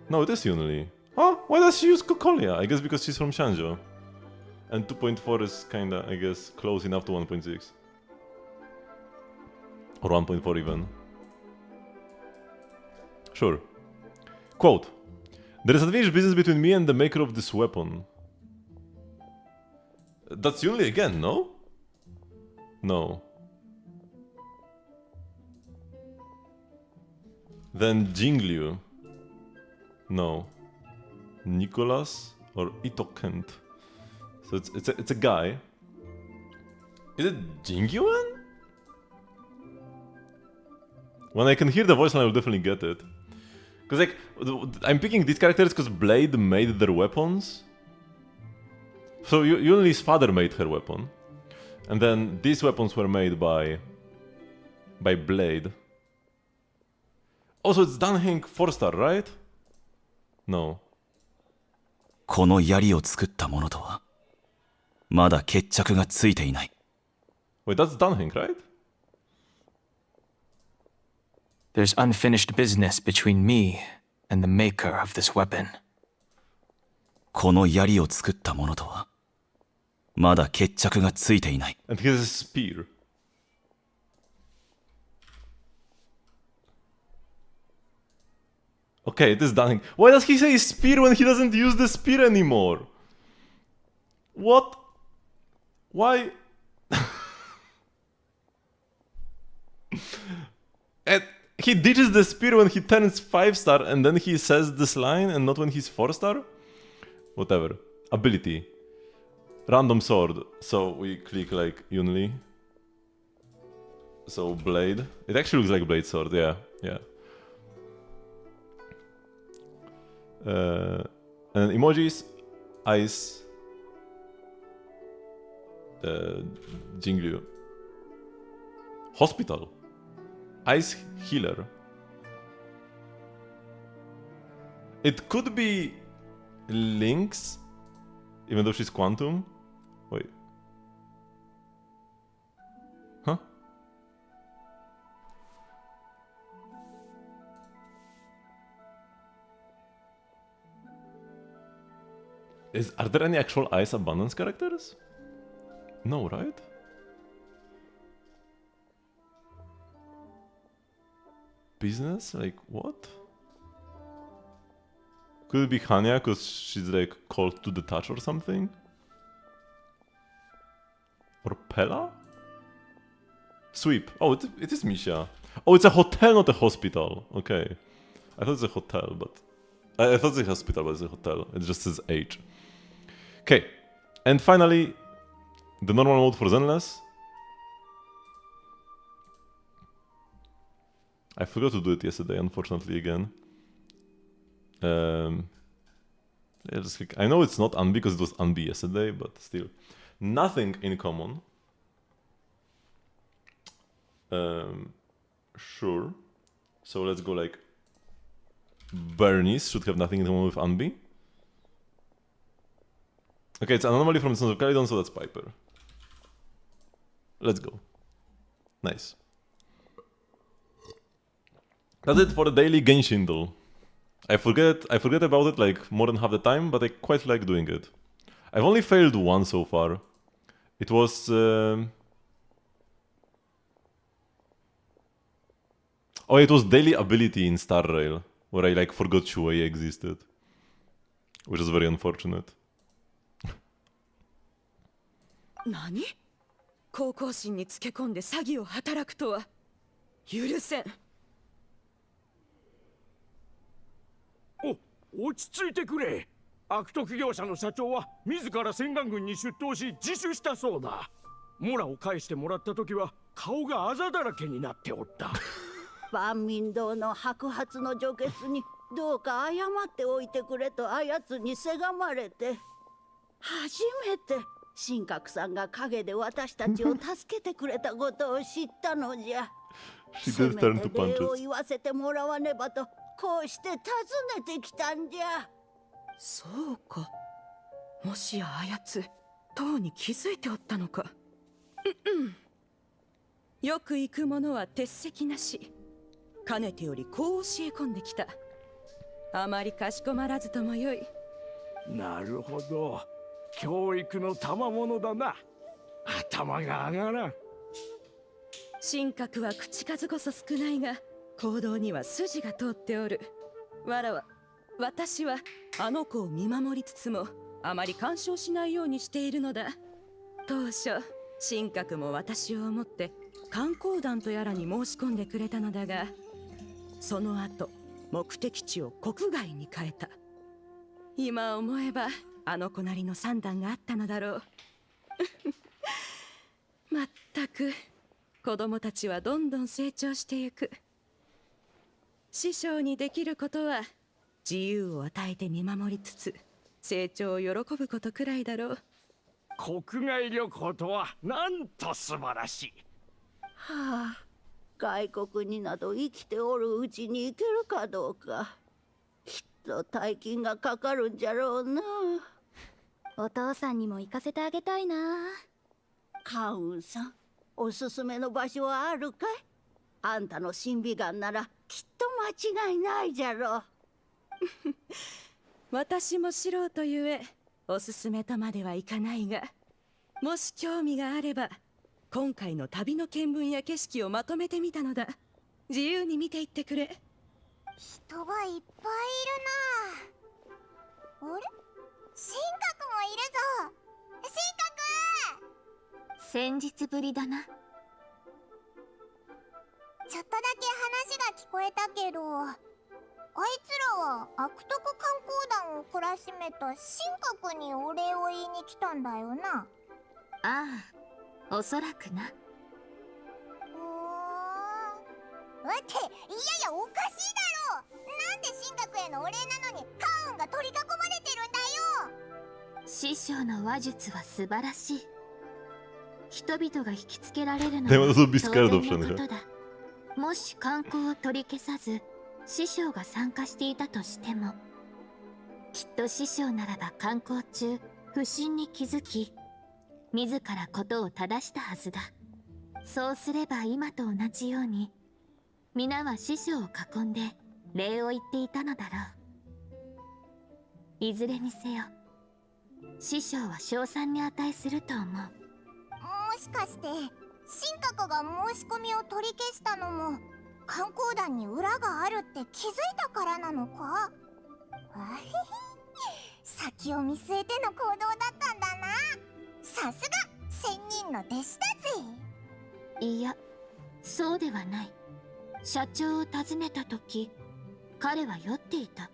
No, it is Yunli. Huh? Why does she use Kokolia? I guess because she's from Shanjo. And 2.4 is kinda, I guess, close enough to 1.6. Or 1.4 even. Sure. Quote. There is unfinished business between me and the maker of this weapon. That's Yunli again, no? No. Then Jingliu. No. Nicholas or Ito Kent. So it's a guy. Is it Jingyuan? When I can hear the voice, I will definitely get it. Cause like I'm picking these characters because Blade made their weapons. So Yunli's father made her weapon, and then these weapons were made by Blade. Also, it's Danheng 4-star, right? No. この槍を作った者とはまだ決着がついていない。 Wait, that's Danheng, right? There's unfinished business between me and the maker of this weapon. この槍を作った者とはまだ決着がついていない。 And he has a spear. Okay, it is Danheng. Why does he say spear when he doesn't use the spear anymore? What? Why? And he ditches the spear when he turns 5-star and then he says this line and not when he's 4-star? Whatever. Ability. Random sword. So we click like Yunli. So blade. It actually looks like blade sword, yeah. And emojis, ice, Jingliu. Hospital. Ice healer. It could be Lynx, even though she's Quantum. Wait. Huh? Are there any actual Ice Abundance characters? No, right? Business? Like, what? Could it be Hanya because she's like called to the touch or something? Or Pella? Sweep. Oh, it is Misha. Oh, it's a hotel, not a hospital. Okay. I thought it's a hotel, but... I thought it's a hospital, but it's a hotel. It just says age. Okay. And finally, the normal mode for Zenless. I forgot to do it yesterday, unfortunately, again. I know it's not Unbi because it was Unbi yesterday, but still. Nothing in common. Sure. So let's go like... Bernice should have nothing in common with Unbi. Okay, it's an anomaly from the Sons of Calydon, so that's Piper. Let's go. Nice. That's it for the daily Genshin though. I forget about it like more than half the time, but I quite like doing it. I've only failed one so far. It was... Oh, it was daily ability in Star Rail, where I like forgot Shuei existed. Which is very unfortunate. 何？高校心につけ込んで詐欺を働くとは許せん。落ち着いてくれ。悪徳業者の社長は自ら洗顔軍に出頭し自首したそうだ。モラを返してもらった時は顔があざだらけになっておった。万民堂の白髪の女傑にどうか謝っておいてくれとあやつにせがまれて、初めて神格さんが陰で私たちを助けてくれたことを知ったのじゃ。せめて礼を言わせてもらわねばとこうして訪ねてきたんじゃ。そうか。もしやあやつとうに気づいておったのか。よく行く者は鉄石なし。かねてよりこう教え込んできた。あまりかしこまらずともよい。なるほど。教育の賜物だな。頭が上がらん。神格は口数こそ少ないが行動には筋が通っておる。私はあの子を見守りつつもあまり干渉しないようにしているのだ。当初神格も私を思って観光団とやらに申し込んでくれたのだが、その後目的地を国外に変えた。今思えばあの子なりの算段があったのだろう。まったく子供たちはどんどん成長してゆく。師匠にできることは自由を与えて見守りつつ成長を喜ぶことくらいだろう。国外旅行とはなんと素晴らしい。はあ、外国になど生きておるうちに行けるかどうか。きっと大金がかかるんじゃろうな。お父さんにも行かせてあげたいな。カウンさん、おすすめの場所はあるかい？あんたの審美眼ならきっと間違いないじゃろう。私も素人ゆえおすすめとまではいかないが、もし興味があれば今回の旅の見聞や景色をまとめてみたのだ。自由に見ていってくれ。人がいっぱいいるな。あれ？神格もいるぞ。神格！先日ぶりだな。ちょっとだけ話が聞こえたけど、あいつらは悪徳観光団を懲らしめた神格にお礼を言いに来たんだよな。ああ、おそらくな。待って、いやいやおかしいだろ。なんで神格へのお礼なのにカーンが取り囲まれてるんだよ。師匠の話術は素晴らしい。人々が引きつけられるのは当然のことだ。もし観光を取り消さず師匠が参加していたとしてもきっと師匠ならば観光中不審に気づき、自らことを正したはずだ。そうすれば今と同じように皆は師匠を囲んで礼を言っていたのだろう。いずれにせよ師匠は称賛に値すると思う。もしかして神格が申し込みを取り消したのも観光団に裏があるって気づいたからなのか？あへへ、先を見据えての行動だったんだな。さすが仙人の弟子だぜ。いや、そうではない。社長を訪ねた時、彼は酔っていた。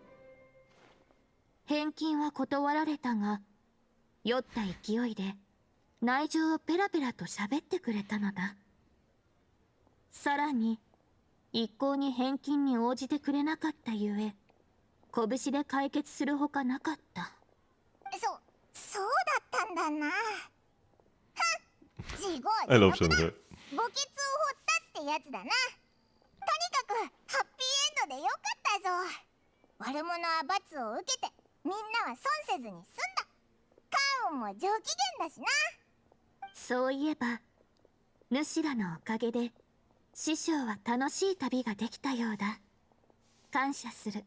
返金は断られたが、酔った勢いで内情をペラペラと喋ってくれたのだ。さらに一向に返金に応じてくれなかったゆえ、拳で解決するほかなかった。そうだったんだな。はっ、自業自得だ。 I love Shenhe. 墓穴を掘ったってやつだな。とにかくハッピーエンドでよかったぞ。悪者は罰を受けてみんなは損せずに済んだ。カーンも上機嫌だしな。そういえば主らのおかげで師匠は楽しい旅ができたようだ。感謝する。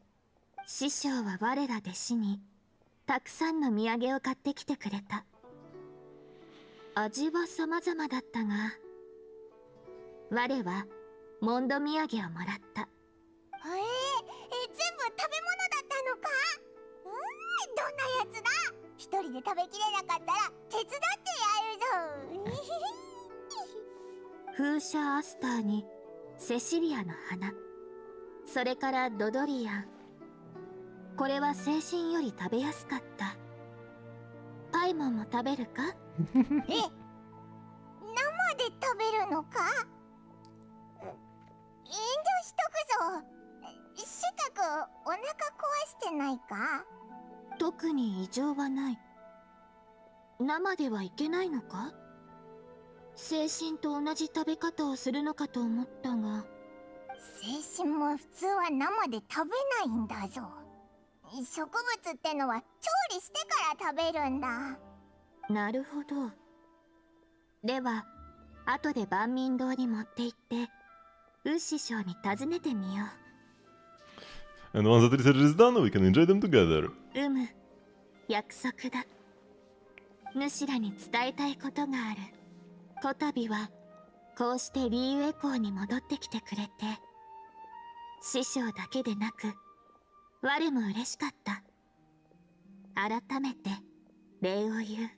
師匠は我ら弟子にたくさんの土産を買ってきてくれた。味は様々だったが、我はモンド土産をもらった。全部食べ物だったのか？どんなやつだ？一人で食べきれなかったら手伝ってやるぞ。風車アスターにセシリアの花、それからドドリアン。これは精神より食べやすかった。パイモンも食べるか？え、生で食べるのか？遠慮しとくぞ。しかくお腹壊してないか？特に異常はない。生ではいけないのか？精神と同じ食べ方をするのかと思ったが。精神も普通は生で食べないんだぞ。植物ってのは調理してから食べるんだ。なるほど。では後で万民堂に持って行ってウッ師匠に尋ねてみよう。 And once the research is done, we can enjoy them together. 約束だ。主らに伝えたいことがある。こたびはこうしてリーウェ港に戻ってきてくれて、師匠だけでなく我も嬉しかった。改めて礼を言う。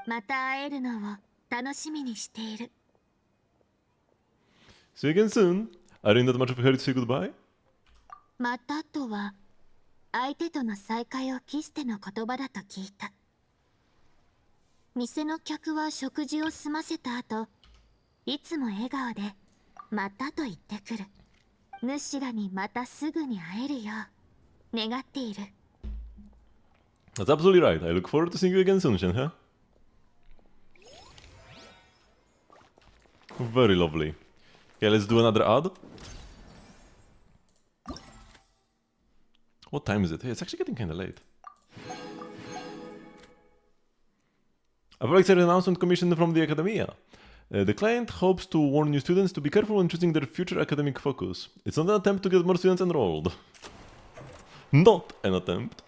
また会えるのを楽しみにしている。 See you again soon. Are you in that much of a hurry to say goodbye? またとは相手との再会を期しての言葉だと聞いた。店の客は食事を済ませた後、いつも笑顔でまたと言ってくる。主らにまたすぐに会えるよう願っている。 That's absolutely right. I look forward to seeing you again soon, Shenhe. Very lovely. Okay, let's do another ad. What time is it? Hey, it's actually getting kinda late. A very exciting announcement commissioned from the Academia. The client hopes to warn new students to be careful when choosing their future academic focus. It's not an attempt to get more students enrolled. Not an attempt.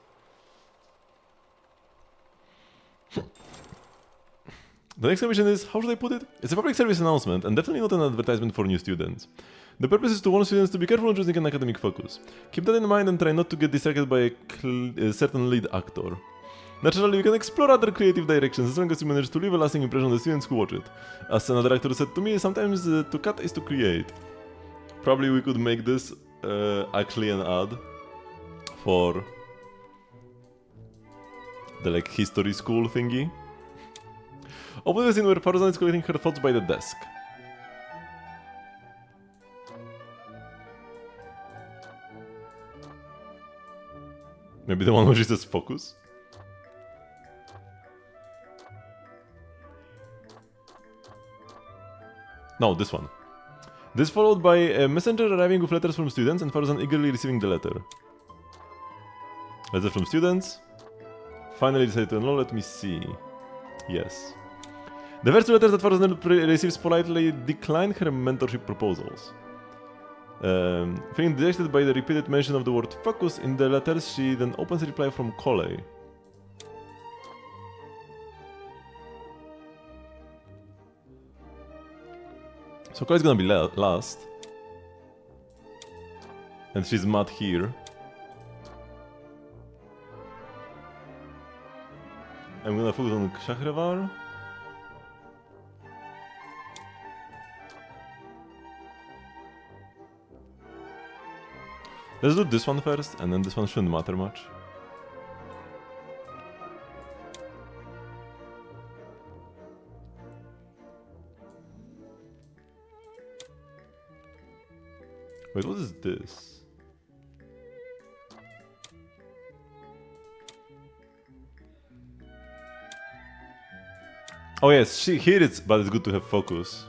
The next commission is, how should I put it? It's a public service announcement and definitely not an advertisement for new students. The purpose is to warn students to be careful when choosing an academic focus. Keep that in mind and try not to get distracted by a certain lead actor. Naturally, you can explore other creative directions as long as you manage to leave a lasting impression on the students who watch it. As another actor said to me, sometimes to cut is to create. Probably we could make this actually an ad for the like history school thingy. Open the scene where Farzan is collecting her thoughts by the desk. Maybe the one where she says focus? No, this one. This followed by a messenger arriving with letters from students and Farzan eagerly receiving the letter. Letter from students. Finally decided to enroll. Let me see. Yes. The first letter that Farzan receives politely declined her mentorship proposals. Feeling dejected by the repeated mention of the word focus in the letters, she then opens a reply from Kole. So Kole's gonna be last. And she's mad here. I'm gonna focus on Shahrevar. Let's do this one first, and then this one shouldn't matter much. Wait, what is this? Oh yes, here it's, but it's good to have focus.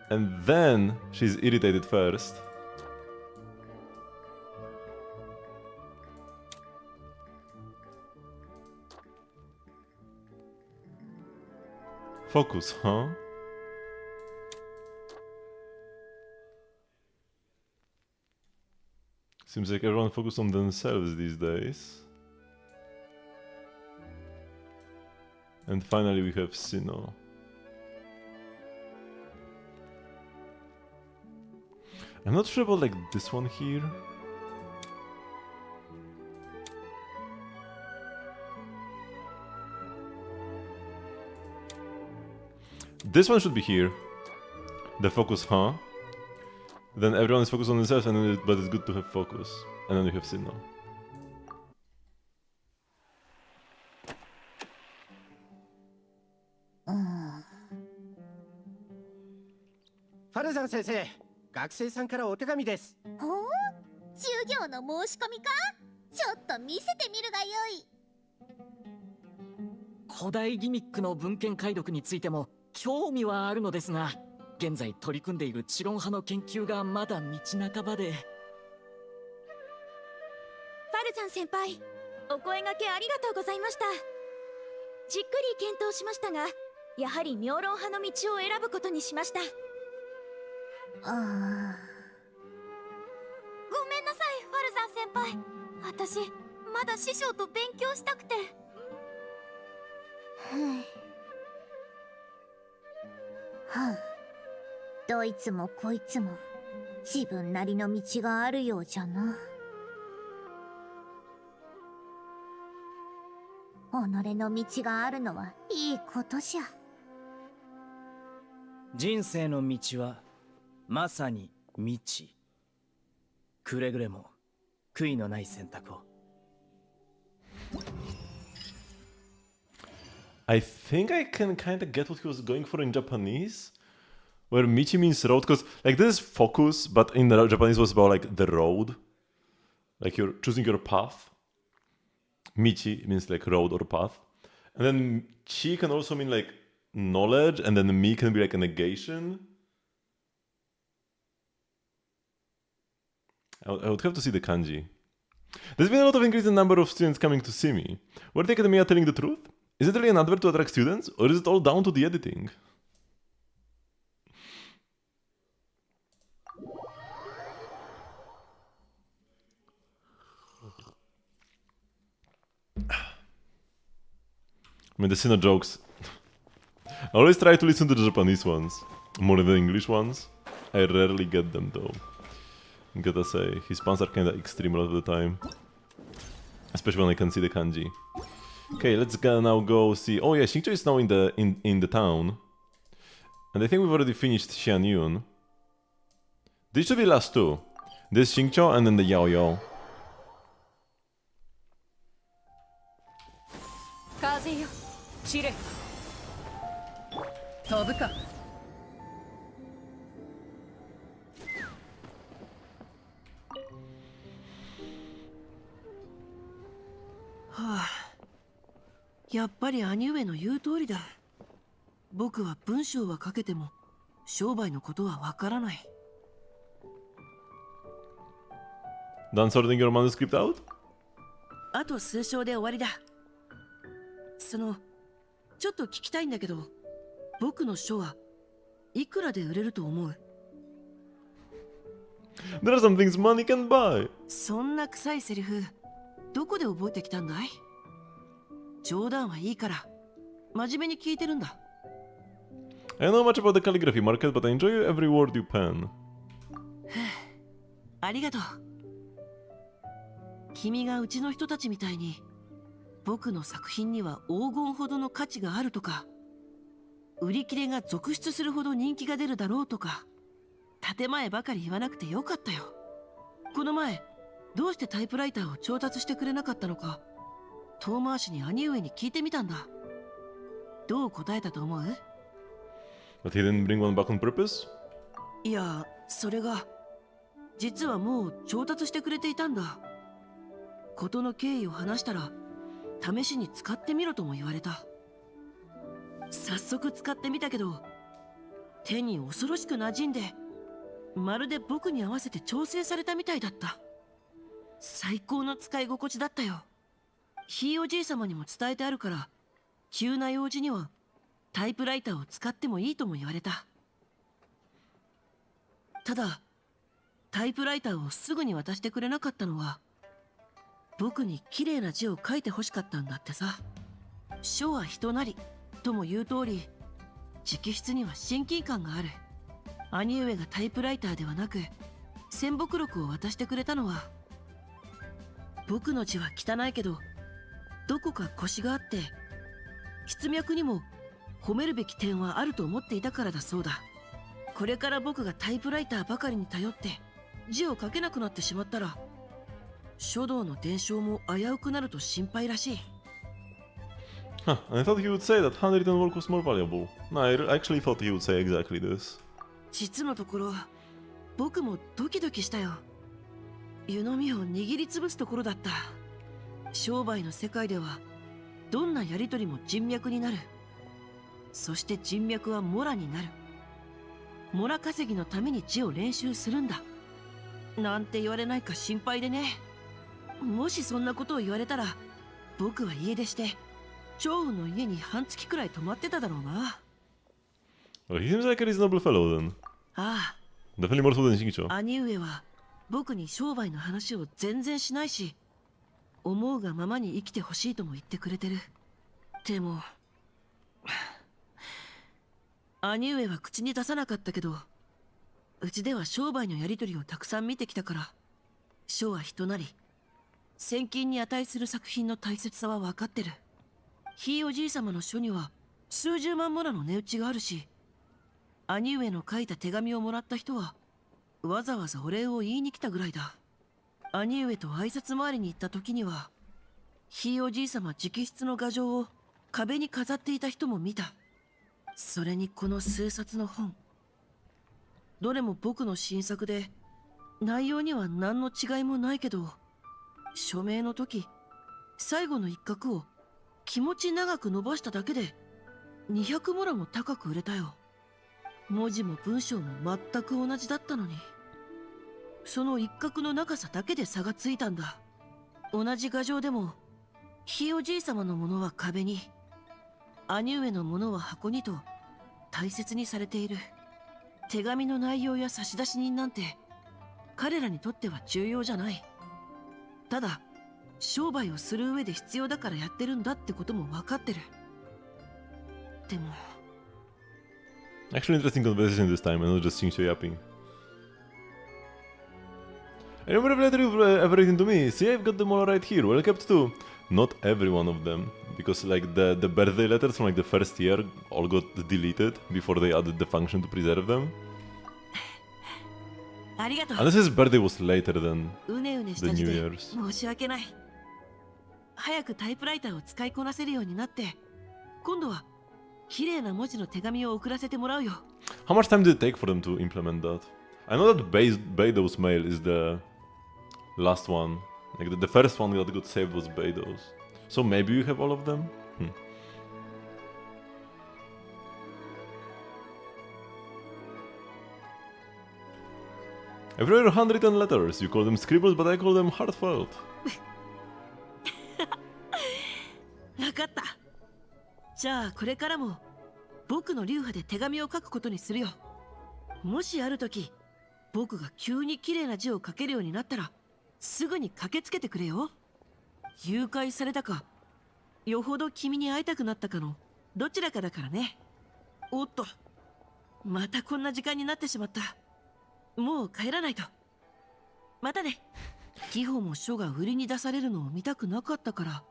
And then she's irritated first. Focus, huh? Seems like everyone focuses on themselves these days. And finally we have Sinnoh. I'm not sure about like this one here. This one should be here. The focus, huh? Then everyone is focused on themselves, and then but it's good to have focus. And then we have Sinnoh. ファルザン先生、学生さんからお手紙です。ほう、授業の申し込みか。ちょっと見せてみるがよい。古代ギミックの文献解読についても興味はあるのですが、現在取り組んでいる知論派の研究がまだ道半ばで。ファルザン先輩、お声掛けありがとうございました。じっくり検討しましたが、やはり妙論派の道を選ぶことにしました。ごめんなさい、ファルザン先輩。私、まだ師匠と勉強したくて。どいつもこいつも自分なりの道があるようじゃな。己の道があるのはいいことじゃ。人生の道はまさに未知。くれぐれも悔いのない選択を。I think I can kind of get what he was going for in Japanese, where Michi means road, because like this is focus, but in the Japanese was about like the road, like you're choosing your path. Michi means like road or path, and then chi can also mean like knowledge, and then mi can be like a negation. I would have to see the kanji. There's been a lot of increase in number of students coming to see me. Were the academia telling the truth? Is it really an advert to attract students, or is it all down to the editing? I mean, the Sinnoh jokes. I always try to listen to the Japanese ones more than the English ones. I rarely get them though. Gotta say, his puns are kinda extreme a lot of the time. Especially when I can see the kanji. Okay, let's now go see. Oh yeah, Xingqiu is now in the town. And I think we've already finished Xianyun. These should be last two. This Xingqiu and then the Yao Yao. 風よ、散れ。飛ぶか。はあ、やっぱり兄上の言う通りだ。僕は文章は書けても商売のことはわからない。Done sorting your manuscript out? あと数勝で終わりだ。ちょっと聞きたいんだけど、僕の書はいくらで売れると思う？ There are some things money can buy. そんな臭いセリフ、どこで覚えてきたんだい？冗談はいいから、真面目に聞いてるんだ。I know much about the calligraphy market, but I enjoy every word you pen. ありがとう。君がうちの人たちみたいに、僕の作品には黄金ほどの価値があるとか、売り切れが続出するほど人気が出るだろうとか、建前ばかり言わなくてよかったよ。この前、どうしてタイプライターを調達してくれなかったのか、遠回しに兄上に聞いてみたんだ。どう答えたと思う？ But he didn't bring one back on purpose? いや、それが、実はもう調達してくれていたんだ。事の経緯を話したら、試しに使ってみろとも言われた。早速使ってみたけど、手に恐ろしく馴染んで、まるで僕に合わせて調整されたみたいだった。最高の使い心地だったよ。ひいおじい様にも伝えてあるから、急な用事にはタイプライターを使ってもいいとも言われた。ただ、タイプライターをすぐに渡してくれなかったのは、僕に綺麗な字を書いて欲しかったんだってさ。書は人なりとも言う通り、直筆には親近感がある。兄上がタイプライターではなく戦木録を渡してくれたのは、僕の字は汚いけどどこかコシがあって筆脈にも褒めるべき点はあると思っていたからだそうだ。これから僕がタイプライターばかりに頼って字を書けなくなってしまったら、書道の伝承も危うくなると心配らしい。Huh, I thought he would say that handwritten work was more valuable. No, I actually thought he would say exactly this. 実のところ、僕もドキドキしたよ。湯飲みを握りつぶすところだった。商売の世界では、どんなやりとりも人脈になる。そして人脈はモラになる。モラ稼ぎのために字を練習するんだ。なんて言われないか心配でね。もしそんなことを言われたら、僕は家出して、趙雲の家に半月くらい泊まってただろうな。Well, he seems like a reasonable fellow then. ああ。Definitely more so than Shinkicho. 兄上は僕に商売の話を全然しないし、思うがままに生きてほしいとも言ってくれてる。でも、兄上は口に出さなかったけど、うちでは商売のやり取りをたくさん見てきたから、書は人なり、千金に値する作品の大切さは分かってる。ひいおじい様の書には数十万モラの値打ちがあるし、兄上の書いた手紙をもらった人はわざわざお礼を言いに来たぐらいだ。兄上と挨拶回りに行った時には、ひいおじい様直筆の画像を壁に飾っていた人も見た。それにこの数冊の本、どれも僕の新作で、内容には何の違いもないけど、署名の時、最後の一画を気持ち長く伸ばしただけで200モラも高く売れたよ。文字も文章も全く同じだったのに、その一角の長さだけで差がついたんだ。同じ画像でも、ひいおじい様のものは壁に、兄上のものは箱にと大切にされている。手紙の内容や差出人なんて彼らにとっては重要じゃない。ただ商売をする上で必要だからやってるんだってことも分かってる。でも Actually interesting conversation this time and not just Shinkicho yapping. I remember later you've everything to me. See, I've got them all right here. Well kept too. Not every one of them, because like the birthday letters from like the first year all got deleted before they added the function to preserve them. ありがとう。 Unless his birthday was later than うねうねし the た字 New で Year's. 申し訳ない。早くタイプライターを使いこなせるようになって、今度は綺麗な文字の手紙を送らせてもらうよ。 How much time did it take for them to implement that? I know that Beido's mail is the last one. Like the first one that got saved was Beido's. So maybe you have all of them? I've read your handwritten letters. You call them scribbles, but I call them heartfelt. わかった。じゃあこれからも僕の流派で手紙を書くことにするよ。もしある時僕が急に綺麗な字を書けるようになったらすぐに駆けつけてくれよ。誘拐されたかよほど君に会いたくなったかのどちらかだからね。おっと、またこんな時間になってしまった。もう帰らないと。またね。紀穂も書が売りに出されるのを見たくなかったから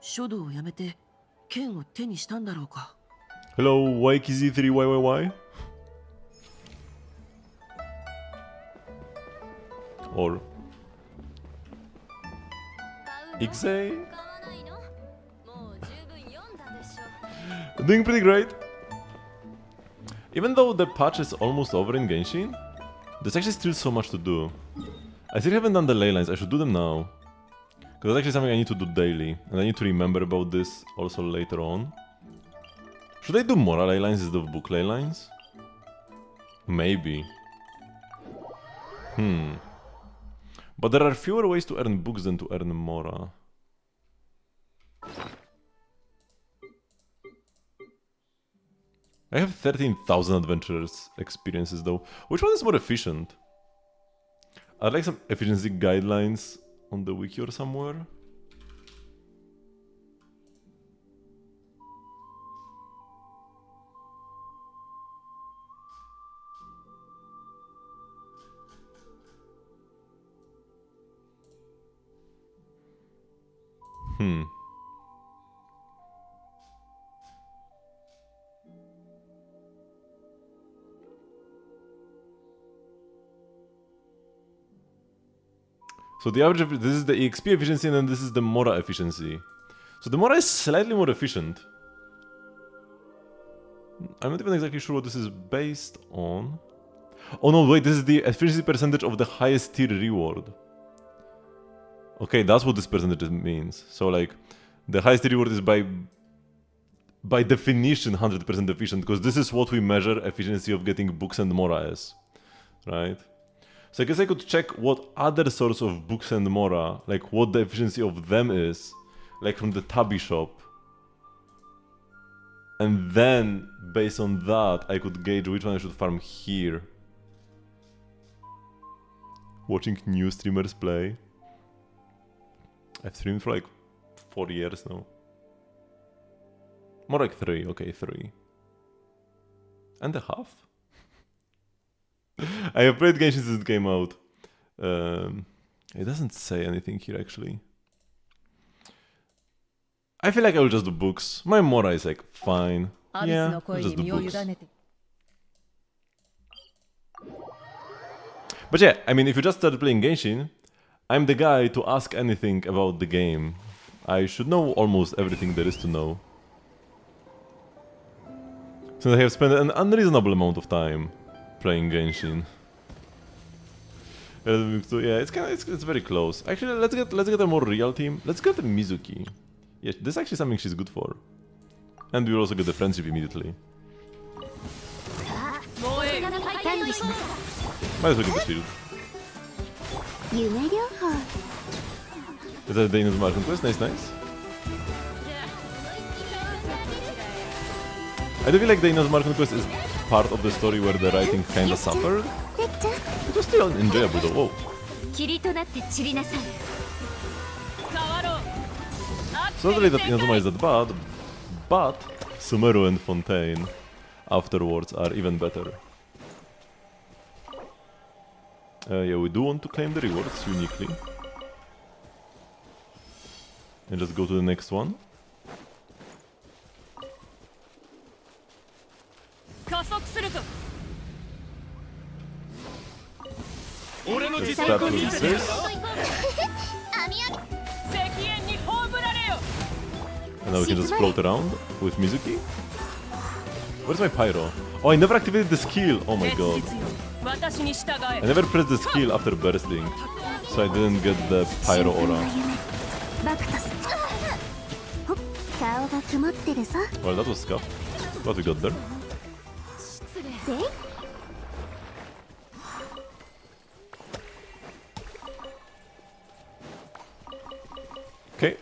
書道をやめて剣を手にしたんだろうか。 Hello, YKZ3YYY? Or Ixay? Doing pretty great. Even though the patch is almost over in Genshin, there's actually still so much to do. I still haven't done the ley lines, I should do them now. Because that's actually something I need to do daily, and I need to remember about this also later on. Should I do Mora ley lines instead of book ley lines? Maybe. But there are fewer ways to earn books than to earn Mora. I have 13,000 adventurers experiences though. Which one is more efficient? I'd like some efficiency guidelines on the wiki or somewhere. So the average, this is the EXP efficiency and then this is the Mora efficiency. So the Mora is slightly more efficient. I'm not even exactly sure what this is based on. Oh no, wait, this is the efficiency percentage of the highest tier reward. Okay, that's what this percentage means. So like, the highest tier reward is by definition 100% efficient, because this is what we measure efficiency of getting books and Mora as, right? So I guess I could check what other source of books and Mora, like what the efficiency of them is, like from the Tabi shop. And then, based on that, I could gauge which one I should farm here. Watching new streamers play. I've streamed for like 4 years now. More like 3, okay, 3. And a half? I have played Genshin since it came out. It doesn't say anything here actually. I feel like I will just do books. My Mora is like fine. Yeah, I'll just do books. But yeah, I mean, if you just started playing Genshin, I'm the guy to ask anything about the game. I should know almost everything there is to know. Since I have spent an unreasonable amount of time playing Genshin. Yeah, it's very close. Actually, let's get a more real team. Let's get a Mizuki. Yeah, this is actually something she's good for. And we'll also get the friendship immediately. Might as well get the shield. Is that the Dana's Marken quest? Nice, nice. I do feel like Dana's Marken quest is part of the story where the writing kinda suffered. It was still enjoyable though. Whoa. It's not really that Inazuma is that bad, but Sumeru and Fontaine afterwards are even better. Yeah, we do want to claim the rewards uniquely. And just go to the next one. Let's start with this. And now we can just float around with Mizuki. Where's my pyro? Oh, I never activated the skill! Oh my god. I never pressed the skill after bursting, so I didn't get the pyro aura. Well, that was scuffed, but we got there. Okay.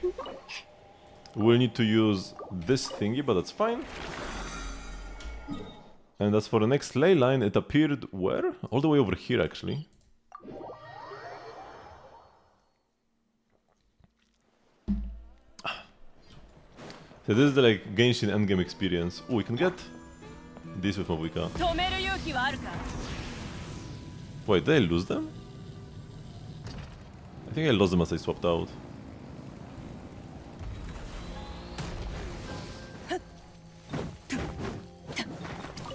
we'll need to use this thingy, but that's fine. And as for the next ley line, it appeared where? All the way over here, actually. So this is the like Genshin endgame experience. Oh, we can get this with Mobuika. Wait, did I lose them? I think I lost them as I swapped out.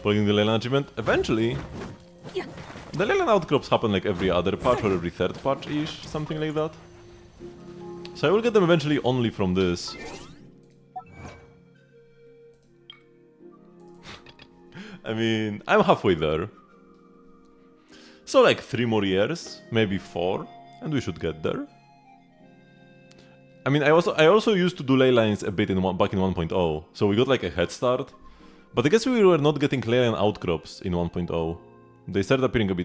Plugging the Leyline achievement. Eventually, the Leyline outcrops happen like every other patch or every third patch-ish, something like that. So I will get them eventually only from this. I mean, I'm halfway there. So like 3 more years, maybe 4, and we should get there. I mean, I also used to do ley lines a bit back in 1.0, so we got like a head start. But I guess we were not getting ley line outcrops in 1.0. They started appearing a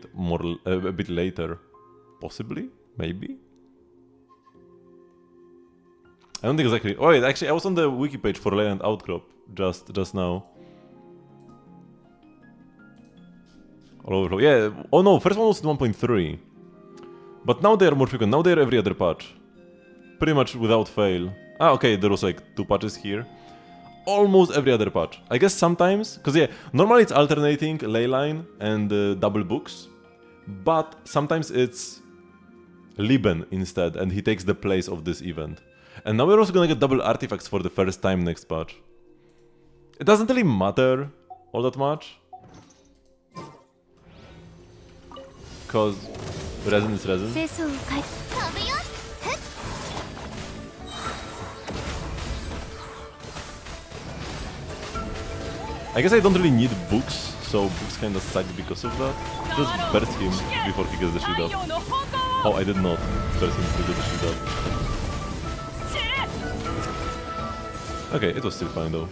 bit later, possibly, maybe. I don't think exactly. Oh wait, actually, I was on the wiki page for ley line outcrop just now. All over. Yeah. Oh no, first one was in 1.3. But now they are more frequent. Now they are every other patch. Pretty much without fail. Ah, okay, there was like 2 patches here. Almost every other patch. I guess sometimes, because yeah, normally it's alternating ley line and double books. But sometimes it's Liben instead, and he takes the place of this event. And now we're also gonna get double artifacts for the first time next patch. It doesn't really matter all that much. Because resin is resin. I guess I don't really need books, so books kinda suck because of that. Just burst him before he gets the shield up. Oh, I did not burst him before he gets the shield up. Okay, it was still fine though.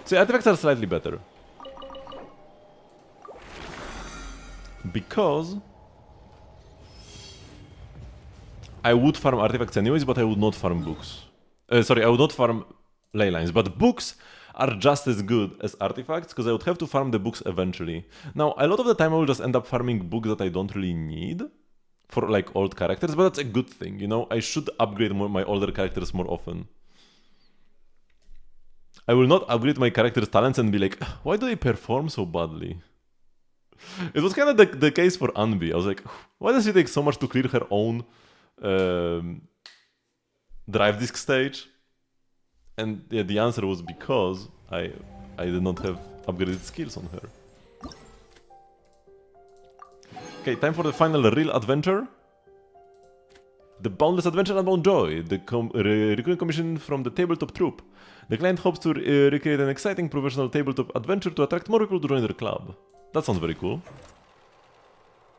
So artifacts are slightly better. Because I would farm artifacts anyways, but I would not farm books. Sorry, I would not farm ley lines, but books are just as good as artifacts, because I would have to farm the books eventually. Now, a lot of the time I will just end up farming books that I don't really need for like old characters, but that's a good thing, you know? I should upgrade my older characters more often. I will not upgrade my character's talents and be like, why do they perform so badly? It was kind of the case for Anbi. I was like, why does she take so much to clear her own drive disc stage? And yeah, the answer was because I did not have upgraded skills on her. Okay, time for the final real adventure. The Boundless Adventure Unbound Joy, the recurring commission from the Tabletop Troupe. The client hopes to recreate an exciting professional tabletop adventure to attract more people to join their club. That sounds very cool.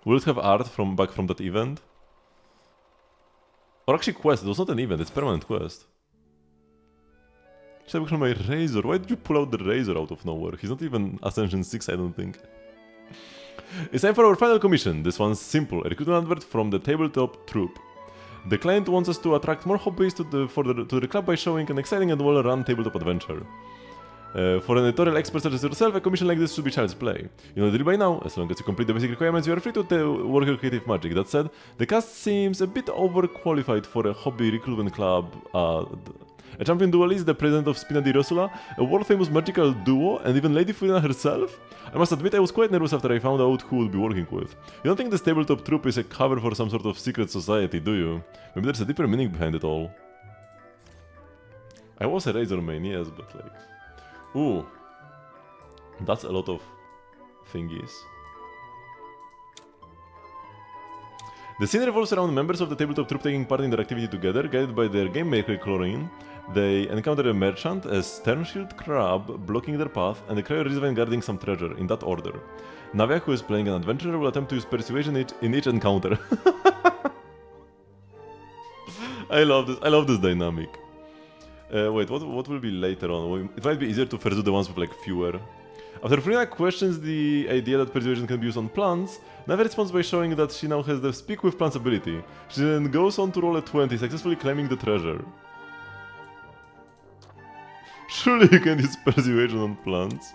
Will it have art back from that event? Or actually quest, it was not an event, it's a permanent quest. Should I become my Razor? Why did you pull out the Razor out of nowhere? He's not even Ascension 6, I don't think. It's time for our final commission. This one's simple. A recruitment advert from the Tabletop Troupe. The client wants us to attract more hobbyists to the club by showing an exciting and well-run tabletop adventure. For an editorial expert such as yourself, a commission like this should be child's play. You know the deal by now. As long as you complete the basic requirements, you are free to work your creative magic. That said, the cast seems a bit overqualified for a hobby recruitment club. A champion duelist, the president of Spina di Rosula, a world-famous magical duo, and even Lady Furina herself? I must admit I was quite nervous after I found out who would be working with. You don't think this tabletop troupe is a cover for some sort of secret society, do you? Maybe there's a deeper meaning behind it all. I was a Razor main, yes, but like... Ooh. That's a lot of thingies. The scene revolves around members of the tabletop troupe taking part in their activity together, guided by their game maker Chlorine. They encounter a merchant, a stern-shield crab blocking their path, and a cryo-reservoir guarding some treasure, in that order. Navia, who is playing an adventurer, will attempt to use persuasion in each encounter. I love this dynamic. Wait, what will be later on? It might be easier to first do the ones with like fewer. After Frina questions the idea that persuasion can be used on plants, Navia responds by showing that she now has the Speak with Plants ability. She then goes on to roll a 20, successfully claiming the treasure. Surely you can use persuasion on plants.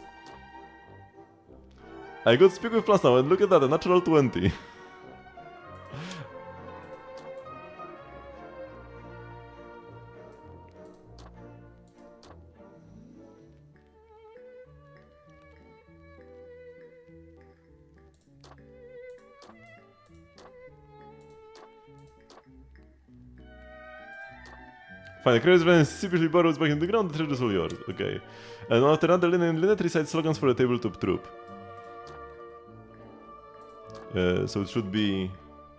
I got speak with plants now, and look at that, a natural 20. Fine, Crazy Van secretly burrows back in the ground, the treasure is all yours. Okay. And after another Lynette recites slogans for a tabletop troop. So it should be...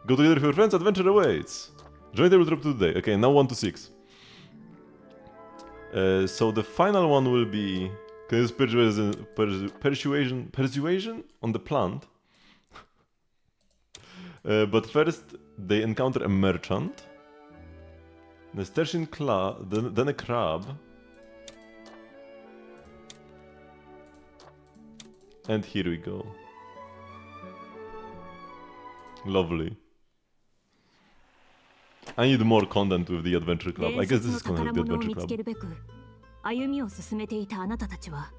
Go together with your friends, adventure awaits! Join tabletop today. Okay, now 1 to 6. So the final one will be... Can use persuasion on the plant. But first, they encounter a merchant. A Sterchin then a crab. And here we go. Lovely. I need more content with the Adventure Club. I guess this is content with the Adventure Club. 歩みを進めていたあなたたちは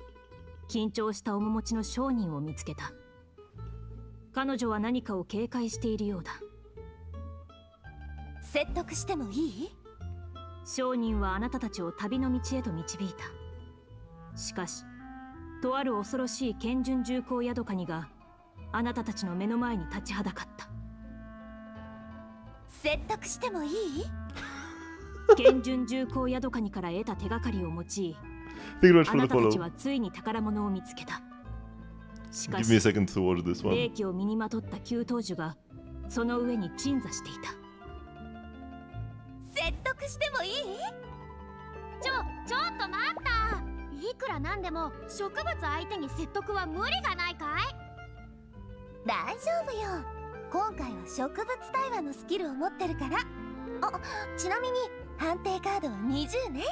緊張した面持ちの商人を見つけた。彼女は何かを警戒しているようだ。説得してもいい？商人はあなたたちを旅の道へと導いた。しかし、とある恐ろしい剣順重工ヤドカニがあなたたちの目の前に立ちはだかった。説得してもいい？剣順重工ヤドカニから得た手がかりを用い、あなたたちはついに宝物を見つけた。しかし、霊気を身にまとった旧当主がその上に鎮座していた。説得してもいい？ちょっと待った。いくらなんでも植物相手に説得は無理がないかい？大丈夫よ。今回は植物対話のスキルを持ってるから。あ、ちなみに判定カードは20ね。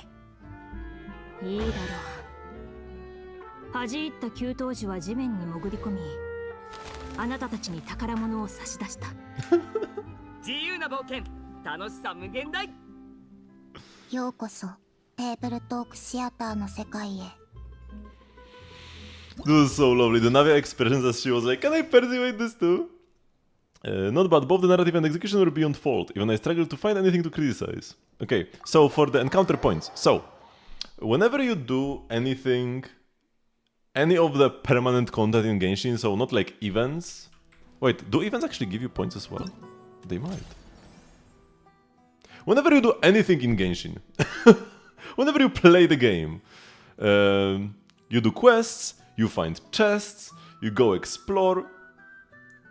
いいだろう。弾いた旧当主は地面に潜り込み、あなたたちに宝物を差し出した。自由な冒険、楽しさ無限大。ようこそテーブルトークシアターの世界へ。This was so lovely. The Navia expressions as she was like, can I persuade this too? Not bad, both the narrative and execution were beyond fault. Even I struggled to find anything to criticize. Okay, so for the encounter points. So, whenever you do anything, any of the permanent content in Genshin, so not like events. Wait, do events actually give you points as well? They might. Whenever you do anything in Genshin, whenever you play the game, you do quests, you find chests, you go explore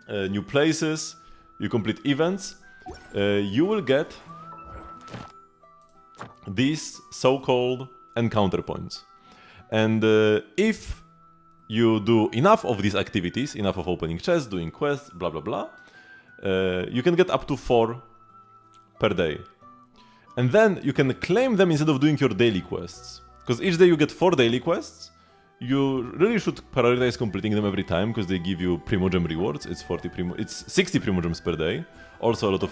new places, you complete events, you will get these so-called encounter points. And if you do enough of these activities, enough of opening chests, doing quests, blah blah blah, you can get up to 4 per day. And then you can claim them instead of doing your daily quests. Because each day you get 4 daily quests. You really should prioritize completing them every time because they give you Primogem rewards. It's 60 Primogems per day. Also a lot of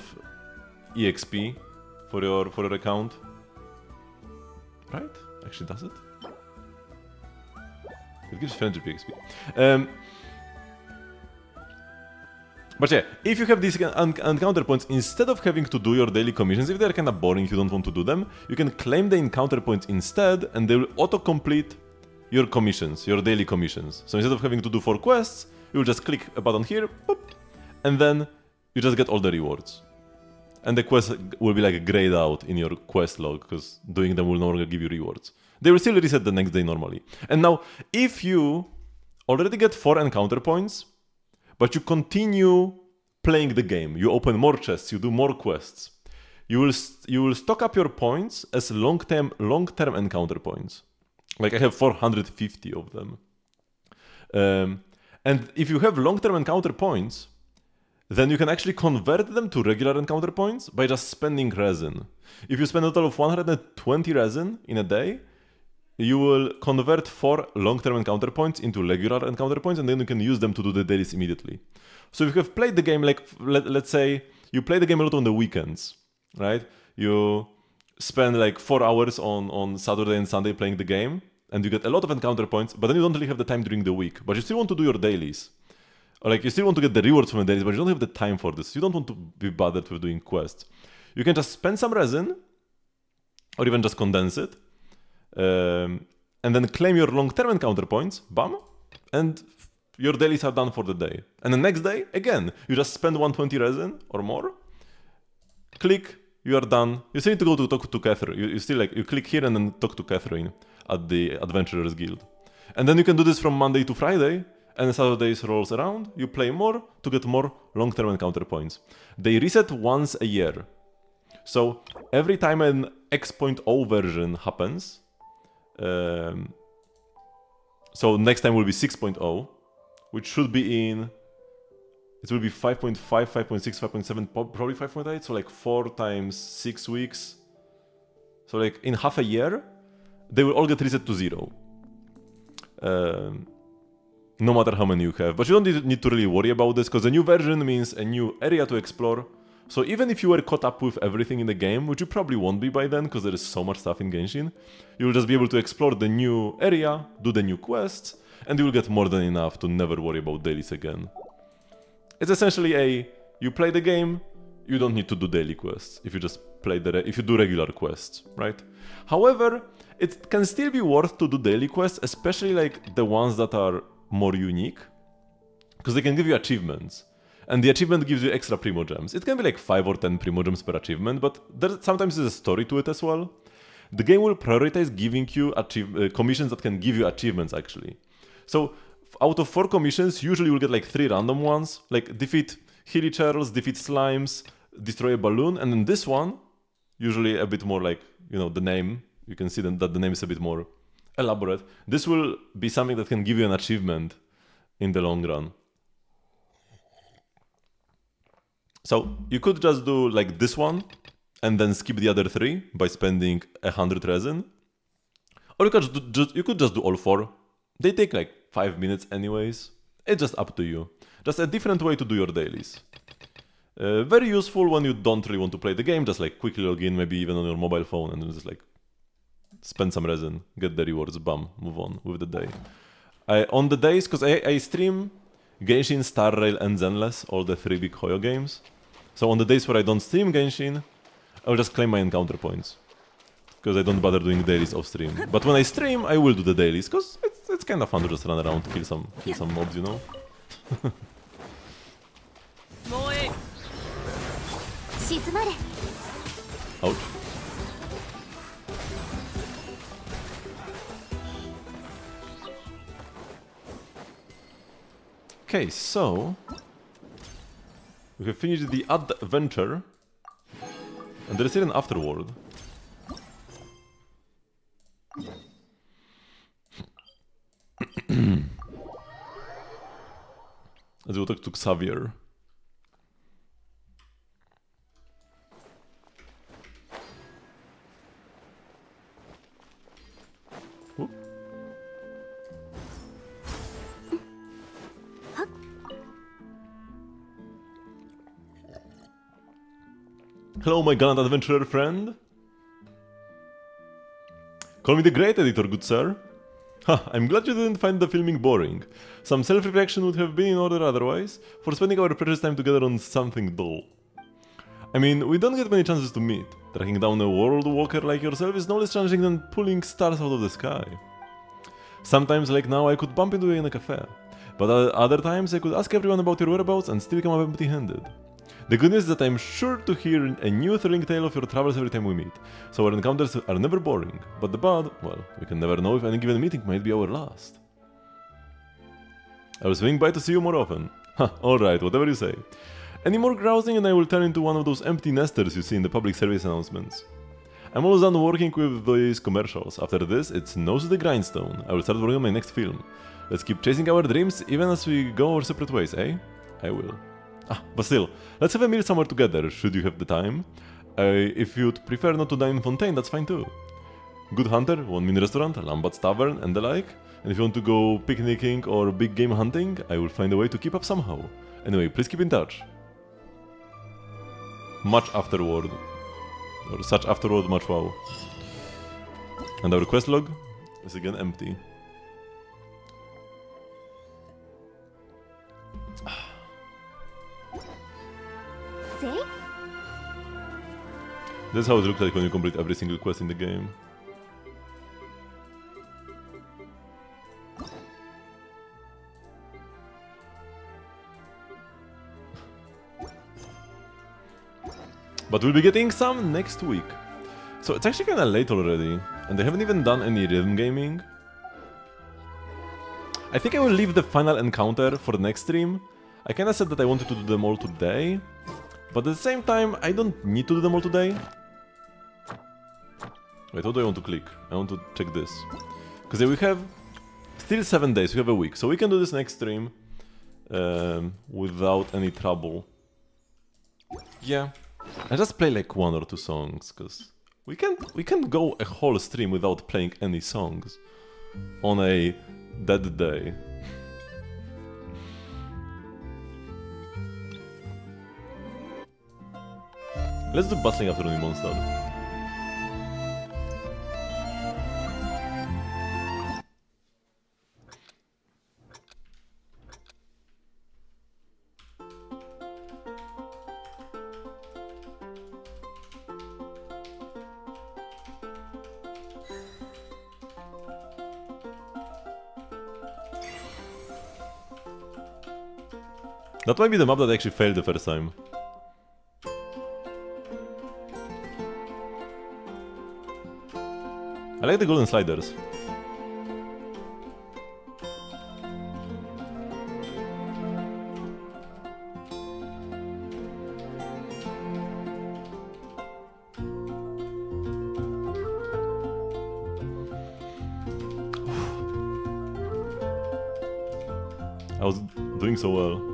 EXP for your account. Right? Actually does it? It gives friendship EXP. But yeah, if you have these encounter points, instead of having to do your daily commissions, if they're kind of boring, you don't want to do them, you can claim the encounter points instead, and they will auto-complete your commissions, your daily commissions. So instead of having to do 4 quests, you will just click a button here, boop, and then you just get all the rewards. And the quests will be like grayed out in your quest log, because doing them will no longer give you rewards. They will still reset the next day normally. And now, if you already get 4 encounter points, but you continue playing the game, you open more chests, you do more quests, you will stock up your points as long-term encounter points. Like I have 450 of them. And if you have long-term encounter points, then you can actually convert them to regular encounter points by just spending resin. If you spend a total of 120 resin in a day, you will convert 4 long-term encounter points into regular encounter points, and then you can use them to do the dailies immediately. So if you have played the game, like let's say you play the game a lot on the weekends, right? You spend like 4 hours on Saturday and Sunday playing the game, and you get a lot of encounter points, but then you don't really have the time during the week. But you still want to do your dailies. Or like you still want to get the rewards from the dailies, but you don't have the time for this. You don't want to be bothered with doing quests. You can just spend some resin, or even just condense it, and then claim your long-term encounter points, bam, and your dailies are done for the day. And the next day, again, you just spend 120 resin or more, click, you are done. You still need to go to talk to Catherine. You still like, you click here and then talk to Catherine at the Adventurers Guild. And then you can do this from Monday to Friday, and Saturdays rolls around, you play more to get more long-term encounter points. They reset once a year. So every time an X.0 version happens, so next time will be 6.0, which should be in, it will be 5.5, 5.6, 5.7, probably 5.8, so like 4 times 6 weeks. So like in half a year, they will all get reset to 0. No matter how many you have. But you don't need to really worry about this, because the new version means a new area to explore. So even if you were caught up with everything in the game, which you probably won't be by then, because there is so much stuff in Genshin, you'll just be able to explore the new area, do the new quests, and you will get more than enough to never worry about dailies again. It's essentially a, you play the game, you don't need to do daily quests if you just play if you do regular quests, right? However, it can still be worth to do daily quests, especially like the ones that are more unique, because they can give you achievements, and the achievement gives you extra Primo Gems. It can be like 5 or 10 Primo Gems per achievement, but there sometimes is a story to it as well. The game will prioritize giving you commissions that can give you achievements, actually. So out of 4 commissions, usually you'll get like 3 random ones, like defeat Hilly Churls, defeat Slimes, destroy a balloon, and then this one, usually a bit more like, you know, the name, you can see that the name is a bit more elaborate. This will be something that can give you an achievement in the long run. So you could just do like this one and then skip the other 3 by spending 100 resin. Or you could just do all 4. They take like 5 minutes anyways. It's just up to you. Just a different way to do your dailies. Very useful when you don't really want to play the game. Just like quickly log in, maybe even on your mobile phone, and then just like spend some resin, get the rewards, bam, move on with the day. On the days, because I stream Genshin, Star Rail, and Zenless, all the 3 big Hoyo games. So on the days where I don't stream Genshin, I'll just claim my encounter points, because I don't bother doing dailies off stream. But when I stream, I will do the dailies, because it's kind of fun to just run around, kill some mobs, you know? Ouch. Okay, so we have finished the adventure, and there is still an afterword. Let's go talk to Xavier. Whoop. Hello, my gallant adventurer friend. Call me the great editor, good sir. Ha, I'm glad you didn't find the filming boring. Some self-reflection would have been in order otherwise, for spending our precious time together on something dull. I mean, we don't get many chances to meet. Tracking down a world walker like yourself is no less challenging than pulling stars out of the sky. Sometimes, like now, I could bump into you in a cafe. But other times, I could ask everyone about your whereabouts and still come up empty-handed. The good news is that I'm sure to hear a new thrilling tale of your travels every time we meet, so our encounters are never boring. But the bad, well, we can never know if any given meeting might be our last. I will swing by to see you more often. Ha, alright, whatever you say. Any more grousing and I will turn into one of those empty nesters you see in the public service announcements. I'm almost done working with these commercials. After this, it's nose to the grindstone. I will start working on my next film. Let's keep chasing our dreams even as we go our separate ways, eh? I will. But still, let's have a meal somewhere together, should you have the time. If you'd prefer not to dine in Fontaine, that's fine too. Good Hunter, One Min Restaurant, Lambat's Tavern, and the like. And if you want to go picnicking or big game hunting, I will find a way to keep up somehow. Anyway, please keep in touch. Much afterward. Or such afterward, much wow. And our quest log? It's again empty. That's how it looks like when you complete every single quest in the game. But we'll be getting some next week. So it's actually kinda late already, and they haven't even done any rhythm gaming. I think I will leave the final encounter for the next stream. I kinda said that I wanted to do them all today, but at the same time, I don't need to do them all today. Wait, what do I want to click? I want to check this. Because we have still 7 days, we have a week, so we can do this next stream without any trouble. Yeah, I just play like 1 or 2 songs, because we can go a whole stream without playing any songs on a dead day. Let's do Bustling Afternoon Monster. That might be the map that actually failed the first time. I like the golden sliders. I was doing so well.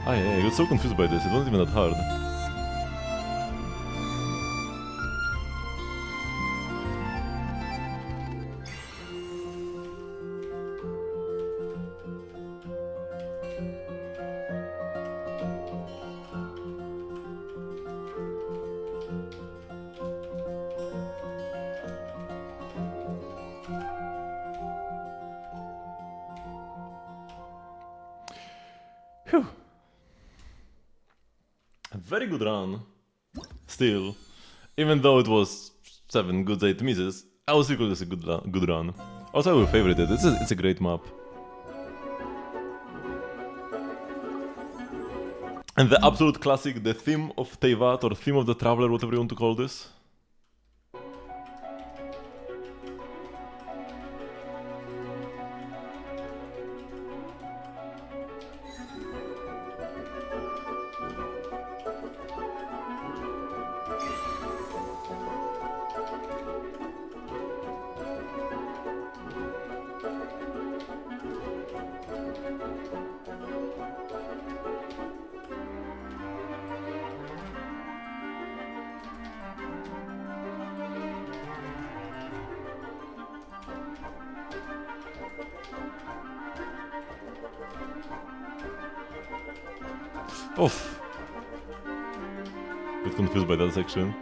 I got so confused by this, it wasn't even that hard. Phew. A very good run. Still. Even though it was 7 goods, 8 misses, I would still call this a good run. Also, I will favorite it. It's a great map. And the absolute classic, the theme of Teyvat, or theme of the Traveler, whatever you want to call this. Oof. Got confused by that section.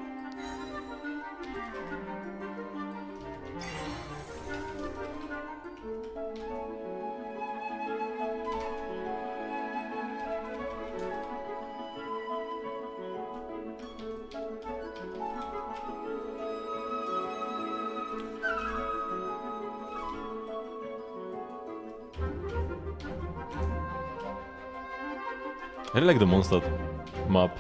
I really like the Mondstadt map.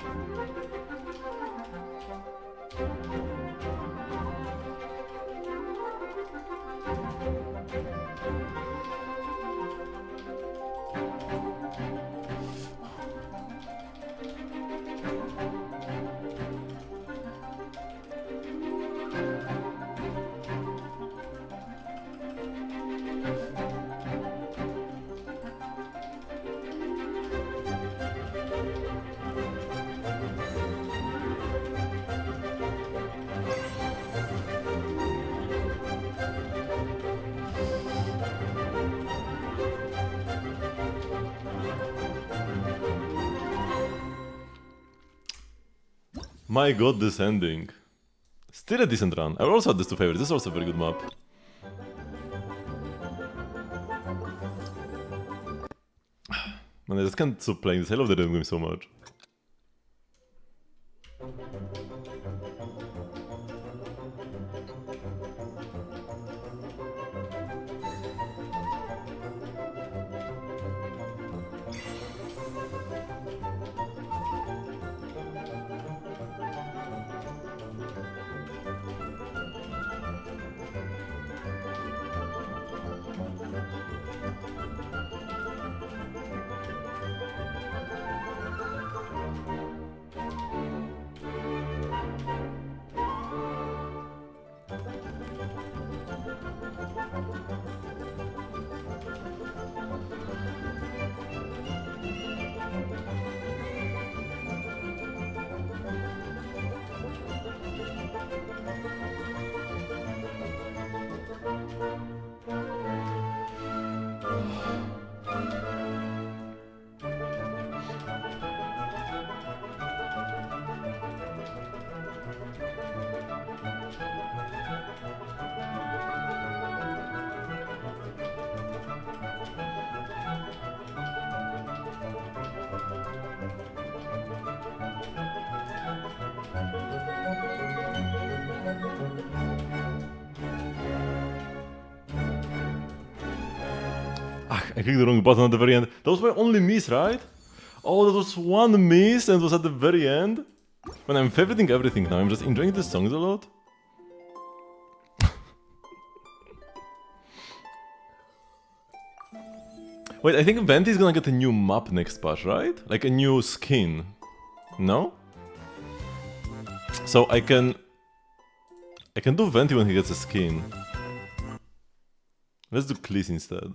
My god, this ending. Still a decent run. I also had this two favorites. This is also a very good map. Man, I just can't stop playing this. I love the rhythm game so much. I clicked the wrong button at the very end. That was my only miss, right? Oh, that was one miss and it was at the very end? When I'm favoriting everything now, I'm just enjoying the songs a lot. Wait, I think Venti is gonna get a new map next patch, right? Like a new skin. No? So I can do Venti when he gets a skin. Let's do Cleese instead.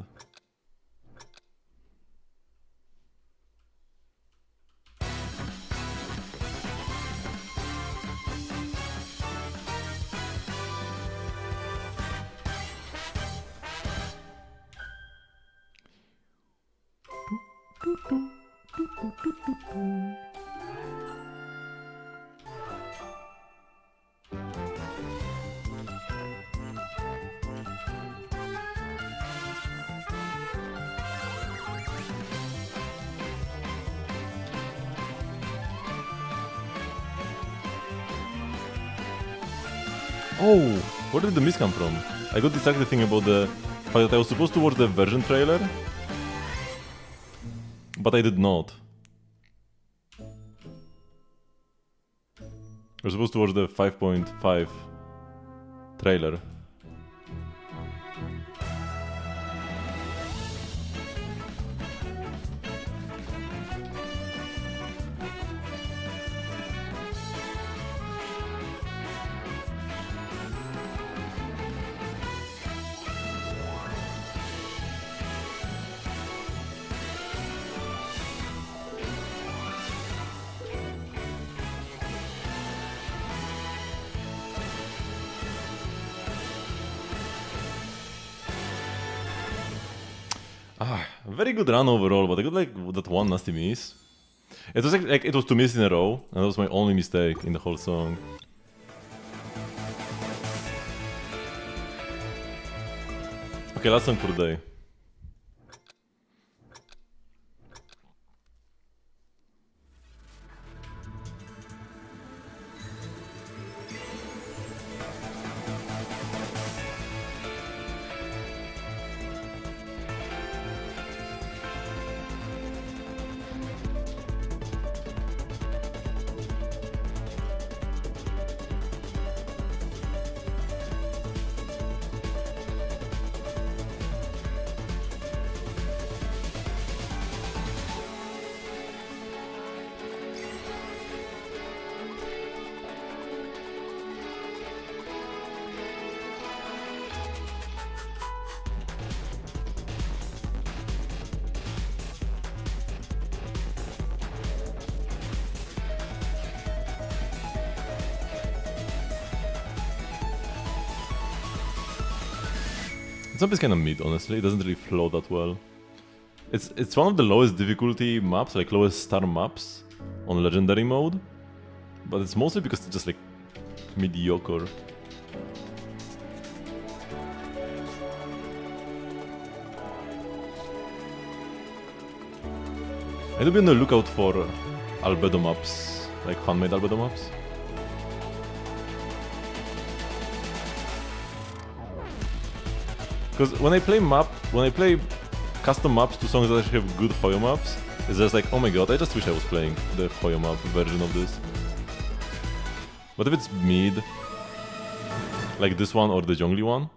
Oh, where did the miss come from? I got distracted thinking about the fact that I was supposed to watch the version trailer, but I did not. I was supposed to watch the 5.5 trailer. Very good run overall, but I got like that one nasty miss. It was like it was 2 misses in a row, and that was my only mistake in the whole song. Okay, last song for the day. This map is kind of mid, honestly. It doesn't really flow that well. It's one of the lowest difficulty maps, like lowest star maps on legendary mode. but it's mostly because it's just like mediocre. I do be on the lookout for albedo maps, like fan-made albedo maps. Because when I play custom maps to songs that actually have good Hoyo maps, it's just like, oh my god, I just wish I was playing the Hoyo map version of this. But if it's mid, like this one or the Zhongli one,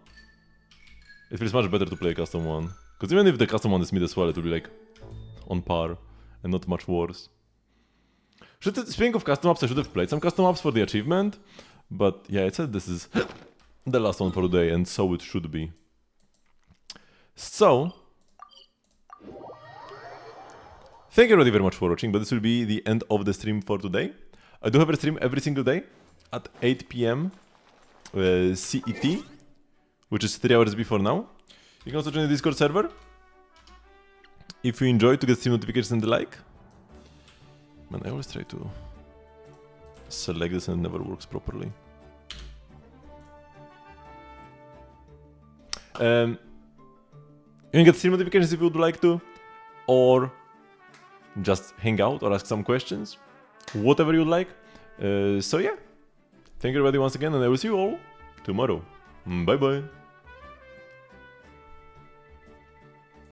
it feels much better to play a custom one. Because even if the custom one is mid as well, it will be like on par and not much worse. Speaking of custom maps, I should have played some custom maps for the achievement, but yeah, it said this is the last one for today, and so it should be. So, thank you already very much for watching, but this will be the end of the stream for today. I do have a stream every single day at 8 PM CET, which is 3 hours before now. You can also join the Discord server if you enjoy, to get stream notifications and the like. Man, I always try to select this and it never works properly. You can get stream notifications if you would like to, or just hang out or ask some questions, whatever you like. So yeah, thank you everybody once again, and I will see you all tomorrow. Bye bye.